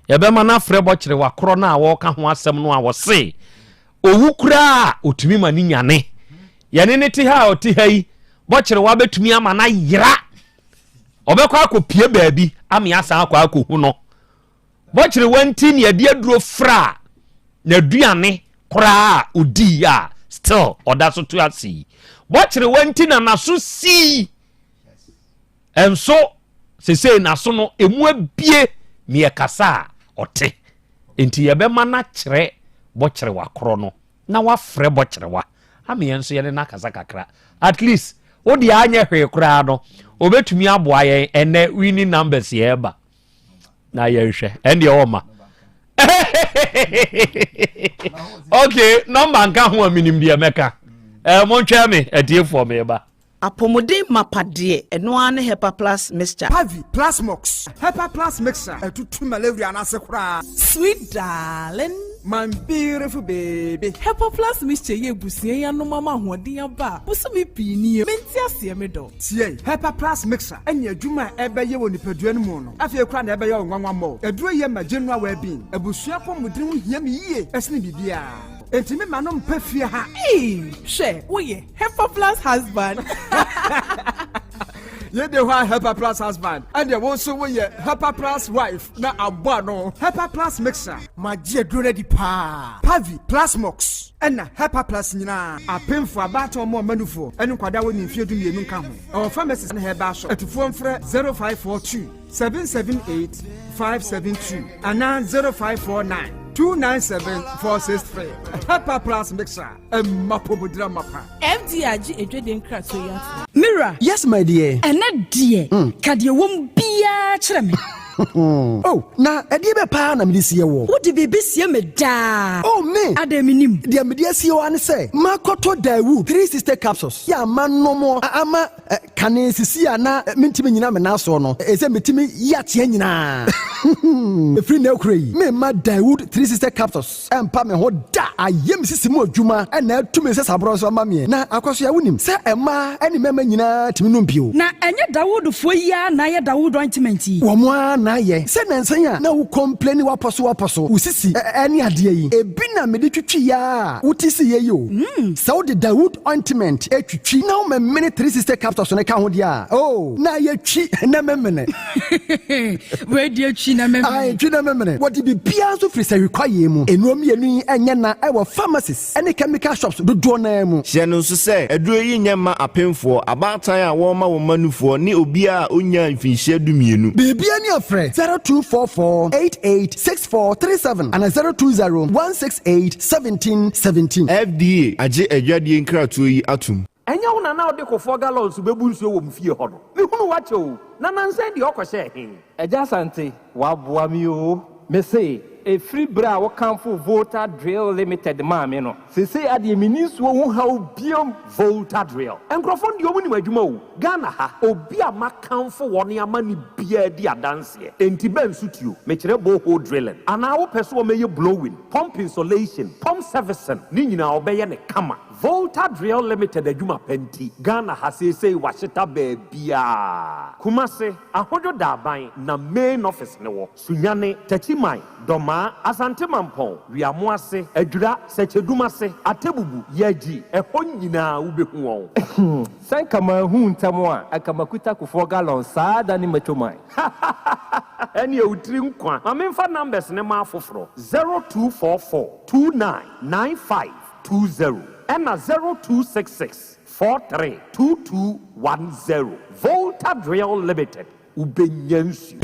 ya be ma na afre bocherewa kro na wo ka ho asem no a wo se owu kura otumi ma ni nyane ya ne ti ha oti hai bocherewa betumi ama na yira obekwa akopie baabi ami asa akwa akohu no bocherewa nti ne ade aduro fra na duane kura odi ya still oda so to asi bochire wanti na naso si enso sese naso no emu abie me kasa ote enti ye be mana kire bochire wakro no na wafre bochire wa ame enso ye na kasa kakra at least odi anya hwe kura no obetumi aboa ye ene winning numbers ye eba na ye hwe ende oma okay number nka ho aminim de meka montwa me adie me ba apomode mapade eno ane Hepa Plus mixture Pavi Plus Mox Hepa Plus mixture etutu malaria na sekura sweet darling my beautiful baby Hepa Plus mixture ye busie ya no mama hoden aba busumi pini menti ase me do tie Hepa Plus mixture enya adwuma ebeye wo nipadua no mu no afie kura na ebeye onwanwa mo eduro ye ma general well-being ebusua pomodin ho hia me yie esne bibia entimi manom pafie ha she woye Hepa Plus husband ye de wa Hepa Plus husband and they also woye Hepa Plus wife na abua no Hepa Plus mixer magie duro di pa Pavi Plus Mox ena Hepa Plus nyina apemfo abato mo manufo enu kwada woni mfie du mienu nka ho our pharmacies na heba so etufo mfre 0542 778 572 ana 0549 297-463. Hepa Plus mixer. Mapobudra mapa. FDRG edweden krato ya. Mira. Yes, my dear. Ene dear. Kadie wom bia kyerɛ me. Oh, na ɛdeɛ bɛ paa na mede sie wɔ. Wode biribi sie me daa. Oh, me. Ademinim. Deɛ mede asie wɔ ane sɛ, makɔtɔ Daewoo 3 sister capsules. Ya ama nomo ama kane sisi a na mentimi nyina me naso no. Ɛsɛ metimi yateɛ nyinaa. Efiri na ekura yi. Me ma Daewoo 3 sister capsules. Ɛmpa me ho da. Ayem sisi mu adwuma ɛna atumi sɛ sabro so ama me. Na akɔso ya wonim sɛ ɛma ɛne mɛma nyinaa timi no mpio. Na ɛnyɛ Daewoo fo yi a na yɛ Daewoo ointment yi. Wo mo na yɛ. Sɛ nansan a na wo complain waposo. Usisi ɛne adeɛ yi. Ebi na mede twitwi ya. Wotisi ye yo. Sɛ wo de Daewoo ointment etwitwi na wo memene 3 sister capsules ne ka ho dia. Oh, na ye twi na memene. We die twi na memene. Ai twi na memene. What be bia so free say require mu. Enuom yenu enye na ɛwɔ pharmacies ɛne chemical shops dodo na mu. Hye no so sɛ aduro yi nyema apemfo abatan a wɔn ma wɔn manufo ne obi a onya mfinhyia dumienu. Bibia ne afrɛ 0244886437 and 02016871717. FDA agye adwadie nkratoɔ yi atum. Enya wo na ode kofo gallons bebu nsuo wɔ mfie hɔ no. Me hunu wache o. Na nansen de okɔhye hen. Yaw Asante wa boa mi o. Me say a free bra wo kamfo Volta Drill Limited maame no. Se say ade mini nsuo ho haw biom Volta Drill. Enkrofo de omu ni adwuma o. Ghana ha obi a makamfo wɔ ne ama ni bia di adanse. Enti ben sutio. Me kire boho drilling. Ana wo pese wo meye blowing, pump installation, pump servicing. Ni nyina obeye ne kama. Volta Drill Limited adwuma penti. Ghana ha say washita bebia. Kumase ahodo daban na main office ne wo. Sunyane Techiman Doma Asante Mampon Wiamoase Edura Sechedumase Atebubu Yeji Eho nyina ubehu won. Sanka ma hu ntamo a akamakuta kufo gallon saa da ni matoman. Eni utri nkwa. Ma memfa numbers ne ma afoforo 0244299520 and 0266432210. Volta Drill Limited. Ubenyansu.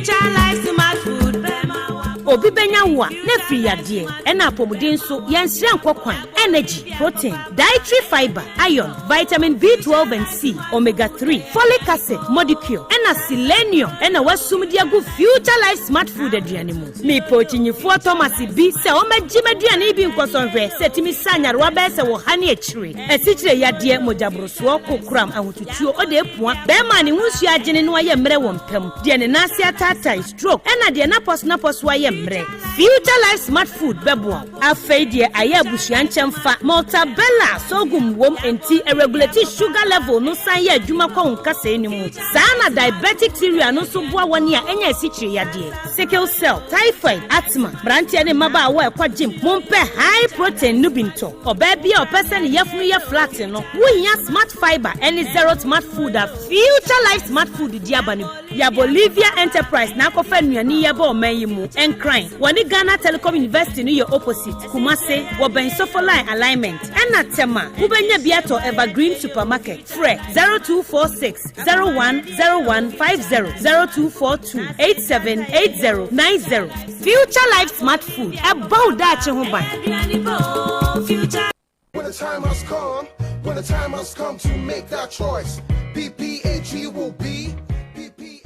Obi benya wa na free yade e na apomuden so yansire nkokwan energy protein dietary fiber iron vitamin B12 and C omega 3 folic acid molecule and selenium and wasum dia go future life smart food aduane mu me pochinyifo Thomas bi se o magime aduane bi nkosonhwe setimi sanyare wa be se wo hane akire esikyire yade mojabroso kokram ahotutuo o de epua be ma ne hunsu agene no aye mre wo mpam de ne nase atata stroke and de na pos wa ye mre future life smart food beboa afei de aye abusuan chemfa Maltabella sogum wom enti regulate sugar level no san ye adwuma kwa nkasa enimu sana diabetic theory no so boa woni a enya esikyire yade sickle cell typhoid asthma brantia ne maba wa ekwa gym mompe high protein no binto oba bia opese ne yefunu ye flat no wohia smart fiber any zero smart food a future life smart food di abani ya Bolivia enterprise na akofa nuani ye ba o mayimu enkran woni Ghana Telecom University no ye opposite Kumase wo ben sofoline alignment ena tema ubenya biato Evergreen supermarket fre 0246010150 0242878090 future life smart food about that ho ban. When the time has come to make that choice, PPAG will be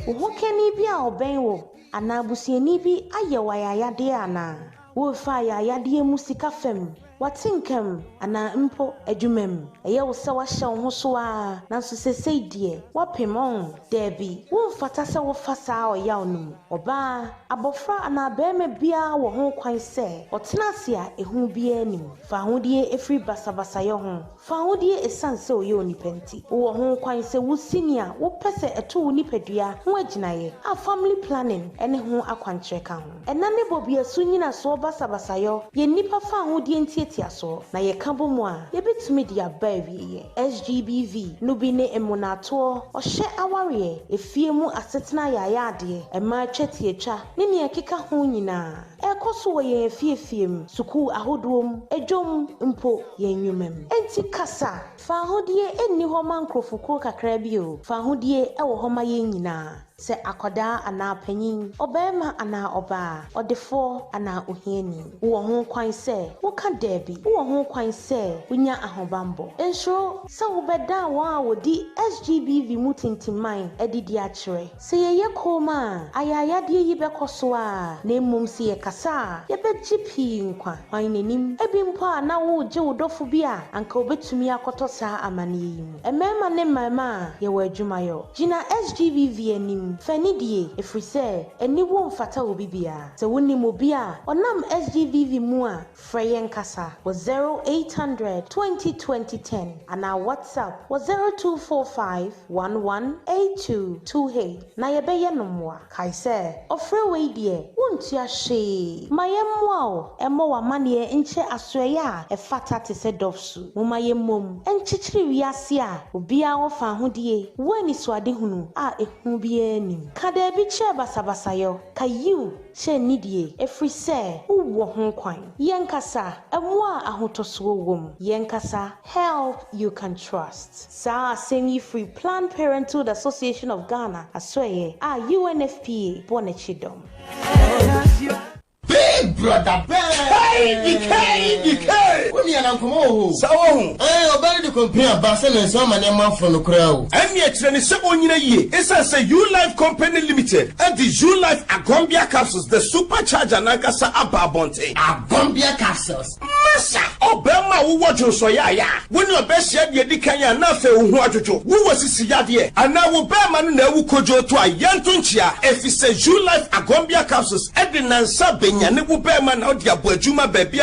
Wo keni bi a oben wo anabusieni bi ayewa yayade ana wo fa yayade mu sika fam watinkam ana mpo adwumam eye wo se wa hye wo so a na so sesei de wapemon debi wo fata se wo fasa o yaw num oba abofra ana bema bia wo ho kwan se otenase a ehu bia anim fa hodie efri basabasa ye ho fa hodie esanse o ye onipenti wo ho kwan se wo senior wo pese eto wo nipadua ho aginaye a family planning ene ho akwankyereka ho enane bobia so nyina so basabasa ye nipa fa hodie entiatiaso na ye kabo mu a ye betumi dia bawie SGBV no bi ne emunato ohye aware efie mu asetena yayade ema twetietwa ne ne akeka ho nyina ekoso wo ye fiefiem suku ahodom ejom mpo ye nwumem enti kasa fa hodie enni ho mankrofo kakra bi o fa hodie ewo ho ma ye nyina Se akoda ana panyin obema ana oba odefo ana ohiani wo ho kwan se wo ka debi wo ho kwan se wonya ahobambo enso se wo beda wa wodi SGBV mutintiman edidi akire se ye koma ayayade yi bekoso a na mmom se ye kasa ye begipi nkwa wan nanim ebimpo na wo je wodofo bi a anka obetumi akoto saa amane yi mu emema ne mama ye wa adwumayo gina SGBV anim fanidie efrise eni wo mfata obi bia se woni mo bia onam SGBV mu a freyen kasa wo 0800 202010 ana WhatsApp wo 0245 118228 na ye beye nomwa kai se ofre we die wontua hwe mayemwa o emo wa mane enche asoye a efata te se dofsu mo mayemmom enchichiri wiase a obia wo fa hodie wani swade hunu a ehu bia nim kada bi che basabasayo kayu che nidie efrise wo ho kwan yenkasa emwa ahotoso wom yenkasa help you can trust sa semi free Planned Parenthood Association of Ghana asoye a UNFPA bonechidom Big brother, hey, DK. What me an uncle? So, obey the company of Basel and some and a month from the crowd. And yet, 27 years, it's a U Life Company Limited and the U Life Agombia capsules, the supercharger Nagasa Ababonte. Agombia capsules. Massa, Obama, who watch you so ya. When your best shed, Yadikaya, nothing who watch you. Who was this Yadia? And now Obama never could go to a Yantunchia if it's a U Life Agombia capsules, Edina Sabin. And it will bear man out your bojuma baby.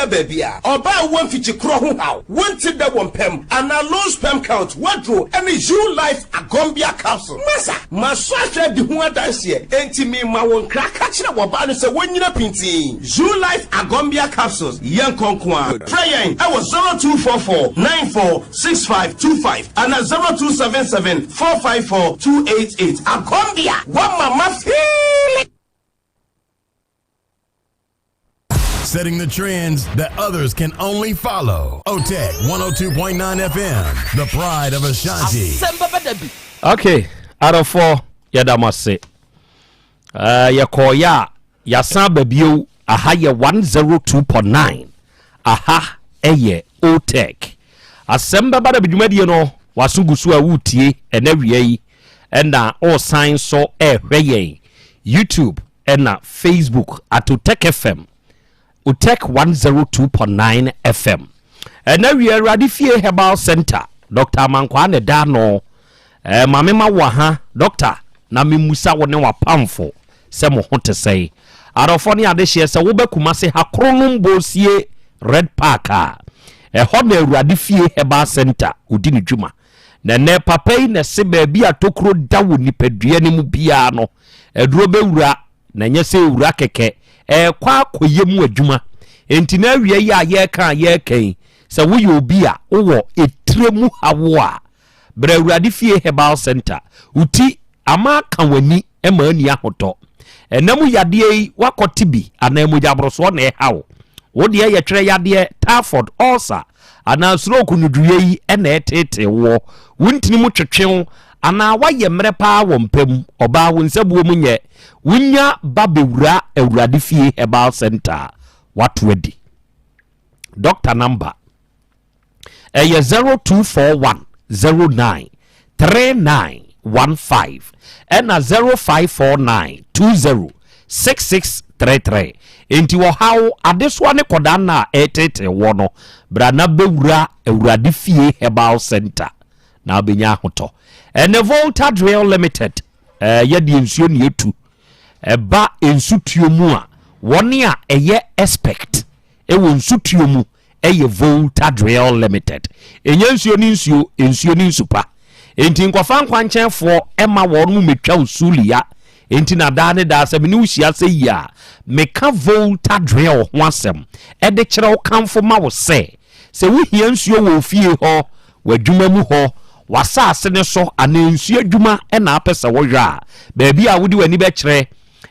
Or buy one feature crow how. One tip that one pem and a low spam count. What drew any U Life Agombia capsule. Massa, Masasha the one dance here. Enti me ma won crack catching up about say when you pinty. U Life Agombia capsules. Young Conquan. Trying. I was 0244 946525 and 0277 454 288. Agombia. One mama feel. Setting the trends that others can only follow. Otec 1029 FM, the pride of Ashanti. Asem Beba Dabi. Okay, out of 4, yadamase. Yakoya, yasan babio, aha ye 102.9. Aha, eye, Otec. Asem Beba Dabi jumedi no, wasugusu wutie, enewiye, ena all signs so reye. YouTube, ena Facebook, at Otec FM. Otec 1029 FM. And now we are Radifie Herbal Center. Dr. Mankwane Dano. Mamema waha. Doctor. Na mimusa wane wa pamfo. Semo honte say. Arofoni adeshe se wobe kumase hakronum bosie Red Parker. Hone Radifie Herbal Center. Udini juma. Ne papei ne sebe bia tokro dawo nipedue ni mu bia no. Drobe ura. Na nyese ura keke. Kwa koyemu adwuma enti na wie ya ye kan se wo ye obi a wo etremu hawo a bra Awurade fie Herbal Center uti ama kan wani ema ani ahoto enamu yade yi wakoti bi anamu jabroso na hawo wo de ye twere yade Typhoid ulcer ana stroke nuduye yi ena etete wo wuntini mu twetwe ana waye mrepa wo mpem oba wo nsabuo mu nye wunya babewura Awurade fie Herbal Center what ready doctor number 0241 09 3915 and 0549 20 6633 enti wo hawo adeswa ne koda na etete wo no bra na bewura Awurade fie Herbal Center na obenya hoto and the Volta Drill Limited yedi ensuo ne etu eba ensutuo mu a woni a eye expect ewo ensutuo mu eye Volta Drill Limited ensuo ni nsupa enti nkwafa nkwanchenfo ema wonu mu metwa usulia enti na da ne da asem ni usia se ya meka Volta Drill ho asem ede kire wo kanfo ma wo se wo hia nsuo wo fie ho wadwuma mu ho wasase ne so anansu adwuma na apesa wo hwa baabi a wodi wani be kire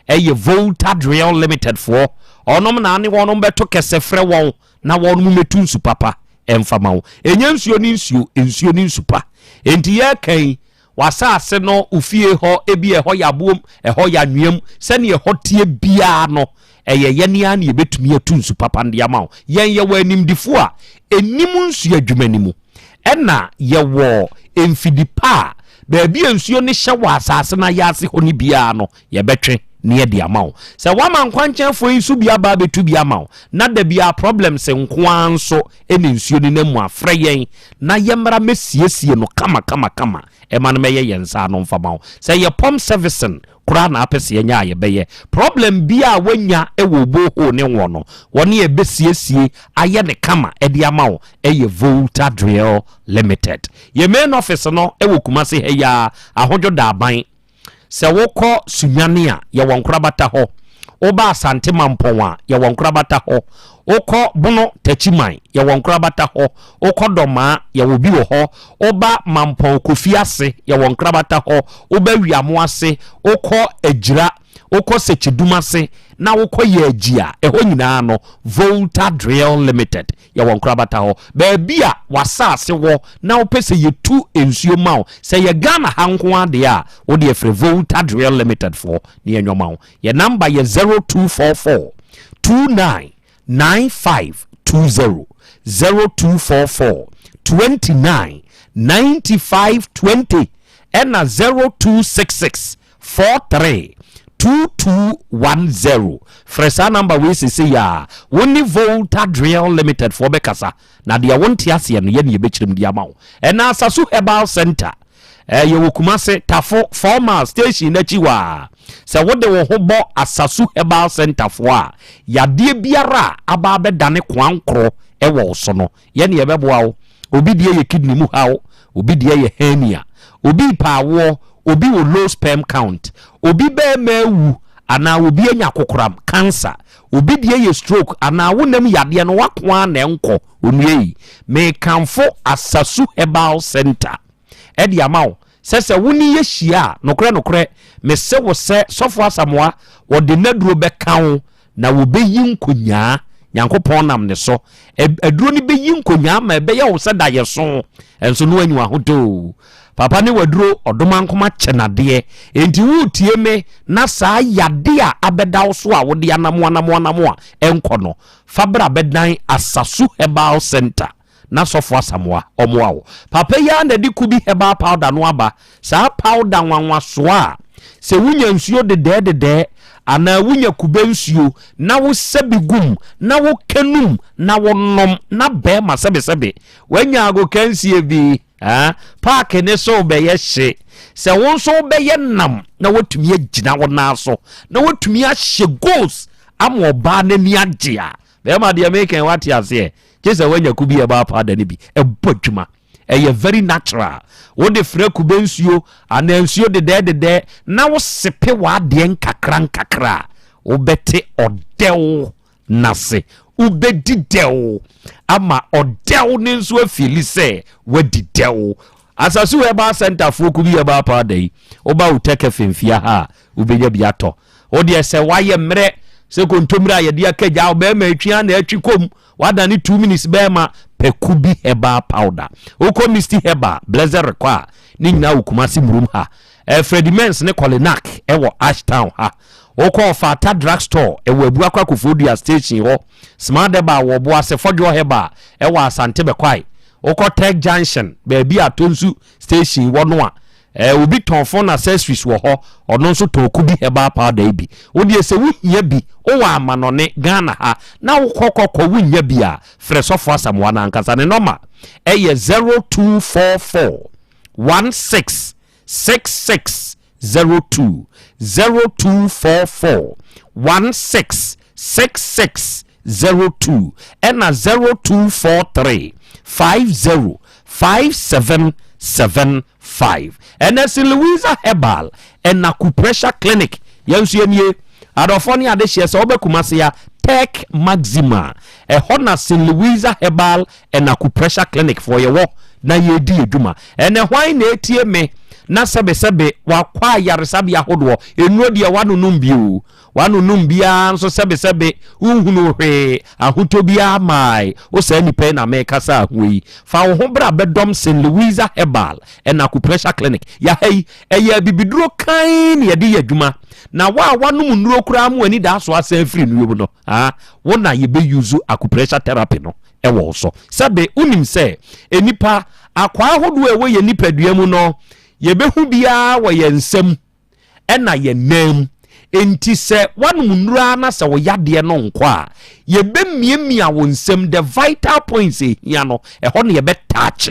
eye Volta Drill Limited for onom na ane wonom beto kese frɛ won na wonom metu nsu papa emfama wo enye nsuo ni nsupa enti ye kan wasase no ufie ho ebi eho ya boom eho ya nwam sene eho tie bia no eye yenia na yebetumi atunsu papa ndi ama yen ye wanimdifo a enimu nsu adwumanimu ena ye wo emfidipa baabi ensuo ne hye wa asase na yase ho ni bia no yebetwe ne de ama se wama nkwanchenfo yi su bia ba betu bia ama na da bia problems nkwanso ene nsuo ni namu afre yen na yemra mesiesie no kama ema no meye yensa no mfama se ye pom servicing kura na apese yenya ye beye problem bia wanya ewo boho ne wono woni e besiesie aye ne kama e de ama eye Volta Drill Limited ye main office no ewo Kumasi he ya ahojo da aban se woko Sunyane a ye wonkrabata ho oba Asante Mamponwa ye wonkrabata ho oko Bono Tachiman ye wonkrabata ho oko Doma ye wobi ho oba Mampon Kofiase ye wonkrabata ho oba Wiamo ase oko Ejira oko Sechidumase na woko ye ajia eho nyina no Volta Drill Limited ya wonkrabata ho baabia wasase wo na wopese yetu ensuo mawo se ye Ghana hanko ade a wo de free Volta Drill Limited for ne enwoma ye number ye 0244 299520 0244 299520 and 0266 43 2210 fresa number we say ya woni Volta Drill Limited for bekasa na dia wonti ase no ye ne bechirim dia mawo ena asasu herbal center ye wokumase tafo formal station na chiwa se wode wo hobo asasu herbal center for a yade biara aba bedane kwankro ewo so no ye ne yebeboa wo obi die ye kidney mu hawo obi die ye hernia obi pawo obi wo low sperm count obi be mewu ana obi anya kokoram cancer obi die ye stroke ana wonam yade no wakwa na enko onue me kanfo asasu herbal center edi amawo sese woni ye hia nokre me se wo se sofo asamoa wo de naduro be kan na wo be yi nkonya Yankopon nam ne so aduro ni be yi nkonya ma be ye wo se da ye so enso no anyu ahodo papa ne waduro odoma nkoma chenade enti wutie me na saa yade a abeda so a wo de anamo enko no fabra bedan asasu herbal center na sofo asamoa omoawo papa ya na di kubi herbal powder no aba saa powder wanwa so a se wunya nsuo de ana wunya kube nsuo na wo sabigum na wo kenum na wo nom na be ma sebe wanya ago kansie bi park ne so be ye hye se won so be ye nam na wotumi agina wo na so na wotumi ahye goals amoba na ni agea be ma de make what you say just wanya kubi e ba pada ni bi e bodwuma e very natural wo de frɛ kube nsuo ana nsuo de na wo sepe wa de nkakra wo bete odew nase ubedidew ama odew ne nsuo afili sɛ wadidew asasu eba center fo kubi eba pa dai oba Otec FM ha ubenya biato wo de sɛ waye mre se kontomra ye de akaja oba ma atwia na atwi kom wada ne 2 minutes be ma pekubi herbal powder oko misty herbal blazer require ni nyina Kumasi murum ha Freddy Mens ne Kolinak ewo Ashtown ha oko Fata drugstore ewo abuakwa Kofodia station ho smart herbal wo bo ase fodwo herbal ewo Asante bekwai oko Tech Junction baabi atonsu station wo no a obi ton phone accessories wo ho ono nso to kubi herbal powder bi wodi se wuhia bi o wa amanone Ghana ha na wo kokoko wuhia bi a fresofo asamoa na ankasa ne normal 0244 166602 0244 166602 and 0243 505775 and as in Louisa Herbal and Acupressure Clinic yansu enie adofoni ade hye se obekumase ya Tech Maxima e hona St. Louisa Herbal and Acupressure Clinic for your na yedi eduma and why na etie me na sebe wakwa yaresabe ahodo enu de wanu numbio wanu numbia nso sebe unhunu hwe ahoto bia mai o sa nipa na me kasa ahoi fa wo ho bra bedom St. Louisa Herbal and Acupressure Clinic ya hey eya bibiduro kan ye de adwuma na wanu munuro kura mu ani da so asa free no no wona ye be use acupressure therapy no ewo so sebe unim se enipa akwa ahodo ewe ye nipadua mu no ye behu bia wo ye nsam ena ye nam enti se wanu munura na se wo yade no nkwa ye be miemia wo nsam the vital points hia no eho ne ye be touch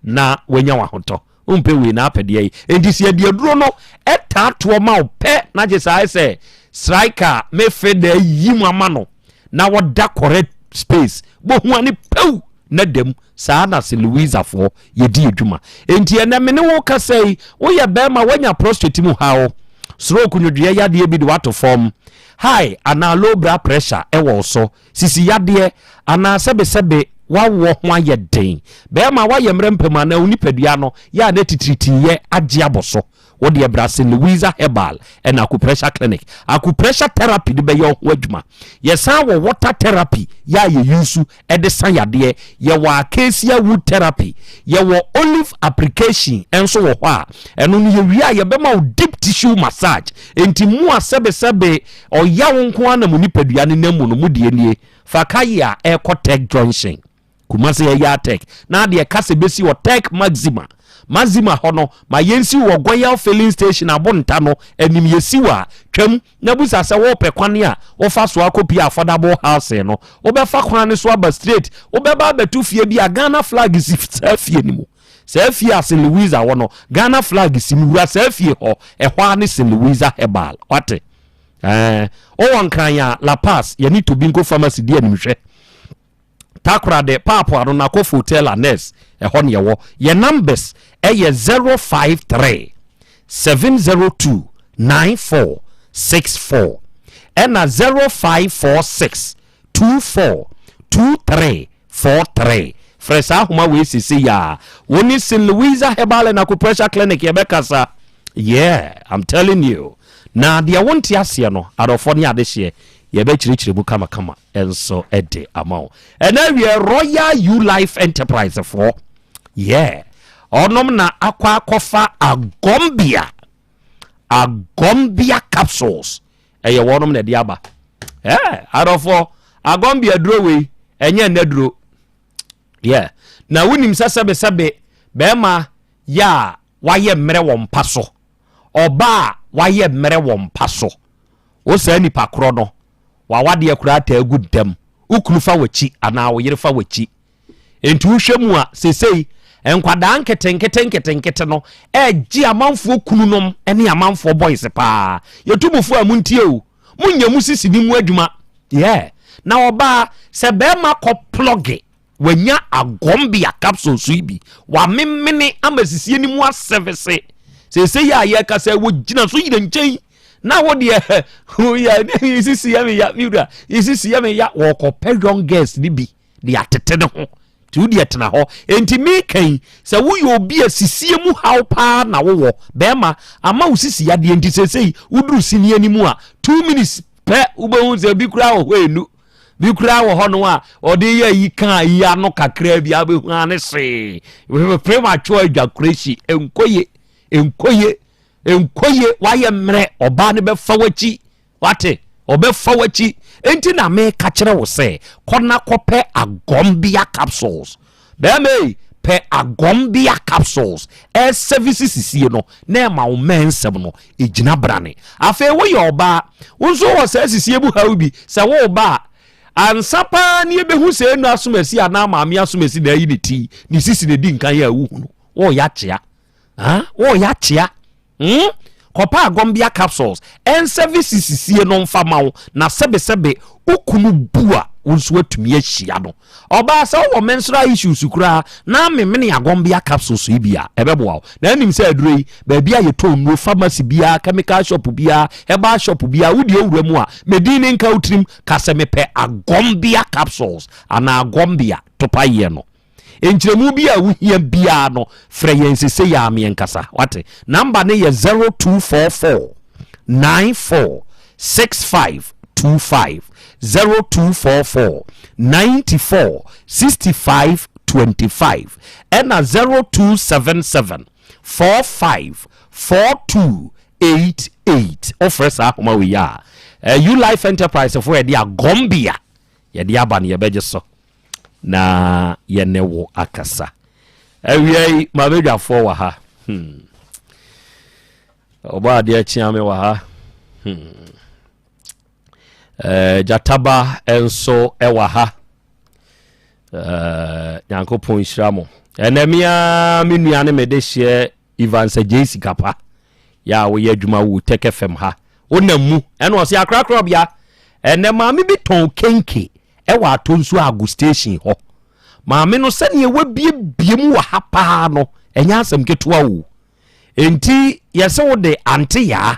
na wanya wahoto umpe we na apede yi enti se de aduro no etato ma ope na je sai se striker me fe da yimu ama no na wo da correct space bo hu ani pew na dem saa na se Louisa fo ye di adwuma enti ena me ne wo ka sei wo ye be ma wanya prostate mu hawo stroke nyodua yade bi de wato form high ana low blood pressure ewo so sisi yade ana sebe wawo ho ayeden be ma waye mrempema na unipadua no ya na titritiye age aboso wo de St. Louisa Herbal and Acupressure Clinic acupressure therapy de be yo ho adwuma yesa wo water therapy ya ye yusu e de san yade ye wa acacia wood therapy ye wo olive application enso wo ho a eno no ye wi a ye be ma deep tissue massage enti mu a sebe o ya wo nko ana mu nipadua ne namu no mu de nie fakaya Otec Junction Kumasi ya Otec na de kase besi Otec Maxima hono ma yensi wo Goyal filling station abonta no enim yesiwa twam na busa se wo pe kwane a wo fa so akopi affordable house no wo be fa kwane so aba straight wo be ba betu fie bi a Ghana flag si fie ni mu se fie a St. Louisa wono Ghana flag si mu ra se fie ho ehwa ne St. Louisa Herbal wate o wankanya La Paz ye ni to bingo pharmacy dia ni hwe takra de papo aro na kofu hotel anes ehon ye wo ye numbers ye 053 702 9464 and 0546 24 2343 fresa huma we sisi ya woni St. Louisa Herbal and Acupressure Clinic ye bekasa yeah I'm telling you na dia wonti ase no adofo ne adehye ye be chirichiri bu kama enso ede amao ena we Royal U Life Enterprise for yeah onom na akwa kofa agombia capsules eye wonom na diaba adofo agombia duro we enye na duro yeah na wonim sebe bema ya waye mmere wo mpaso oba waye mmere wo mpaso wo sa ni pakro no wawade akura ta agudam ukulufa wachi ana wo yerefa wachi enti wohwemu a sesei enkwada nkete no gi amanfo kununom ene amanfo boys pa yetumufu amuntie o munyemu sisi ni mu adwuma yeah na oba se be ma ko ploge wanya agombia capsule so ibi wa memmene amasisie ni mu aservice sesei ya ye kasa wo gina so yire nchen na wo de ya isisi ya miura isisi ya wo ko young girls ni bi de atete ne ho ti de etena ho enti mi kan se wo yo bi asisie mu haw pa na wo be ma ama usisi ya de enti sesei uduru sini animu a 2 minutes pe ubo se bi kura wo enu bi kura wo ho no a ode ya yi kan ya no kakra bi abehu ane se we premature ejaculation enkoye waye mre oba ne be fawachi wate obe fawachi enti na me ka kire wo se kona kope agombia capsules be pe agombia capsules services sie no na ma wo mensem no ejina brane afa wo ye oba wonso wo se sisie bu hawbi se wo ba ansapa ni ebehu se enu asomasi ana maami asomasi na yi ne ti ni sisi ne di nkan ya wu no wo ya chia kopa agombia capsules and services sie no mfama na sebe ukunu bua unso atumi ahia no oba sa wo menstrual issues kura na memene agombia capsules ibia ebeboa na anim se adurei ba bia ye to no pharmacy bia chemical shop bia herbal shop bia wudi owuramu a medine nka utrim kase mepe agombia capsules ana agombia topaye no enkyeremu bi a wohia bia no frɛ yɛn sese ya me nkasa wate number ne yɛ 0244 946525 0244 94 65 25 ɛna 0277 45 42 88 offer saa homa we ya you life enterprise for yɛde agombia yɛde aba ne yɛbɛgye so na yɛne wo akasa awiai mabedwafoɔ wɔ ha ɔba ade akyia me wɔ ha jataba enso ɛwɔ ha nyankopɔn hyira mo ɛnamia me nuane me de hye Ivansa JC Kapa ya wo yɛ adwuma wo Otec FM ha onamu ɛna ɔse akrakra bia ɛnema me bi ton kenke ɛwɔ atonso agu station ho maame no sɛ ne wabie biem wɔ ha paa no ɛnya asɛm ketewa wo enti yɛsɛ wo de ante ya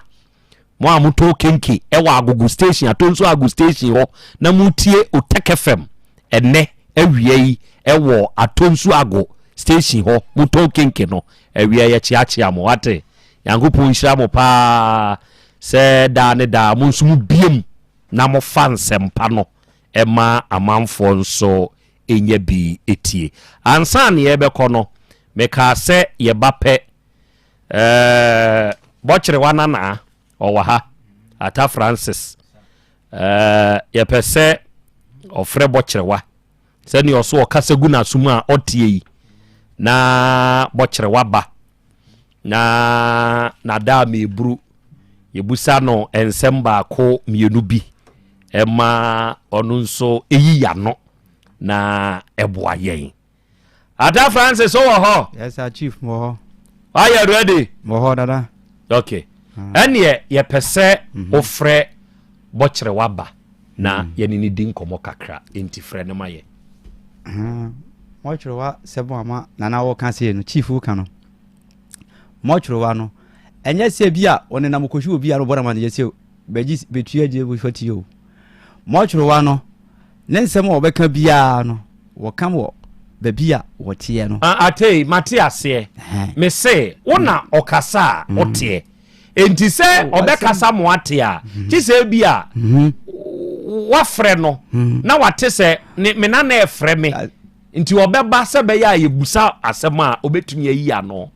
mo amuto kenke ɛwɔ agogo station atonso agu station ho na mutie Otec FM ɛnɛ awiei ɛwɔ atonso ago station ho muto kenke no awiei yɛ chiachia mo wate yankopɔn hyira mo paa sɛ da ne da mo nso mu biem na mo fa nsɛmpa no ɛma amanfoɔ nso ɛnya bi etie ansa ne yɛbɛkɔ no meka sɛ yɛba pɛ bɔkyere wanana ɔwɔ ha ata Francis yɛpɛ sɛ ɔfrɛ bɔkyere wa sɛ ne ɔso ɔkasa gu na sum a ɔtie yi na bɔkyere wa ba na da mebru yebusa no ensem baako mienu bi ema ɔno nso eyi ya no na ɛboa yɛn Ada Francis o ho yes sir chief mo are you ready mo dada okay ɛne ye pese ofrɛ bɔkyere waba na yɛne ni din komo kakra enti frɛ ne ma ye bɔkyere wa sebo ama nana wo kan se no chief wo kan no bɔkyere wa no enye se bia one na mokɔhwe obi a no bɔra ma ne yɛse bɛgi betua gye bo fati o bɔkyere wa no ne nsɛm a wɔbɛka bia no wɔkam wɔ babia wɔtie no atei mate ase me se wona ɔkasa wotie enti sɛ ɔbɛkasa mo ate a ti sɛ bia wafrɛ no na wate sɛ me na na ɛfrɛ me nti ɔbɛba sɛ bɛyɛ a yɛbusa asɛm a obɛtumi ayi ano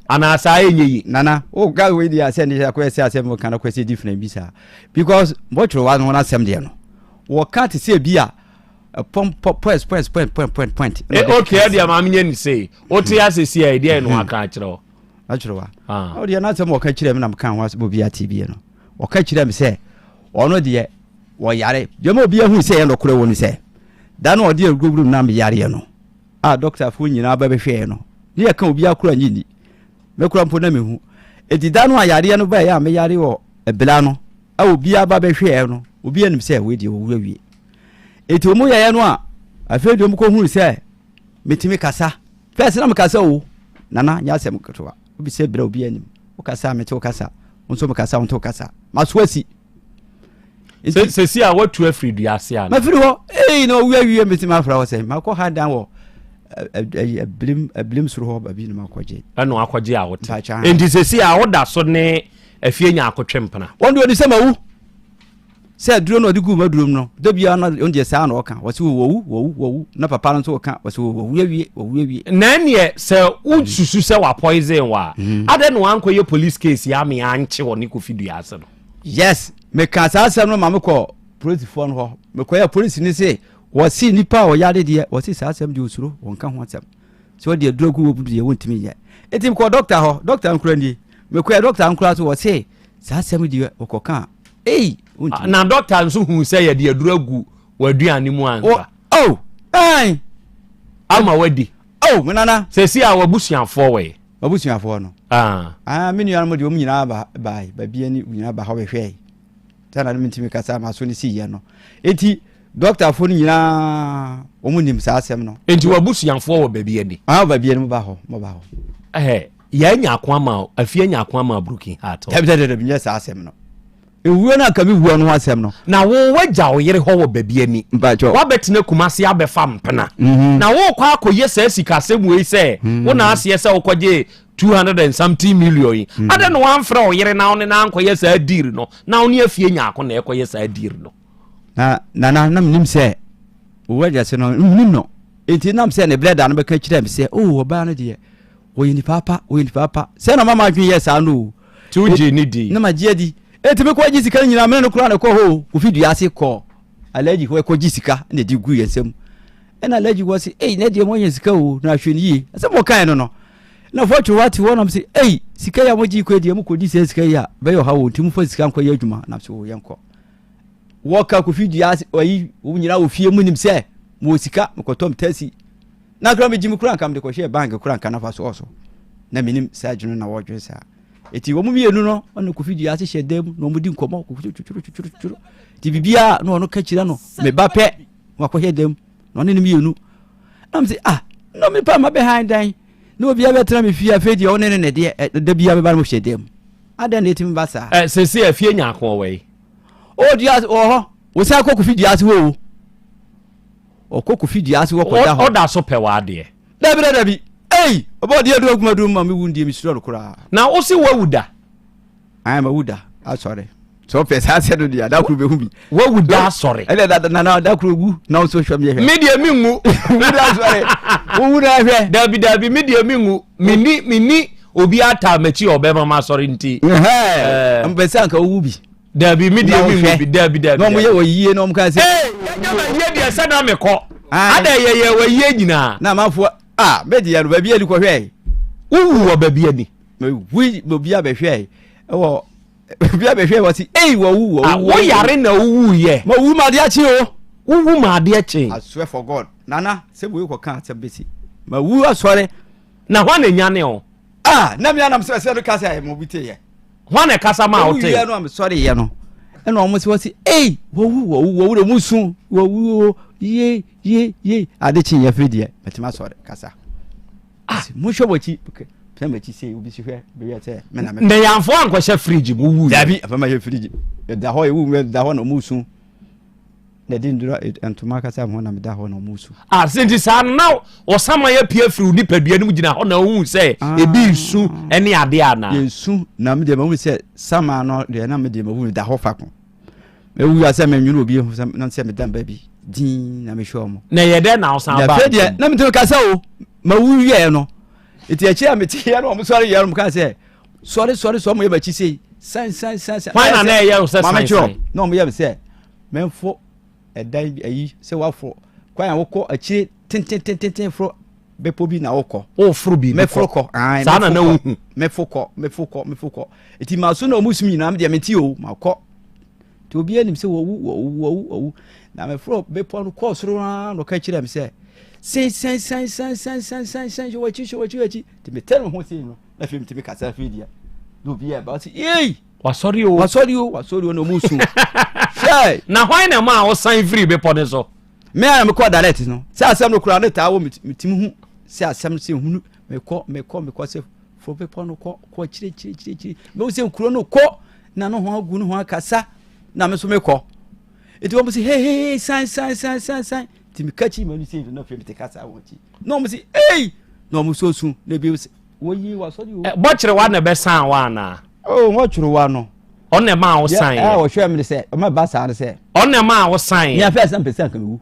ana sa enyi nana o ga we dia se ni akwese asem kan akwese different bi sa because bɔtro wa no na asem de no wo ka te se bi a point okay dia ma menye ni say o te asesi a dia no aka kyerɛ achiro wa o dia na asem wo ka kyerɛ me na kan ho asem bi a TV no wo ka kyerɛ me se ono de wo yare de ma obi ahu se ye no koro wo ni se da na o de aguguru na me yare no doctor fu nyina ba behwe no ne ya kan obi akura nyini mekura mpo na mehu edida no ayare no ba ya me yare wo ebla no a obi aba behwe no obi anim se we de wo wie eti omu ya no a afedu mu ko hu se metimi kasa first na me kasa o nana nya asem ketoa obi se bra obi anim o kasa meti o kasa onso me kasa onto kasa masoasi se si a watu afridu ya se ana mafiri ho no wie metimi afra wo se makọ ha dan wo blim suru ho ba bi no makọje ano akọje a wote enti se si a woda so ne afie nya akotwempena wondo ni se mawu se duro no digu madurum no do bia na onje sa na oka wose wo na papa no so oka wose wo wie na ne se ususu se wa poison wa ade no ankoye police case ya me anche wo ne ko fidu ya ase no yes me ka sa asem no ma me ko police phone ho me ko ya police ni se wose nipa o yade de wose sa asem de usuro wonka ho asem so de drogu wo budu ye wontimi ye etim ko doctor ho doctor ankura ni me ko ya doctor ankura so wose sa asem de okoka na doctor nso hu say ye de aduragu waduane mu anka ama wadi menana sesi a wabusuafo we wabusuafo no menu ya mo de nyina ba bia ni nyina ba ha hwe tana ntimi kasa ma so ni si ye no enti doctor fo ni nyina omunim sa asem no enti wabusuafo wo ba bia ni ba bia ni mo ba ho ya nya akwa ma afie nya akwa ma broken heart de nya sa asem no ewuo na ka mi wuo no asem no na wo wagya wo yere ho wo baabi ani wa betena kumase abefa mpena na wo kwa akoye sa sika asemu yi se wo na ase se wo kwaje 200 and something million ade no wan fra wo yere na wo na ankoye sa adiri no na wo ne afie nyaako na ekoye sa adiri no na nim se wo wagya se no nim no enti nam se ne bleda no be ka kire me se oba no de wo yini papa se na mama adwen yes anu tuji ni di na magie di enti me ko agi sika nyina me no kura na ko ho ko fidu ase ko alaji ko agi sika na di gu yensem ena alaji wo se na de mo yen sika o na hwani yi se mo kan no na fotu wati wona mse sika ya moji ko de mo ko di sika ya be yo ha wo ntimu fa sika nko ya adwuma na so yenko wo ka ko fidu ase oyi wo nyina wo fie mu nim se mo sika mo ko tom tasi na kura me jimi kura nkam de ko hye bank kura nkana fa so na minim sa adwunu na wo dwe sa eti wo mu mienu no ono ko fidi ase hyedem no mudi nkomo ko churu ti bibia no ono ka kira no me ba pe wa ko hyedem no ne mienu na mse no me pa ma behind dan no bia betra me fia fedi o ne de da bia be ba mo hyedem ada na eti me ba sa sese afie nyaako we o dia wo sa ko fidi ase wo o ko fidi ase wo ko da ho o da so pe wa de dabi obo dia do agumadu ma me wundi mi suro kura na o si wawuda ai ma wuda sorry so pesa se do dia da kuru be hu bi wawuda sorry ele na da kuru gu na so hwa me he media mi ngu wuda sorry wuda hwe dabi media mi ngu mini obi ata machi obema ma sorry nti mpesa nka wu bi dabi media mi ngu bi dabi no mo ye oyie no mo ka se nyama ye dia se na me ko ada ye oyie nyina na mafo media no baby ali ko hwe uwu wo baby ani wi baby abehwe wo baby abehwe wasi wo yare na uwu ye ma wu ma de achi o uwu ma de achi I swear for God nana se bo ko kan se besi ma wu asore na ho na nyane o na mi anam se do kasa e mo bite ye ho na kasa ma o te ye no am sorry ye no e no mo se wasi wo re musu wo ye adechi ye fridi betima sorry kasa mo hwe bochi pe ma chi sei obi hwe be yete me na me na yanfo anko hwe friji mo wu dabi afa ma hwe friji da ho ye wu da ho na musu na din dura entuma kasa mo na me da ho na musu senti sa na o sama ya pia firi ni padua ni gina ho na wu se ebi nsu ene ade ana nsu na me de ma wu se sama no de na me de ma wu da ho fa ko me wu asa me nwunu obi na se me dan ba bi din na me hwe mo na ye de na o san ba na me to kasa o ma wu ye no iti echi ameti ya no mo sorry ya mo ka say sorry so mo ye ba chi say san why na ye o say san no mo ye be say menfo edan ayi say wa fo kwa ya wo ko achi tin fro bepo bi na wo ko o fro bi me fro ko sa na na wu me fo ko iti ma so na o musumi na me de meti o ma ko to obi anim say wo na me fro bepo no ko soro no ka kire me say sen wachi ti me tell me ho sei no na film ti me kasa fedia do bi e ba say wa sorry o no musu shey na why na ma o sign free be pon so me am me call direct no say asem no kura na ta wo mitim hu say asem say hu me ko say for be pon ko chire me wo say kuro no ko na no ho agu no ho akasa na me so me ko it wo say hey sign ti mi kachi manu say no film te kasa wonti no mo say no mo so sun na bi wo yi wa so di o bo kire wa na be san wa na wo kire wa no on na ma wo san wo hwe me say o ma ba sa na say on na ma wo san ya fa san pesa kan wu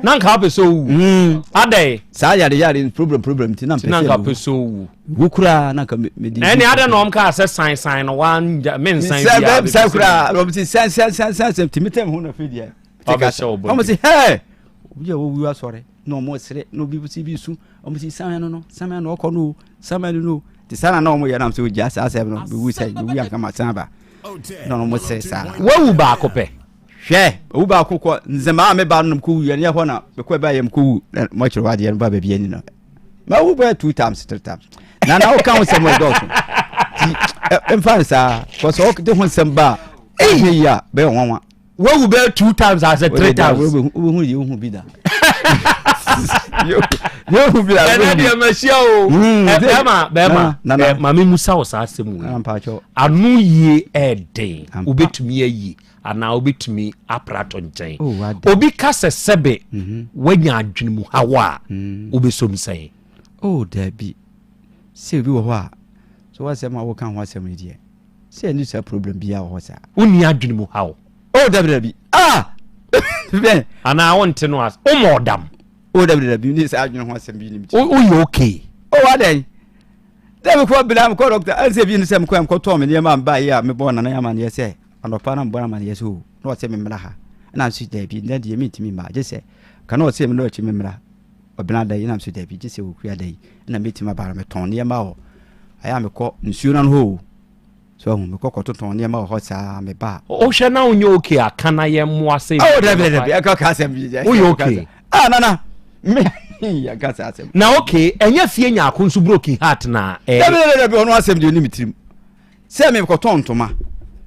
na nka pe so wu adai sa yare problem ti na pesa na nka pe so wu wo kura na ka me di any other no ka say sign no one men sign bia sa kura ro ti san ti mitem hu na fe dia te kasa o mo say hey obi a wo wu asore no mo sere no bi bi su o mo si san no okọ no san no ti sana na o mo ya na so ja sa no bi wu sai bi wu an kama san ba no mo sere sa wo wu ba ko pe hwe wu ba ko ko nzema me ba no ko wu ya ne ho na be ko ba yam ko wu mo kire wa de no ba ba bi ani no ma wu ba 2 times 3 times na o kan wo sem do so ti em fa sa ko so de ho sem ba ya be wonwa wo wu be 2 times as 3 times wo hu bi da Yo bi a. Na dia machia o. Bema. Mami Musa o sa asem wo. Anu yie eden. Obetumi ayi. Ana obetumi aprato nchen. Obi ka sebe wanya adwene mu hawa. Obesom sen. Oh, Debbie. Say we were. So what's my work and what's my dear? Say any problem be our horse. Uni adwene mu haw. Oh, Debbie. Ah! Ben, and I want to know as more dam. Oh, Debbie, this adwene what's being. Oh, you okay? Oh, what then? There will be a doctor. I'll say you some quam cotton and your man by ya, me born and I am, yes, say. And of Panam Bonaman, yes, who? Not say me Melaha. And I'm sweet Debbie, then you meet me, ma. Just say, cannot say me no chimera. Obenada ina mso David just say we day na meet my bar meton near ma I am a cop insurance ho so me kokko ton near ma ho sa me ba o hwe na onye okay akana ye mo ase oh David I ka asem bi o okay na me ya ka asem na okay enye fie nya akonsu broken heart na David ono asem de ni mitrim se me ko ton toma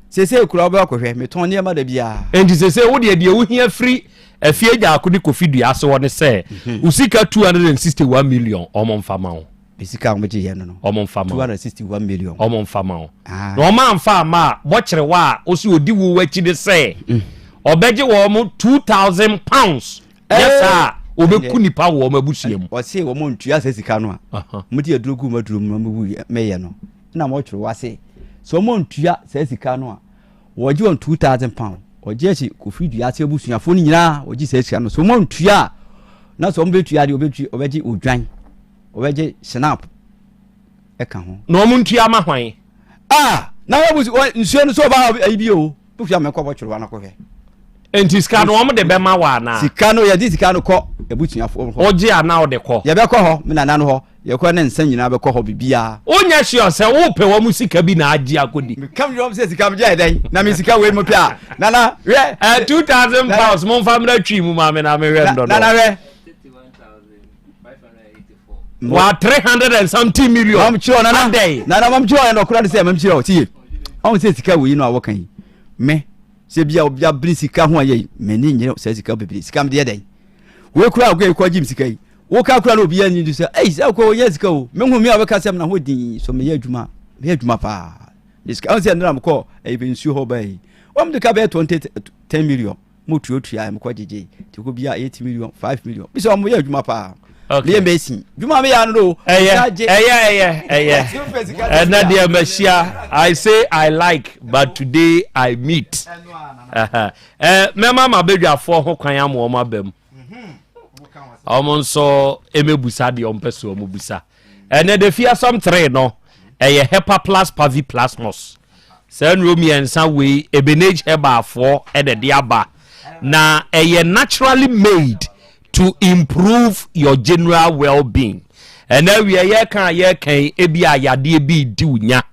se kura oba kohwe me ton near ma da bia enti se wo de wo hia free afie ja akudi kofidu aso woni se usika 261 million omomfama o bisika omje ye no omomfama 261 million omomfama o no manfa ma bo kire wa osi odi wo wachi de se obeje wo mo 2000 pounds yes sir obeku nipa wo mabusuam o se wo mo ntua sika no a mudi adrogu maduru mamu meye no na mo kire wa se so mo ntua sika no a wo je on 2000 pounds ojechi kofidu ya tebu suafo ni nyina oji sesika no so mo ntua na so mo betua de obeji odwan obeji snap eka ho no mo ntua ma hwan na wa busu nsuo no so ba ayi o bufia me kwabo chiro na kohwe enti sika no mo de be ma wa na sika no ye di sika no ko ebutuafo ho oje ana o de ko ye be ko ho me na no ho ye ko na nsan nyina be ko ho bibia onya sure se wo pe wo musika bi na agi akodi kam yo se sika mja den na me sika we mo pia na we 2000 pounds mo family tree mu ma me na me we ndo na we 31,584 wa 300 and something million am chiro na mam chiro na okura de se mam chiro tie on se sika we no awokan me se bia obia bri sika ho aye me ni nyere se sika bibiri sika mde den we kura agwe kwa jim sika yi wo ka kura no obia ni du se se ko ye sika o me hu mi abeka sem na ho din so me ye adwuma pa sika on se na m ko e bi nsu ho bai wam de ka be 10 million mo tuotua m ko jeje ti ko bia 8 million 5 million bi so mo ye adwuma pa le mesi dwuma me ya no na dia machia I say I like but today I meet me mama bedwafo ho kwan am o mabam omonso emebusa de ompeso omubusa ene de fia some 3 no hepa plus pavi plasmos san romiensa we ebenage heba afo de aba na naturally made to improve your general well-being and we ye kan ebi ayade bi di unya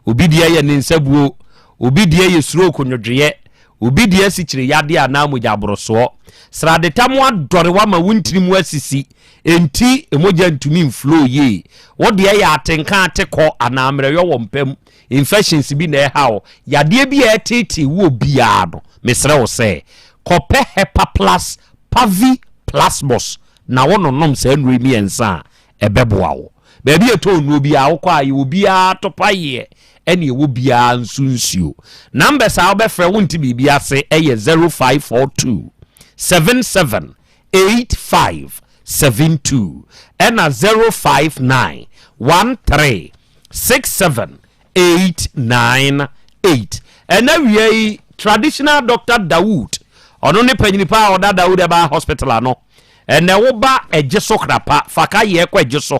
obi de ye ne nsabuo obi de ye suro konwodwe obi de sikire yade anamoja abroso srade tamu adore wa ma wuntirimu asisi enti emoja ntumi inflow ye wo de ye atenka ateko anamre yo wompam infections bi na hawo yade bi etiti wo bia no mesre wo se kope hepa plus pavi plasmos na wono nom sa nru mi ensa ebeboa wo ba bi eto nu obi a wo kwa ye obi a topaye ene ye obi a nsunsuo numbers a obefre wonti bibia ase eye 0542 778572 ena 059 13 67898 ena we traditional Dr. Dawood ono ne panyini pa oda Dawood ba hospital ano ene wo ba ejeso krapa faka ye kwa ejeso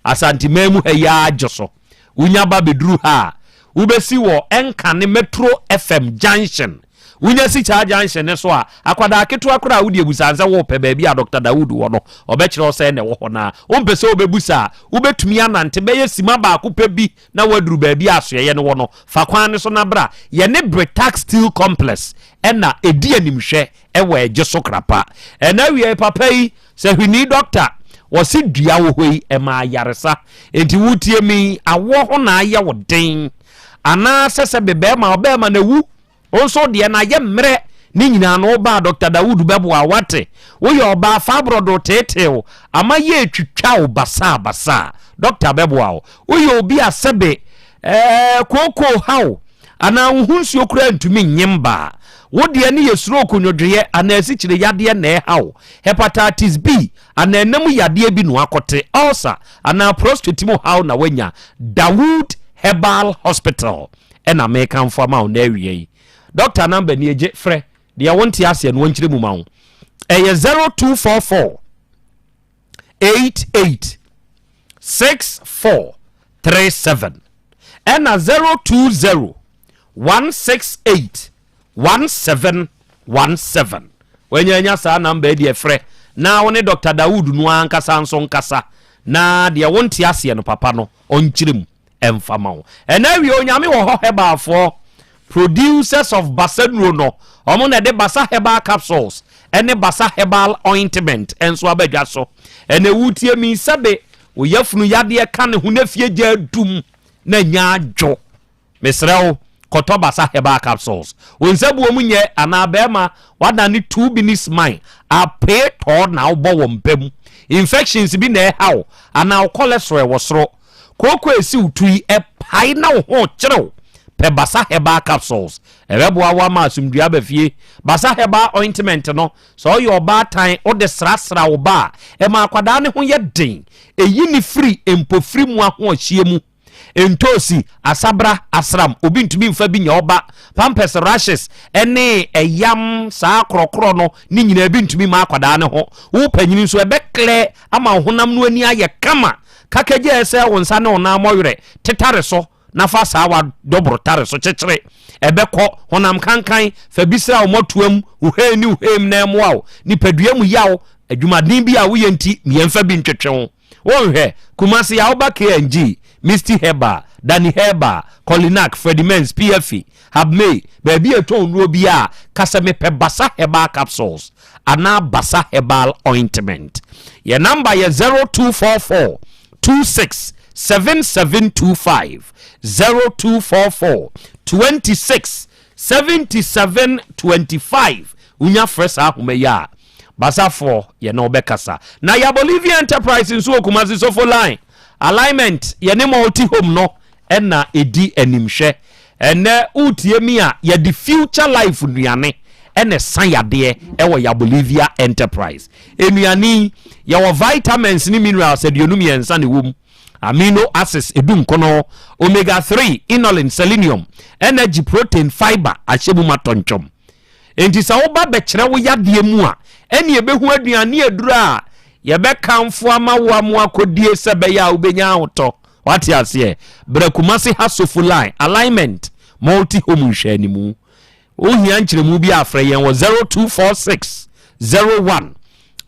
Asante memu heya ajeso unya ba bedru ha ubesi wo enkane Metro FM junction unya si cha junction ne so a akwada aketo akora wudi ebusanza wo pe ba bia Dr. Dawood wo no obekire o se ne wo ho na ompese obebusa ubetumi anante be yesima ba akupa bi na waduru ba bia asoye ne wo no fakwan ne so na bra ye ne Bretax Steel Complex ena edi animhwe ewa ejeso krapa ena wie papa yi se hwini doctor wasi dua wo hoi ema yaresa enti wutie mi awo ho na aya wo den ana sese bebe ma na wu onso de na ye mre ni nyina no ba Dr. Dawood bebo a wate wo ye oba fabrodo teteo ama ye twitwa wo basa Dr. bebo a wo ye obi asebe koko hawo ana uhunsu okura ntumi nyemba wo de ne yesuro konwodwe ana asikyire yade na hawo hepatitis B ana enam yade bi no akote ulcer ana prostate mu hawo na wanya Dawood Herbal Hospital ena mekan fo ma na awie doctor number ni eje frɛ de wonti ase no nkyire mu ma wo 0244 88 6437 ena 020 168 1717 wenyanya sa number de frɛ na woni Dr. Dawood no ankasa nso nkasa na de wonti ase no papa no onkyire mu emfama wo ena wi onyame wo ho hebafo producers of Basenro no omo na de Basa Herbal capsules ene Basa Herbal ointment enso abadwa so ene wutie mi sabe wo yafunu yade ka ne ho na fie gya dum na nya adwo mesrew koto Basa Herbal capsules wonsabu omu nye anabema wada ni 2 minutes mine a pay to na obo wo mpam infections bi na hawo ana cholesterol wo soro koko esi utui pai na ho kyerɛw pe Basa Herbal capsules ebeboa wa ma asumdua bafie Basa Herbal ointment no so your ba tan o de srasra wo ba e ma akwada ne ho ye den eyi ni free empofiri mu aho ahie mu entosi asabra asram obi ntumi mfa bi nya oba pampers rashes ene eyam saa krokro no ni nyina bi ntumi ma akwada ne ho wo panyini so ebekle ama honam no ani aye kama kakaje ese wonsa ne ona moyere tetare so na fa sawa dobro tare so kyekere ebekọ honam kankan fa bisra wo motuam uheni uhem na emoa ni padua mu yawo adwumaden bi a wo yenti miemfa bi ntwetwe wo hwe kumasi ya oba KNG Misty Heba Dani Heba Colinac Fredimens PFE Habme baby eton no bi a kaseme pe Basa Herbal capsules ana Basa Herbal ointment your number is 0244 26 7725 0244 26 7725 unya fresh ahumya Basa for ye no bekasa na ya Bolivia Enterprise nso okumazi so for line alignment ye ne multi home no ena edi animhwe ene utie mi a ye the future life nuane ene san yade ewo ya Bolivia Enterprise enuani ye wo vitamins ni minerals edionum ye nsa ne wom amino acids edum kono omega 3 inulin selenium energy protein fiber ahyebu matonchom enti sa wo ba be kire wo yade mu a ene ebehu aduane adura yebe kamfo amawo amu akodie sebe ya ubenya hoto wati ase brakumasi hasofu line alignment multi home nhwani mu ohia nkyeremu bi afre yen wo 0246 01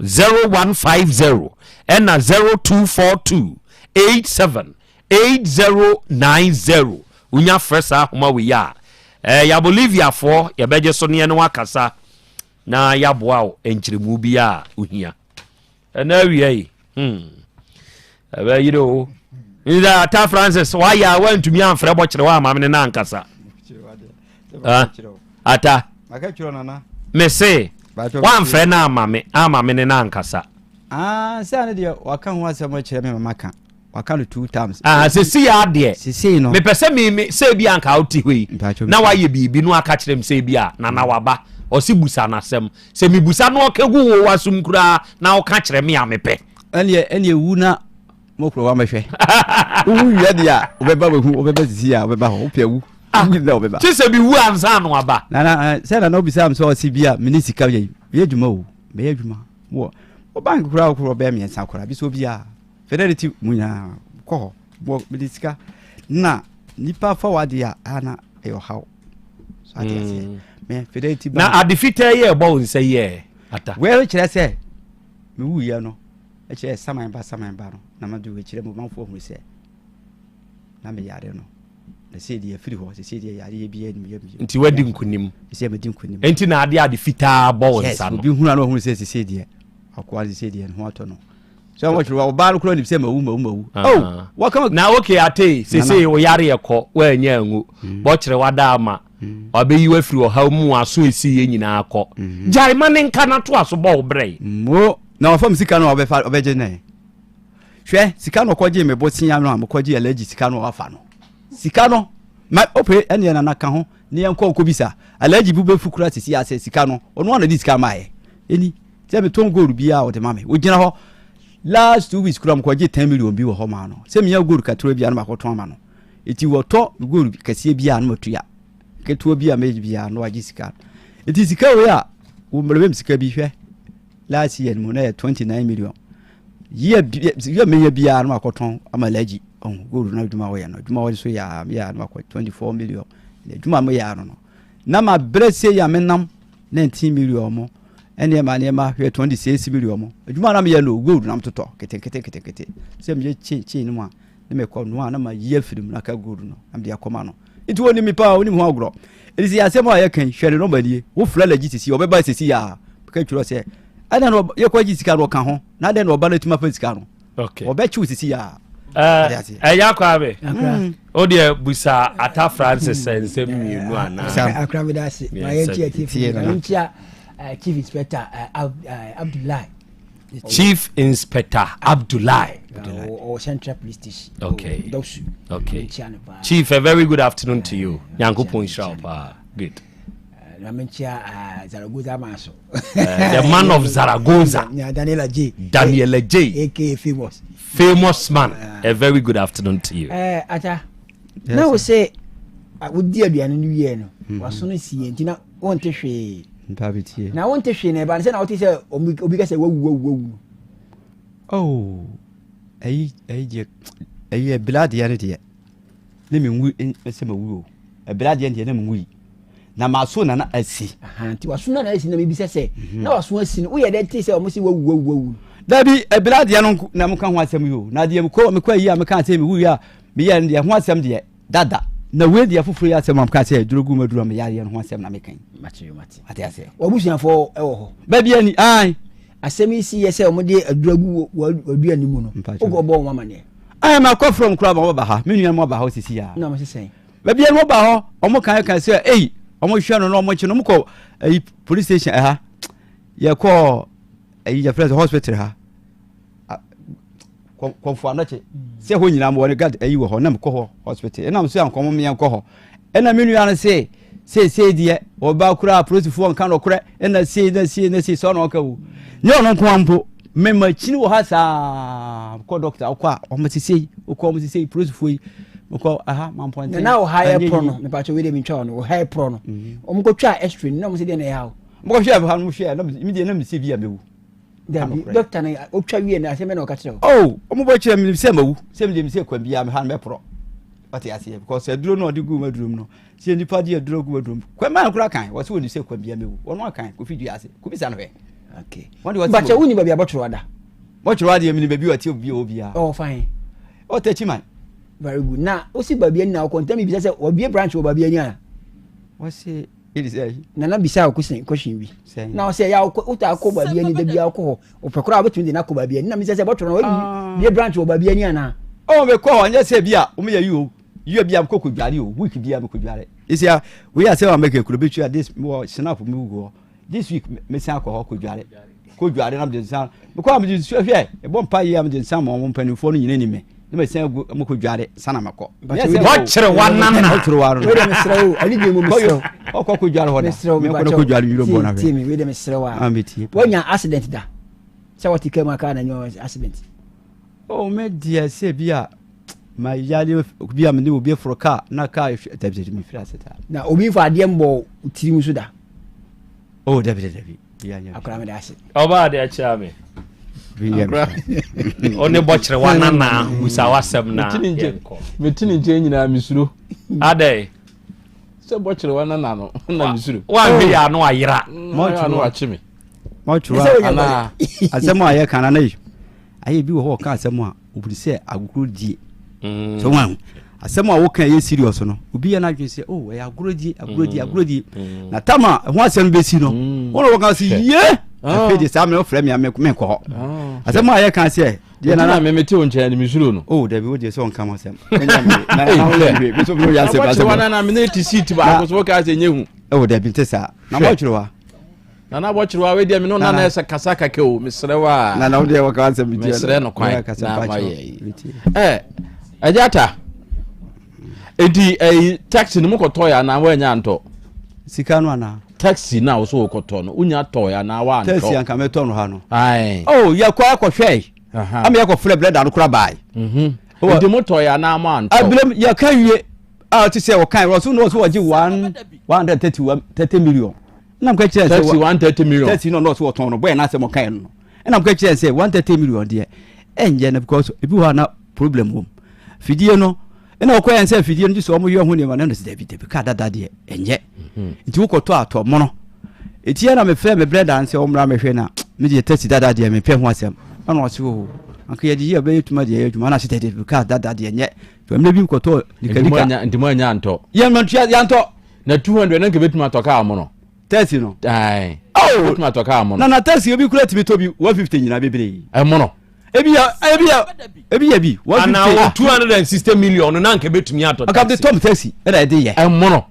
0150 and 0242 87 8090 unya fresa homa we ya ya Bolivia for ya beje so ne no akasa na ya boa enkyeremu bi a ohia na wiei aba yiro ida ta Francis wa ya wantumi amfre bokyere wa amame na ankasa ata makachiro nana mese wa amfre na amame na ankasa say na de waka ho asem kyere me maka waka no 2 times sesi ya de sesi no me pese me se bi anka oti hoi na wa ye bibi no aka kyerem se bi a na waba osi busa na sem se mi busa no okegu wo wasum kura na o ka kyerem ya mepe ene wu na mokro wa mehwe wu ya dia obeba sisi ya obeba ho opewu tise bi wu ansa no aba na se na no bisa am so osi bia minisika ye dwuma o be dwuma wo o bank kura be mi ensa kura bi so bia fidelity munya ko bo minisika na nipa forward ya ana e o hawo so ati me fidelity na adifite ye bo nse ye ata we kire se me wu ya no e kire saman ba no na madu we kire mo manfo hu se na me yare no na se die free ho se die yare bi ya ni nti wadi nkunim se me di nkunim enti na ade fitaa bo nsa no bi hu na no hu se die akwa se die no ato no so much wa ba no kro ni se mawu oh waka na okay ate sese o yare ekọ wa nya angu bo kire wada ama obeyi wa firi o ha mu aso esi ye nyina akọ jai mane nka na to aso bo obrei mo na ofam sika no obeje na hwe sika no kwaje me botia no am kwaje allergy sika no afa no sika no ma ope ene na naka ho ne yanko okobisa allergy bu be fukura sisi ase sika no ono na di sika mae eni se me ton gold bia o de mame o gina ho last 2 weeks kuram kwaje 10 million bi wo ho ma no se me ya gold katoro bia no makoton ma no eti wo to gold kase bia no matua ketuo bia meji bia no agi sika eti sika we a wo mrebe sika bi hwe last year mo na 29 million ye me bia no makoton amalaji on gold na duma wo ya no duma wo so ya no makọ 24 million duma mo ya no na ma brese ya menam 19 million mo ene ma 26 million mo duma na me ya no gold na mtoto kete se me chi no ma ne me ko no na ma ye firim na ka gold no am dia koma no itu woni mi pa woni mo agro elisi ya se mo ya kan hwere no badie wo fla legitisi obeba sesi ya ka twiro se ana no ye kwa jisika no ka ho na de no oba na tuma fa sika no okay obechi sesi ya ya kwa be o de busa ata Francis sense mienu ana akra me dase my ntia chief inspector Abdullahi Chief Inspector Abdullahi or Central Police Station. Okay. Okay. Chief, a very good afternoon to you. Yankupon Sharpa. Good. Zaragoza Maso. The man of Zaragoza. Daniela J. aka famous. Famous man. A very good afternoon to you. Ata. Now we say I would dear be an new year. Was soon as see and want to share. Now I want to share, but I said, I'll say, Obiga say, whoa. Oh, a blood yanity. Let me woo in a summer woo. A blood yanty and we. Now, my son and I see. Auntie was soon as in the baby say, no, I was seen. We are that taste almost whoa. There be a blood yan Namukan was some you. Now, the call me quay, I can't say we are me and the one some dear. Dada. Na we dia fufuru ya sema mka se drogu madura me yare no asem na mekan mati ate ase wabusuafo ewo ho ba bia ni ai asem isi ye se omode aduragu wadua ni mu no ogobo mama ne ai ma ko from club mo ba ha me nua mo ba ha sisi ya na mo sesen ba bia mo ba ho omo kan se ei omo hwe no omo chi no mo ko police station ha ye ko ya friend hospital ha konfo anache se ho nyina mo ne gad ayi wo ho na mko ho hospital ena mso ankomo me yanko ho ena menu ya se die oba kura protofo nka no kura ena se so na okawu nye ono nko ampo me machini wo ha sa ko doctor akwa o matisi o matisi protofo ko aha man point na o higher pro no me pa cho we de mi twa no o higher pro no o mko twa extra na mo se de na ya mko hwe ha no hwe na mi de na mi se bia mewu doctor na otwa wie na aseme na okatire oh omo bo kire mi se mawu se mi se kwa bia me han me pro ati ase because aduro no odi gu madurum no se nipa di aduro gu madurum kwa man kura kan wo se woni se kwa bia mewu wono kan ko fidi ase ko bisa no he okay but you ni bia botro wada mi ni baby wati obi obia oh fine Otec man very good na o si babia ni na o konta mi bisa se obi branch o babia ni ana wo se it is na bisa o question bi na o se ya o ta ko babia ni da bia ko ho o pekora abetun de na ko babia ni na mi se botro na o bi branch o babia ni ana oh me ko anya se bia o me ya you bia ko ko dware o week bia me ko dware isia we ya se wa make Krobea this snap me go this week me se akọ ko dware na de san me ko am de hwe e bom pa ye am de san mo mpanifo no nyina ni me me se mo ko dware sana makọ what chere wanana we de mesrew ali de mo mesrew o ko dware ho me ko dware yuro bo na we we de mesrew wonya accident da se wati kema ka na nyo accident oh me dia se bia ma yale bia me ni obi fro car na car tabi mi fira seta na obi fa de mbo tirim so da oh dabi ya akra me da se oba de acha me one bɔkyerɛ wanana busa wasɛm na metini nje nyina misuro adai se bɔkyerɛ wanana no na misuro wa hwe ya no ayira mo no achimi mo chura ana asɛm a yɛ kana na yi ayi bi wo ho ka asɛm a obudi sɛ agukuru die so wan asɛm a wo kan yɛ serious no obi ya na dwen sɛ oh ya agukuru die na tama ho asɛm be si no wo no wo ka sɛ ye afedi sam no frɛ me me kɔ hɔ asɛm a yɛ ka sɛ deɛ na me mete on nkyɛn me zuro no oh da bi wo de so nka mo asɛm me so no ya sɛ ba sɛ na me ne ti seat ba ko so ka sɛ nyehu oh da bi ntesa na mo kyerwa na bɔkyerwa we deɛ me no na na ɛsɛ kasa kake o mesrɛ wa na wo deɛ wo ka asɛm bi deɛ mesrɛ no kwan na ma yɛ ajata edi taxi no mo kɔtɔ ya na wa nya ntɔ sika no ana taxi na wo so kɔtɔ no unya tɔ ya na wa ntɔ taxi anka me tɔ no ha no ai oh ya kɔ akɔhwɛ am ya kɔ frɛ blender no kura bai edi mo tɔ ya na ma ntɔ abilem ya ka wie a ti sɛ wo kan ro so no so wo gi 130 million na mka kyerɛ sɛ 130 million 30 no so wɔtɔn no boy na sɛ mo kan no na mka kyerɛ sɛ 130 million deɛ enje na because ebi ho na problem wom fidie no ena okɔ yɛn sɛ fidie no so ɔmo yɛ ho ne ma na no sɛ David ka dada deɛ enje nti wo kɔtɔ atɔ mo no etie na me frɛ me blender ansɛ ɔmra me hwɛ na me deɛ 30 dada deɛ me pɛ ho asɛm ana ɔse ho anka yɛ deɛ bɛyɛ tuma deɛ yɛ tuma na sɛ David ka dada deɛ enye to me bi kɔtɔ nikalika ndimo anya ntɔ yɛn man tua yɛ ntɔ na 200 na nke betuma atɔ ka mo no 30 no ai oh betuma atɔ ka mo no na taxi obi kura tibi tobi 150 nyina bebre mo no ebi ya bi 260 million na nke betumi atɔ aka de tom taxi era de ye mo no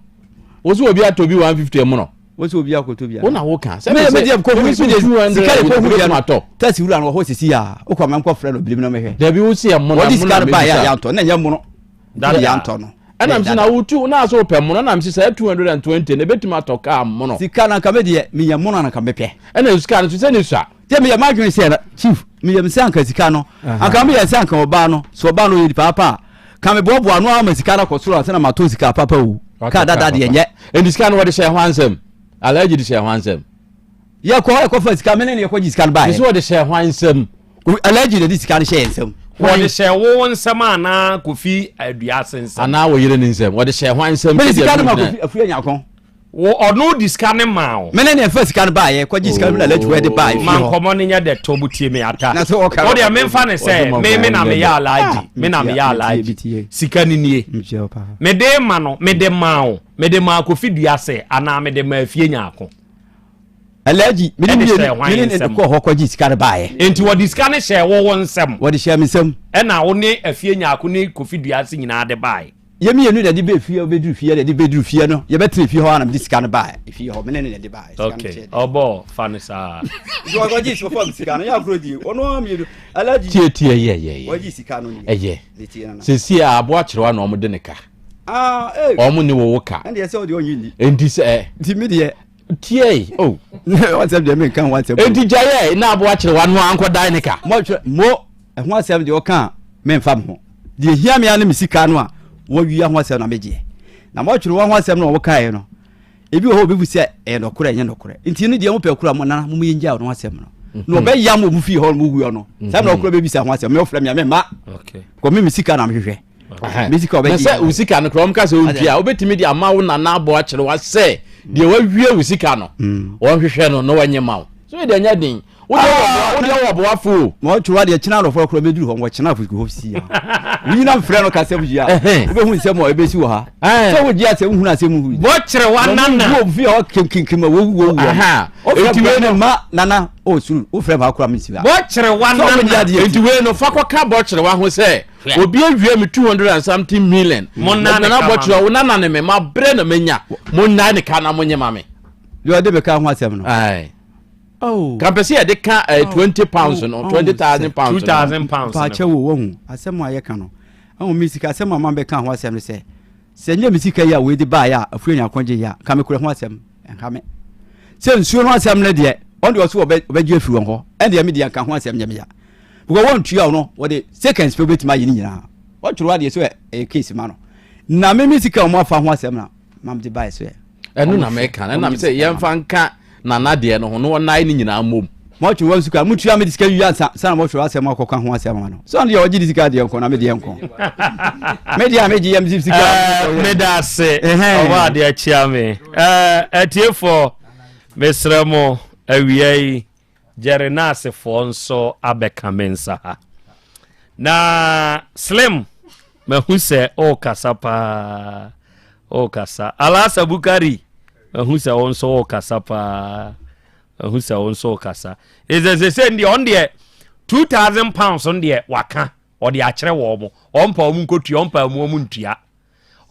wo so obi atɔ bi 150 mo no wo so obi akoto bi wo na wo kan se me de ko hu sika de ko hu ya atɔ taxi wura no ho sisi ya wo kwa man ko frɛ no bilim na mehwe da bi wo si mo na mo na ba ya antɔ na nya mo no da ya antɔ no ana msi na wutu na so pɛ mo na msi sɛ 220 na betumi atɔ ka mo no sika na ka me de me ya mo na ka me pɛ ana sika no sɛ ne sua te me ya madwene sɛ chief me ya msi anka sika no anka me ya sɛ anka oba no so oba no yi papa ka me bobo no ama sika na kɔsoro sɛ na mato sika papa wu ka dada de nyɛ eni sika no wɔde hyɛ ho ansɛm alaji de hyɛ ho ansɛm ya kɔ fa sika me ne kɔ ji sika no ba yɛ so wɔde hyɛ ho ansɛm alaji de sika no hyɛ ansɛm wɔde hyɛ wo nsɛm ana kofi aduase nsɛm ana wo yire ne nsɛm wɔde hyɛ ho ansɛm me sika no ma kofi afuya nyakon wo ɔno di sika ne ma wo me ne fa sika no ba yɛ kɔ ji sika no na alaji wɛ de ba yɛ man kɔmɔ ne nya de to butie me ata wo de me mfa ne sɛ me na me ya alaji me na me ya alaji sika ni nie me de ma no me de ma wo me de ma kofi duase ana me de ma afie nyakon alaji me ne ko ho ko ji sika ba ye enti wo diska ne hye wo nsem wo de hye me nsem e na wo ne afie nyaako ne kofi duase nyina de bae ye me yenu de be fie obeduru fie de beduru fie no ye betre fie ho ana me diska ne bae fie ho me ne de bae okay obo fanisa yo go ji so fo sika no ya kro di ono me alaji tie ye wo ji sika no ni eye sesi a abo akyerewa na omo de ne ka omo ne wo ka ende se o de onyi ni enti se ti me de tie oh what's up there me kan what's up enti jaye na abo akyerewa no anko dan ne ka mo ho asem de o kan me mfa mo de hia me ana me sika no a wo wi ho asem na meje na mo akyerewa ho asem no wo kan no ebi ho obi bu se no kora enye no kora enti ni de mo pe kora mo na mo yenja no asem no no be yam mo fi ho mo wi no sam no kora be bi se ho asem me ofra me ma okay ko me sika na mehwehwe music obe se usika no krom ka se ontua obetimi di amawo na na abo akyerewa se de wa wie usika no won hwehwe no no wanye mawo so de nya din wo de wo bo afu mo twwa de kina no fo meduru ho wo kina afu ko si ya wi na mfre no ka se bujia obe hu se mo ebe si wo ha so wo dia se hu na se mu bo kyerewa nana wo fi ho kinkin wo aha enti we no ma nana o suru wo frɛ ba akora me si ba bo kyerewa nana enti we no fa kwa bo kyerewa ho se obi awie me 200 and something million monna na botro wo nana ne me ma bre na menya monna ne ka na monye ma me yo de be ka ho asem no ai oh kampesi ya de ka 20 pounds no 20,000 pounds 2,000 pounds pa che wo hu asem a ye ka no ahụ misika asem ama be ka ho asem ne se nye misika ya we de ba ya afu nya konje ya ka me kure ho asem enha me se nsuo ho asem ne de on de oso obeji afi won ho en de me de ka ho asem nya me ya because one tua no what the seconds pe betima yi nyina what tro ade so e case ma no na me misika mo afa ho asem na mam de buy so e enu na me ka na me say yemfa nka na de no ho no nai ni nyina mom mo tro wan suka mutua me disika yu ansa sana mo tro asem akokwa ho asem ma no so on de oji disika de nko na me de nko me dia me ji yem disika me da se oba de achia me atiefo mesremo awiai Jerenase fonso abekamensa ha na slim mahuse o kasapa o kasa alasa bukari mahuse onso o kasapa who say also kasa is they say the on the 2,000 pounds on the waka or the achre wo on pa mu kotu on pa mu ntua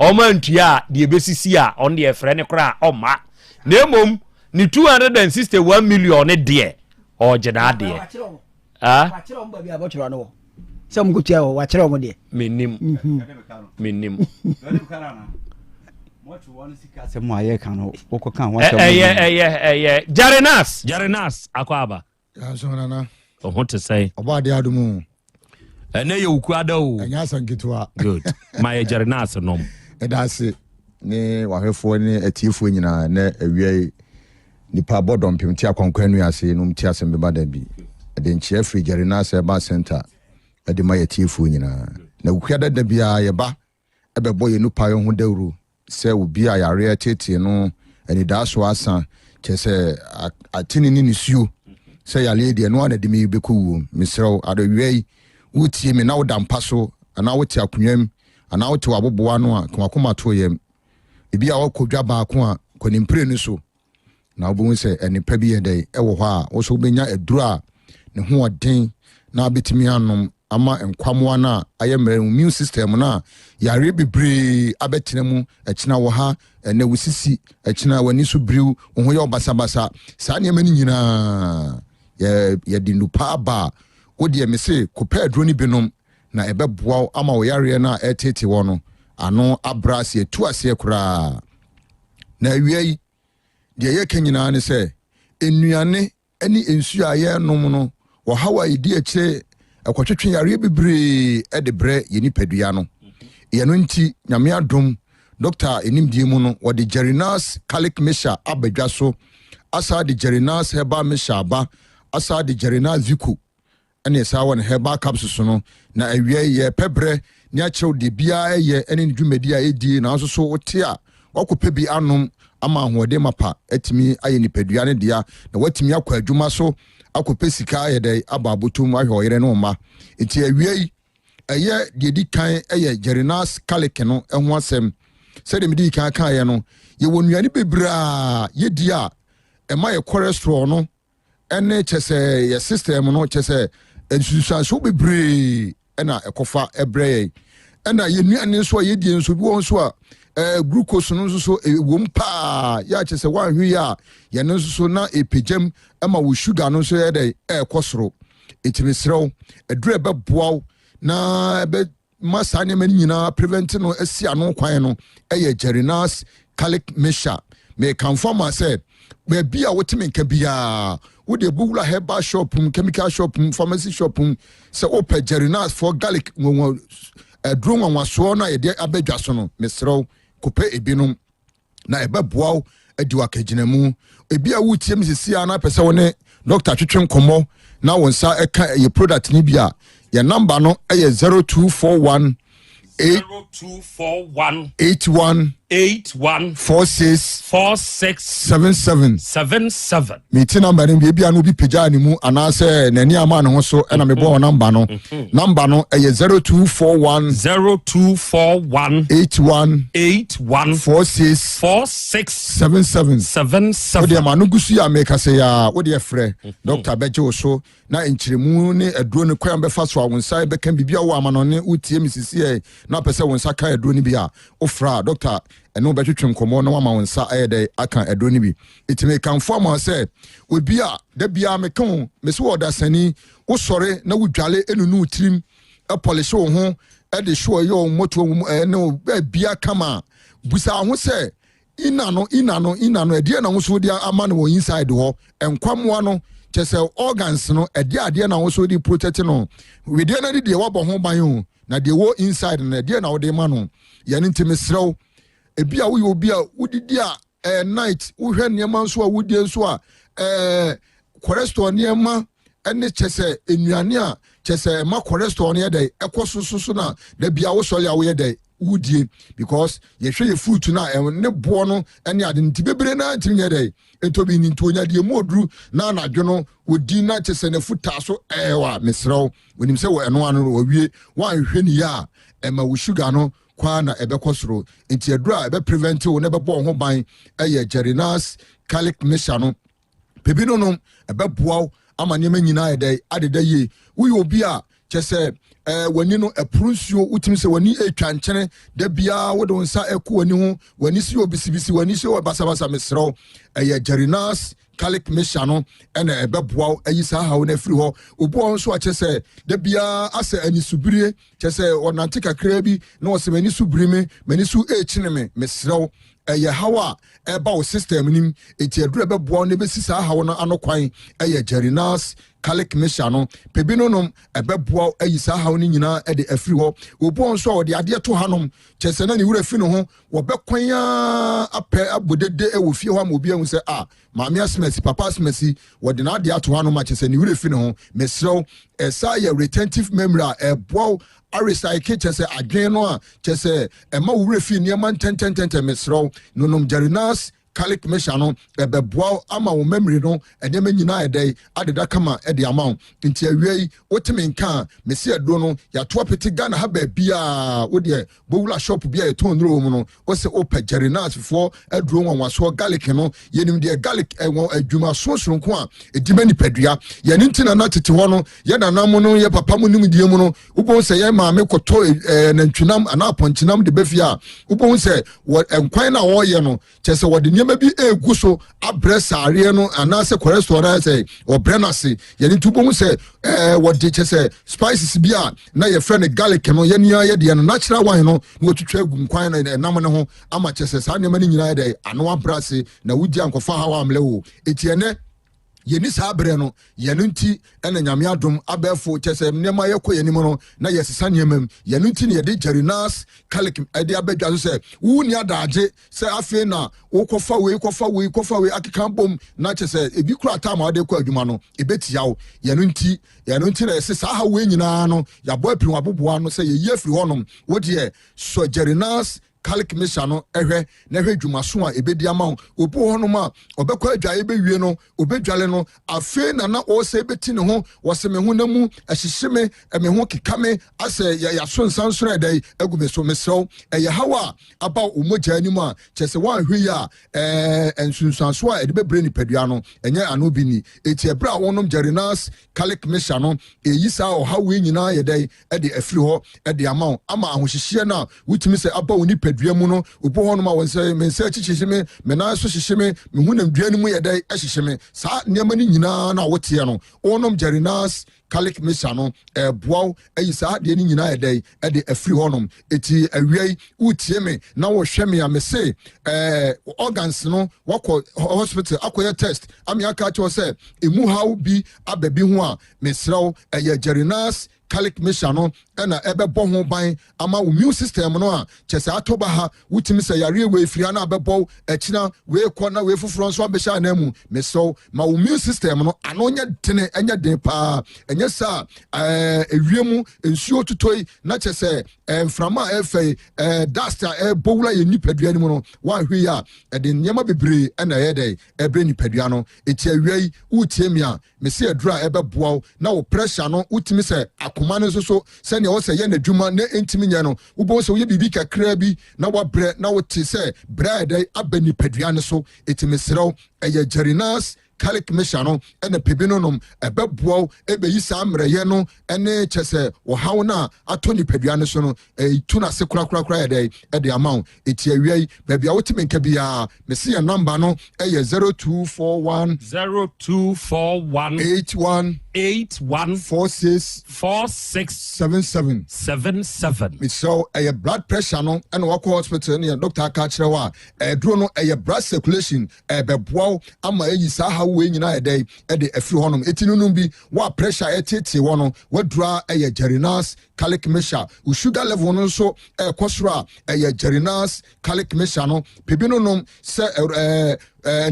o ma ntua the besisi a on the friend kra o ma na mom ni 261 million de o jena de wachira omba bia bochiro no se mu kotu a wachira omo de menim Jarinas akwaba ya o to say obade adumu ene ye ukuada o enya sankitwa good my Jarinas nom edase ne wahwefo ne atiefo nyina na awie nipa bodom pimti akwankwanu ase no mti Asem Beba Dabi de nchia free Jarinas Eba Center de ma atiefo nyina na ukuada da bia ye ba ebebo ye nupa yo ho dawru se obi ayare tete no ani da so asa chese atini ni nisuo se yale de no ana de me beku misrew adawei wutie me na woda mpaso ana wote akunwam ana wote waboboa no a kwamakoma to yem ebi a wakodwa ba ko a konimpre ni so na obo se enipa bi yedai ewo ho a wo so benya aduru a ne ho odin na betimi anom ama enkwamwa na ayemre immune system na yare bebre abetenemu ekina wo ha ene wusisi ekina wani so briw ho ye obasabasa sa ne mani nyina ye dinupa ba wodi emese kopa aduro ni binom na ebeboa ama wo yare na etete wo no ano abrase etu ase kura na wiei de ye kenyina ne se enuane ani ensu aye nom no wo hawaii di ekire akwatwetwe yare bebre de bre yeni padua no yeno nti nyame adom doctor enimdie mu no wo de Jarinas calic mesha abadwa so asa de Jarinas heba mesha aba asa de Jarinas viku ene sa won heba capsules no na awie ye pebre ni a chew de bia ye ene dwumadi a edi na so so wote a wakopa bi anom ama hoode mapa atimi aye ni padua ne dia na watimi akwa adwuma so akopa sika yedai ababotum ahwoyere no ma enti awie eye de kan eye Jarinas calic no ho asem se de medi kan kan ye no ye wonuane bebra ye dia e ma ye cholesterol no ene chese ye system no chese ensusanso bebre ena ekofa ebre ena ye nuane so ye die nso bi won so a glucose no so wom pa ya chese wan hwi ya ye no so na epegem ama wo sugar no so ye dey ekosoro etimisrew edure be boaw na be masane mani nyina prevent no asi ano kwan no eye Jarinas calic mesha me confirm said be bia wotime nka bia wo de bugula herbal shop chemical shop pharmacy shop se open Jarinas for garlic won eduro nwanwaso na ye de abadwa so no mesrew kope ebinum na ebe boaw adiwa kaginamu ebi a wutiem sisi ana pese woni doctor twetwe nkomo na wonsa eka ye product ni bia ya number no eye 0241 81 Meti number ni bia no bi peja ni mu anase nani ama ne ho so na me bo number no number no eye 0241 81 46 Ode ma no gusu ya make say ya wo de frɛ doctor beje wo so na enchiremu ne aduro ne kwan be fa so awonsa be kan bibia wo ama no ne utie misisi e na pese wonsa kan aduro ne bia ofra doctor eno be twetwe nkomo na wama wonsa ayede akan aduro ne bi itime kan form say obi a da bia me kan me so oda sani wo sore na wudwale enunu tirim e polish wo ho e de show yo moto no bia kama busa ho say inano e de na wo so dia ama no inside ho enkwamwa no chese organs no e de na wo so di protect no we de na de wo bo ho ban o na de wo inside na de na wo de ma no ye ne ntimesrew e bia wo yo bia wudidi a night wo hwe niam nso a wudi nso a cholesterol niam ene chese enuane a chese ma cholesterol ne de ekososo na da bia wo sole a wo ye de wudie because ye hwe ye fruit na ne bo no ene ade ntibebre na ntinye de etobi ni ntonya de modru na anadwo wodi na chese ne futa so wa mesrew wonim se wo eno ano wo wie wan hwe ni ya ema wo sugar no kwa na ebekosoro enti adura ebe prevent wo ne bebo ho ban eye Jarinas calic mesha no pebi no no ɛbɛboa ama nneɛma nyinaa yɛdɛ adeda yie woyɛ obi a kyɛ sɛ wani no ɛporo nsuo wotumi sɛ wani ɛtwa nkyɛne da biara wode wo nsa ɛko wani ho wani si obisibisi wani si basabasa mesrɛw ɛyɛ Jerinas Calic Mesha no ɛna ɛbɛboa ayi saa hawo no afiri hɔ obuɔ nso akyɛ sɛ da biara asɛ anisubire kyɛ sɛ ɔnante kakra bi na ɔsɛ m'ani so biri me m'ani so ɛkyene me mesrɛw ɛyɛ hawa ɛba wo system nim eti aduru ɛbɛboa no bɛsi saa hawo no ano kwan ɛyɛ Jerinas Calic Mesha no pebi no nom ɛbɛboa ayi saa hawo no nyinaa ɛde afiri hɔ obuɔ nso a ɔde adeɛ to hanom kyɛ sɛ na ne wura fi no ho wɔbɛkwan a apɛ abodede ɛwɔ fie hɔ ama obi ahu sɛ maame asmasi papa asmasi wɔde na adeɛ ato hanom a kyɛ sɛ ne wura fi no ho mesrɛw ɛsa yɛ retentive memory a ɛboa arecycle kyɛ sɛ adwen no a kyɛ sɛ ɛma wo wura fi nneɛma ntɛntɛntɛntɛ mesrɛw nonom Jerinas Calic Mesha no ɛbɛboa ama wo memory no ɛnneɛma nyinaa ɛdɛ adeda kama ɛde ama wo nti awia yi wotemi nka mesi ɛdo no yɛatoa pete Ghana ha baabia wodeɛ bowula shop bi a yɛtɔn nuro mu no wɔsɛ opɛ Jerinas foɔ aduro nwanwasoɔ garlic no yɛnim deɛ garlic ɛwɔ adwuma soronko a ɛdima nipadua yɛne ntina na tete hɔ no yɛnanam no yɛ papa mu nimdeɛ mu no wobɛhu sɛ yɛn maame kɔtɔ nantwinam anaa pɔnkyenam de bɛfie a wobɛhu sɛ nkwan no a wɔyɛ no kyɛ sɛ wɔde nneɛma bi egu so abrɛ saare no anaasɛ cholesterol sɛ ɔbrɛ nase yɛne tubomu sɛ wɔde kyɛ sɛ spices bi a na yɛfrɛ no garlic no yɛnia yɛdeɛ no natural wine no na wɔtwitwa agu nkwan no ɛnam no ho ama kyɛ sɛ saa nneɛma no nyinaa yɛdɛ ano abrɛ ase na wodi ankɔfa hawa amlɛ wo etiɛnɛ yɛni saa berɛ no yɛno nti ɛna nyame adom abɛɛfo kyɛ sɛ nneɛma yɛkɔ yɛnim no na yɛsesa nneɛma mu yɛno nti ne yɛde Jerinas Calic ɛde abɛdwa so sɛ wo ni adagye sɛ afei na wokɔfa wei akeka bom na kyɛ sɛ ebi kora ta ma wode kɔ adwuma no ɛbɛtia wo yɛno nti na yɛsɛ saa ha wei nyinaa no yɛabɔ apiri waboboa no sɛ yɛyi afiri hɔnom wodeɛ sɔ Jerinas Calic Mesha no ehwe na hwe dwumaso a ebedi ama obu honom a obekɔ adwae bewie no obedwale no afe na o se beti ne ho wose me ho na mu ahyehye me ho kekame asɛ yaso nsansoro edai agume so mesɛw ɛyɛ hawa aba omogya anim a kyɛsɛ wan hwe ya ensunsanso a ede bebre ni padua no enye anobi ni eti ebra wonom Jerinas Calic Mesha no eyi sa o hawe nyina yedai ede afiri hɔ ede ama ahohyehye na wutimi sɛ aba oni dua mu no obo ho no ma wonse me nsa chichihye me na so hyehye me hu nam dua no mu yɛdɛ ɛhyehye me saa nneɛma no nyinaa na wote no onom Jerinas Calic Mesha no boaw ayi saa de ni nyinaa yɛdɛ ɛde afiri honom eti awiai utie me na wo hwɛ me a me se organs no wakɔ hospital akɔyɛ test ami aka cho sɛ emu haw bi ababi ho a mesrɛw ɛyɛ Jerinas Calic Mesha no ɛna ɛbɛbɔ ho ban ama immune system no a kyɛsɛ atoba ha wutimi sɛ yare we firi na abɛbɔ ɛkyina we kɔ na we foforo nso abɛhyɛ na mu mesɛw ma immune system no ano nya dene anya den pa ɛnyɛ sa ewiemu nsuo tutoi na kyɛsɛ mframa ɛfɛ dust a ɛbɔwura yɛ nipadua no mu no wa hwe ya ɛde nyɛma bebre ɛna ɛyɛ dɛ ɛbrɛ nipadua no eti awiai utie me a me se adura ɛbɛboaw na wo pressure no wutimi sɛ akoma no so sɛnea wo sɛ yɛ n'adwuma na ɛntimi nyɛ no wobɛhu sɛ woyɛ biribi kakra bi na wabrɛ na wote sɛ brɛ ɛdɛ aba nipadua no so ɛti mesrɛw ɛyɛ Jerinas Calic Mesha no ɛna pebi no nom ɛbɛboaw ɛbɛyi saa mmerɛyɛ no ɛne kyɛ sɛ wɔhaw no a atɔ nipadua no so no ɛtu no ase korakorakora yɛdɛ ɛde ama wo ɛti awia yi baabi a wotimi nka biaa mese yɛ number no ɛyɛ 0241 81 46 77 mesɛ ɛyɛ blood pressure no ɛna wakɔ hospital no yɛ doctor aka kyerɛ hɔ a ɛduro no ɛyɛ blood circulation ɛbɛboaw ama ɛyi saa ha we nyina ɛdɛ ɛde afiri hɔnom eti nunum bi wa pressure ɛtete wɔ no wadura ɛyɛ Jerinas Calic Mesha o sugar level no nso ɛkɔ ɛyɛ Jerinas Calic Mesha no pebi no nom sɛ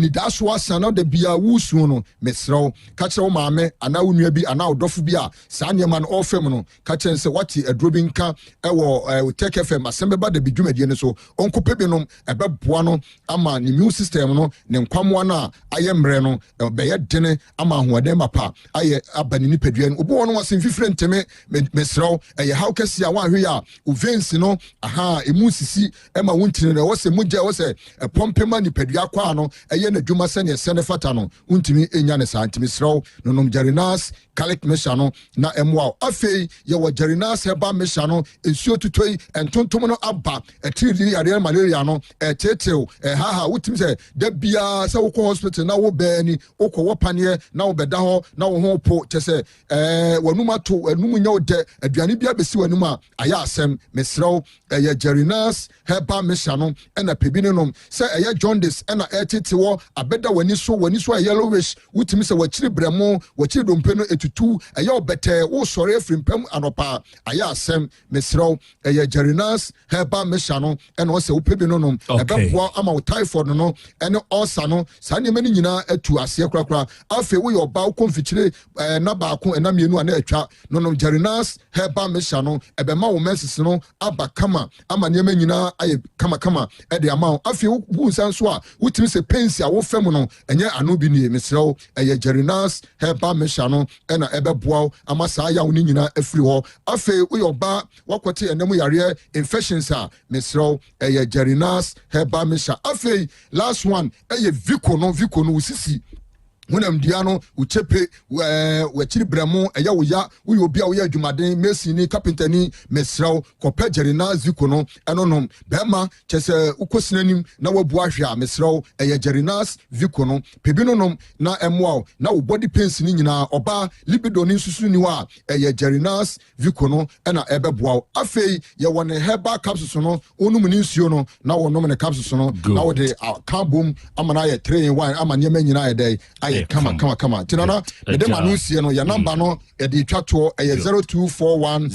ni daso asana de bia wusu no mesrɛw ka kyerɛ wo maame ana wo nua bi ana odɔfo bi a saa nneɛma no ɔfam no ka kyerɛ sɛ wate aduro bi nka ɛwɔ Otec FM Asem Beba Dabi dwumadie no so onko pebi nom ɛbɛboa no ama ne immune system no ne nkwamoa no ayɛ mmerɛ no bɛyɛ dene ama ahoɔden mapa ayɛ aba ne nipadua no obo no wase mfifire nteme mesrɛw ɛyɛ how kɛse a wanhwe ya veins no aha emu sisi ɛma wontini no wɔsɛ mogya wɔsɛ ɛpɔmpema nipadua kwa no ɛyɛ n'adwuma sɛ ne ɛsɛ ne fata no wontimi enya ne saa ntimi srɛw nonom Jarinas Calic Mesha no na ɛmoa afei yɛwɔ Jarinas Heba Mesha no nsuo tutoi entontom no aba ɛtiri yare malaria no ɛtetew ɛhaha wotimi sɛ da bia sɛ wokɔ hospital na wo bɛni wokɔ wɔpaneɛ na wo bɛda hɔ na wo ho po kyɛ sɛ wanum ato wanum nya wo dɛ aduane bia besi wanum a ayɛ asɛm mesrɛw ɛyɛ Jarinas Heba Mesha no ɛna pebi ne nom sɛ ɛyɛ jaundice ɛna ɛtete wɔ abɛda wani so a yellowish wotimi sɛ wakyiri brɛmo wakyiri dompe no etutu ɛyɛ obɛtɛ wo sɔre afrimpam anopa ayɛ asɛm mesrɛw ɛyɛ Jarinas Heba Mesha no ɛna ɔsɛ wo pebi no nom ɛbɛboa ama wo typhoid no ɛne ulcer no saa nneɛma no nyinaa atu aseɛ korakora afei woyɛ ɔba wo kɔmfikyire na baako ɛna mmienu a na atwa no nom Jarinas Heba Mesha no ɛbɛma wo menses no aba kama ama nneɛma nyinaa ayɛ kama ɛde ama wo afei wo nsa nso a wotimi sɛ pensi a wo fam no ɛnyɛ ano bi nie mesrɛw ɛyɛ Jarinas Heba Mesha no ɛna ɛbɛboa wo ama saa yaw no nyinaa afiri hɔ afei woyɛ ɔba wakɔte ɛnam yareɛ infections a mesrɛw ɛyɛ Jarinas Heba Mesha afei last one ɛyɛ Vico no wosisi wonam dia no uchepe wachiri bramo ɛyɛ wo ya wo obi a wo yɛ adwumaden mesi ni carpenter ni mesraw kɔpɛ Jarinas Vico no ɛnonom bɛma kyɛsɛ ukosinanim na wabu ahwe a mesraw ɛyɛ Jarinas Vico no pebi no nom na ɛmoa na wo body pains ni nyina ɔba libido ni susu ni wa ɛyɛ Jarinas Vico no ɛna ɛbɛboa afei yɛ wɔ ne herbal capsules no onum ni nsuo no na wɔnom ne capsules no na wo de carbon amana yɛ 3 in 1 ama nyɛma nyina yɛ dɛ kama tinana mede ma no sie no ya number no e de twa to e 0241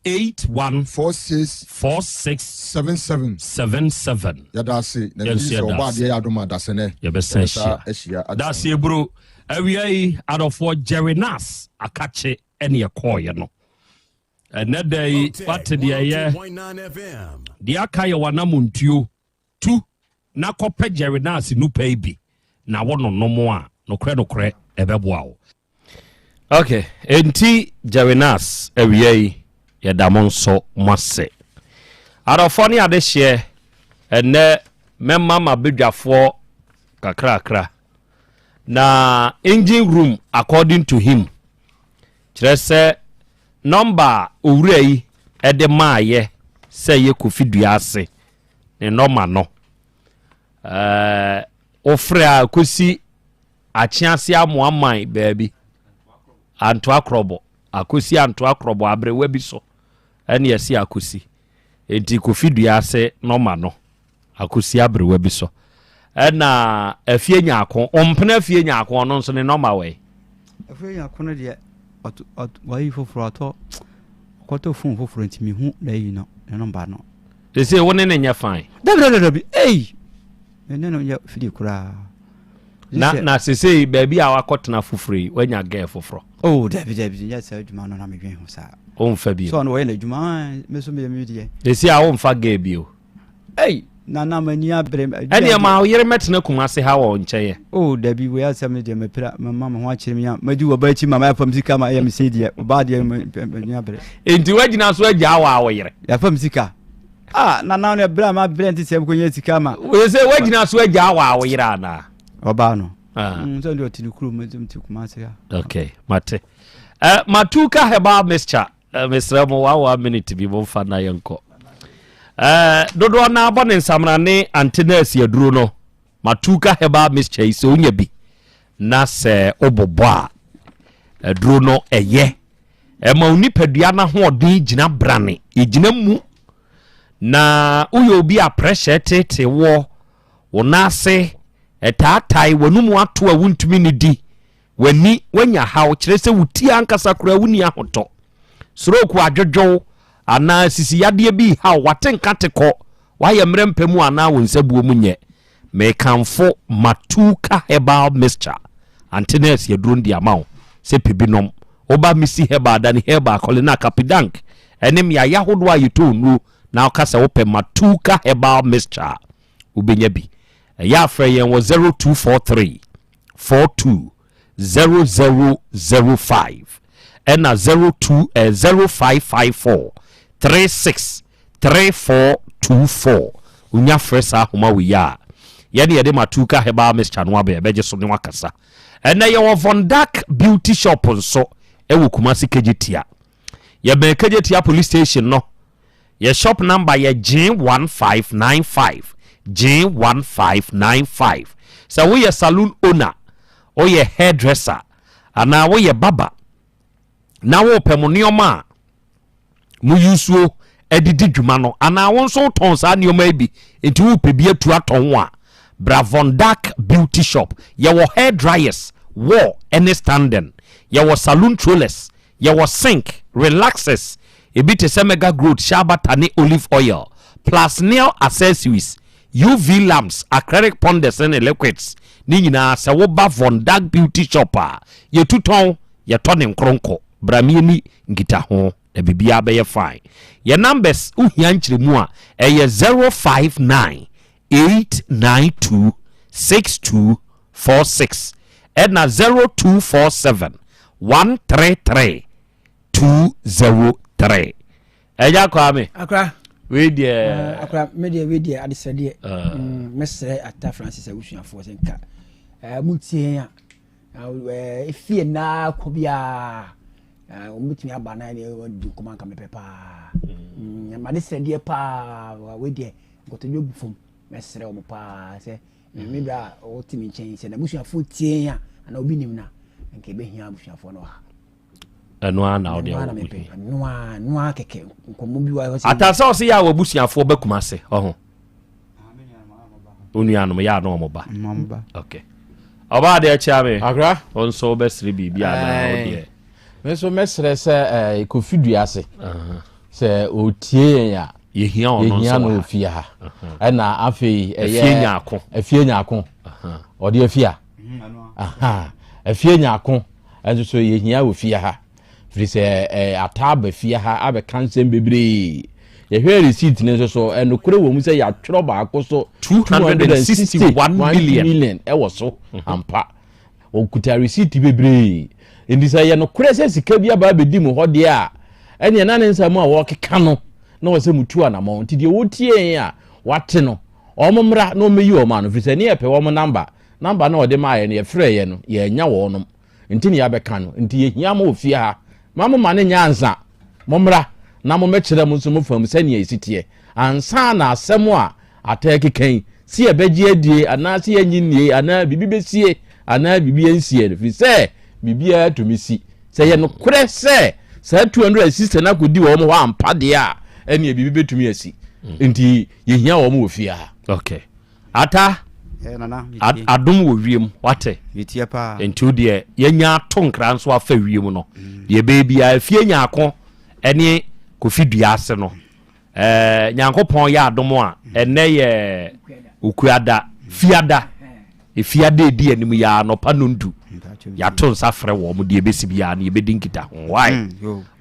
814677 ya da se na bi so ba de ya adoma da se ne ya be se da se bro awiai adofo Jarinas akache ene ye koye no ene dai what de ye de aka ye wanamuntuo tu na kope Jarinas nupa ibi na wono nomo a nokre ebeboa wo okay enti Jarinas awiai yedamon so mase arofo ne ade hye ene memma mabedwafo kakrakra na engine room according to him kyerese number owurai ede maaye se ye kofidua ase ne normal no ofra kosi achiase amoaman baabi anto akrobo akosi anto akrobo abrewa bi so ene yesi akosi enti kofidua ase normal no akosi abrewa bi so ena afie nyaako ompena afie nyaako no nso ne normal we afie nyaako no de wayi foforo ato koto fun foforo ntimi hu na yi no ne number no they say woni ne nya fine dabi ene no ya fidi kura na sese baby a wakotena foforo wanya girl foforo oh dabi ya sa adwuma no na medwen ho sa o mfa bi so no we na adwuma meso me die they say a o mfa girl bi o na mani abre ene ma yere metena kuma se ha wo nkyeye oh dabi we asem de mepira mama ho akire me ya madi wo ba chi mama afam sika ma ya me se die ba de mani abre enti wagina so agya wa wo yere ya fam sika na ne bra ma bra nti sem ko nya sika ma we se wagina so agya wa wo yere ana oba no so ndo tini kuru mezum ti kuma se ya okay mate matuka Heba Mesha Mr. Mo wa minute bi mo fa na yenko dodo na abone nsamrane antenas yaduro no matuka Heba Mesha ise onya bi na se obobo a duro no eye ma onipadua na hoodin gina brane egina mu na uyo obi a pressure tete wo wonase etatai wanumu ato a wuntumi ne di wani wanya hawo kire se wuti ankasa kura wuni ahoto soroku adwodwo ana sisi yade bi ha watenkate ko waye mrempemu ana wonsabuo munye me kanfo matuka Heba Mesha antenas yaduro ndi amawo se pibinom oba misi Heba dani Heba kolena kapidank enem ya yahodo ayito nu na okasa ope matuka Heba Mesha ubenya bi ya freyen wo 0243 420005 ɛna 0554 363424 unya fresa homa we ya yɛde yɛde matuka heba mixture no abe ɛbɛgye so ne wakasa ɛna yɛwɔ Vondak beauty shop nso ɛwɔ Kumasi Kejetia yɛbɛn Kejetia police station no yɛ shop number yɛ J1595 sɛ woyɛ saloon owner woyɛ hairdresser ana woyɛ baba na wo pɛmo nneɔma mu yusuo edidi dwuma no ana wo nso ton saa nneɔma bi enti wo pɛ bi atu aton a Bravondak beauty shop yɛwɔ hair dryers wall any standing yɛwɔ saloon trollers yɛwɔ sink relaxers ebi te sɛ mega growth shaba tane olive oil plus nail accessories UV lamps acrylic ponders and liquids ni nyina sɛ wo ba Vondak beauty shop a yɛtutɔn yɛtɔ ne nkronko bramieni ngita ho na bibia bɛyɛ fine your numbers uhia nkyeremu a ɛyɛ 059 892 6246 ɛna 0247 133 203 ɛja kwa me akra we dia akra me dia adesade mesre ata Francis awusuafo senka mutie a efie na kobia omutumi aba na du komanga me pepa ma desade pa we dia gotojo bufom mesre o pa se me bra o timi chen se na busuafo tie a na obi nim na nke be hia busuafo no ha ɛnoa na ɔde noa keke nkomo bi wa atasa o se ya wa busuafo ba Kumase ɔho onuanom ya no mo ba okay oba de acha me agra onso be sire bibia na ode me so mesre se kofiduase se otie ya yehia ono so no ofia ha na afei afie nyako ode afia afie nyako enso so yehia ofia ha frise ataba fia ha abe kansem bebre ye hwe receipt ne so enokure wo mu se ya tworo baako so 261 million ewo so ampa okuta receipt bebre endisa ye nokure se sika bia ba bedi mu hode a ene na ne nsam a wo keka no na wo se mutu anamo nti de wotie a wate no omomra na omeyi o ma no frise ne ye pe wo mo number na ode ma ye ne ye frɛ ye no ye nya wo no nti ne ya beka no nti ye hia ma ofia ha mamu mane nyanza momra na mo mekere mo nso mo fam sane esitie ansa na asɛm a atake kan si ebegye adie ana si anyinnie ana bibi besie ana bibi ansie fi sɛ bibi atomisi sɛ ye no korɛ sɛ 260 na kodi wo mo wa ampa de a ɛne bibi betumi asi nti ye hia wo mo ofia okay ata adom wo wiem wate yetie pa ntu de yenya to nkra nso afa wiem no de bebia afie nyako ene kofidua ase no nyankopon ya adom a ene ye okuada fiada efiada edi anim ya no pa no ndu ya to nsa frɛ wo mo de besi bia na yebedi nkita ho why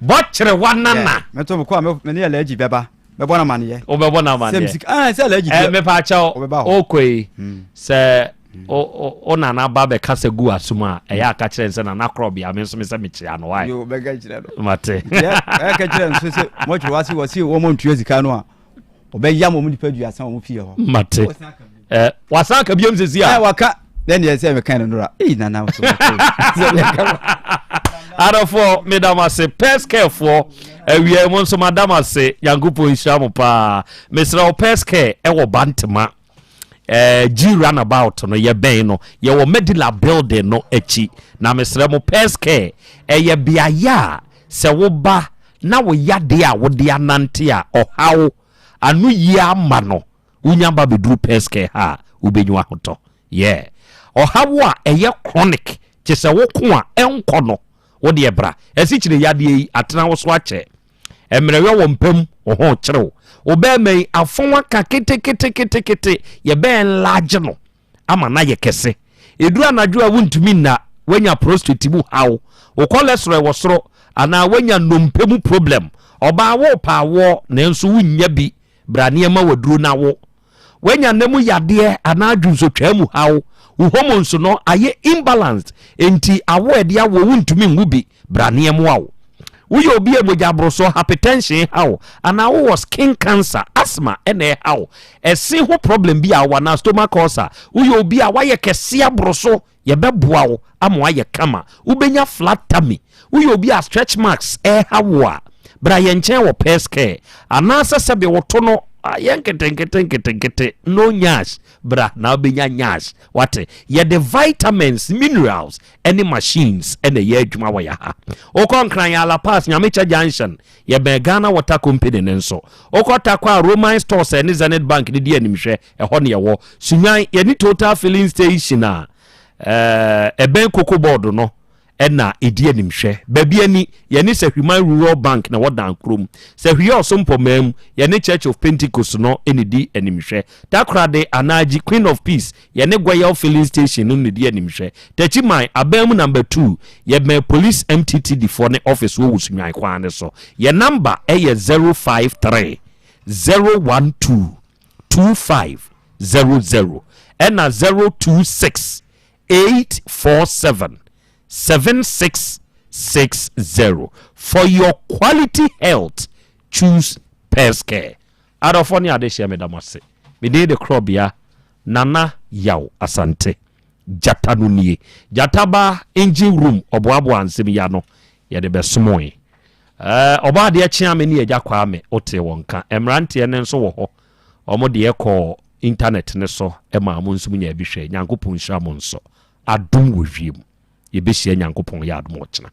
bo kyere wanana meto mo kwa me ne alaji beba bebo na mane o bebo na mane se alaji me pa cha okoi se o na na ba be kasa gu asuma ya aka kyerɛ nse na Krobea me nso me se me kyia no why yo bega kyerɛ no mate ka kyerɛ nso se mo twere wasi wo mo ntua sika no a obɛya mo nipa duasa wo mo fie ho mate wasan ka biam sesi a waka then you say me kind of nura na so arafo medama se peske for ewie mo nso madama se yankupo ishamo pa mesra o peske wo bantema G runabout no ye ben no ye wo medical building no echi na mesra mo peske ye biaya se wo ba na wo yade a wo de anante a ohawo anu yi ama no unya ba beduru peske ha ubenyu ahoto yeah ohawo a eye chronic chese wo ko a enko no wo de bra esi kire yade yi atena wo so ache emrewe wo mpam wo ho kyereo obe mai afonwa ka kete ye ben large no ama na ye kese eduru anadwo a wuntumi na wanya prostate bu hawo wo cholesterol wo soro ana wanya nompemu problem oba wo pa wo na enso wunya bi brane ma waduro na wo wanya nemu yade ana adwunso twamu hawo wo hormones no aye imbalanced enti awo ede awo wuntumi ngubi brane mu awo woyɛ obi a mogya aboroso hypertension how ana wo skin cancer asthma ene how ɛse ho problem bi a wa na stomach ulcer woyɛ obi a wayɛ kɛse aboroso yɛbɛboa wo ama wayɛ kama wobɛnya flat tummy woyɛ obi a stretch marks how a bra yɛ nkyɛn wɔ pest care ana sɛ be woto no yɛnkete no nyash bra na obenya nyash wate ye the vitamins minerals any machines ene ye adwuma wɔ ya ha okonkran ya la pass nyamecha junction ye be Ghana Water Company ne nso okota kwa Roman stores ene Zenith Bank ne di animhwɛ ɛhɔ ne yɛwɔ sunwan ye ni total filling station a eben koko board no ɛna edi animhwɛ baabi ani yɛne Sahwiman Rural Bank na wɔdan krom Sahwiya Osompomam yɛne Church of Pentecost no ɛnedi animhwɛ Takrade Anaji Queen of Peace yɛne Goyal Filling Station no nedi animhwɛ Tachiman Abam number 2 yɛbɛn Police MTTD for ne office wo wusunwan kwan ne so yɛ number ɛyɛ 053 012 2500 ɛna 026 847 7660 for your quality health. Choose Pest Care. Adofoni adeshia medamase. Me de Krobea Nana Yaw Asante. Jata nunie. Jataba engine room oboabo ansemi ya no ye de besmoe. Oba de chia me ni eja kwa me ote wonka. Emrante ne nso wo ho. Omo de ekọ internet ne so e ma mo nso nya bihwe. Nyankopon hia mo nso. Adum wo wiem. Yebeshia Nyankopon ya adom ochina.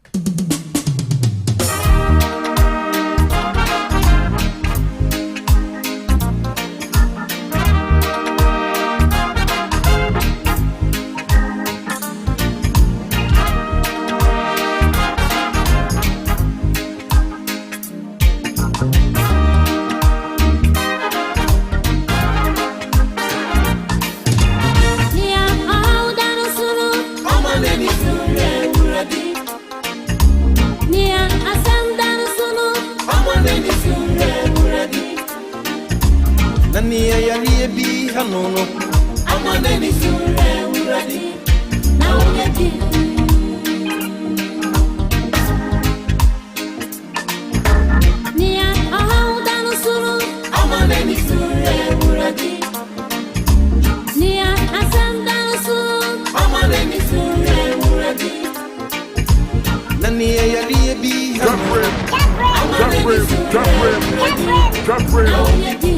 Nani ya bi hanono amaneni sure uradi na onyeti Nia ahudano suru amaneni sure uradi Nia asandano suru amaneni sure uradi Nani ya bi hanono amaneni sure uradi na onyeti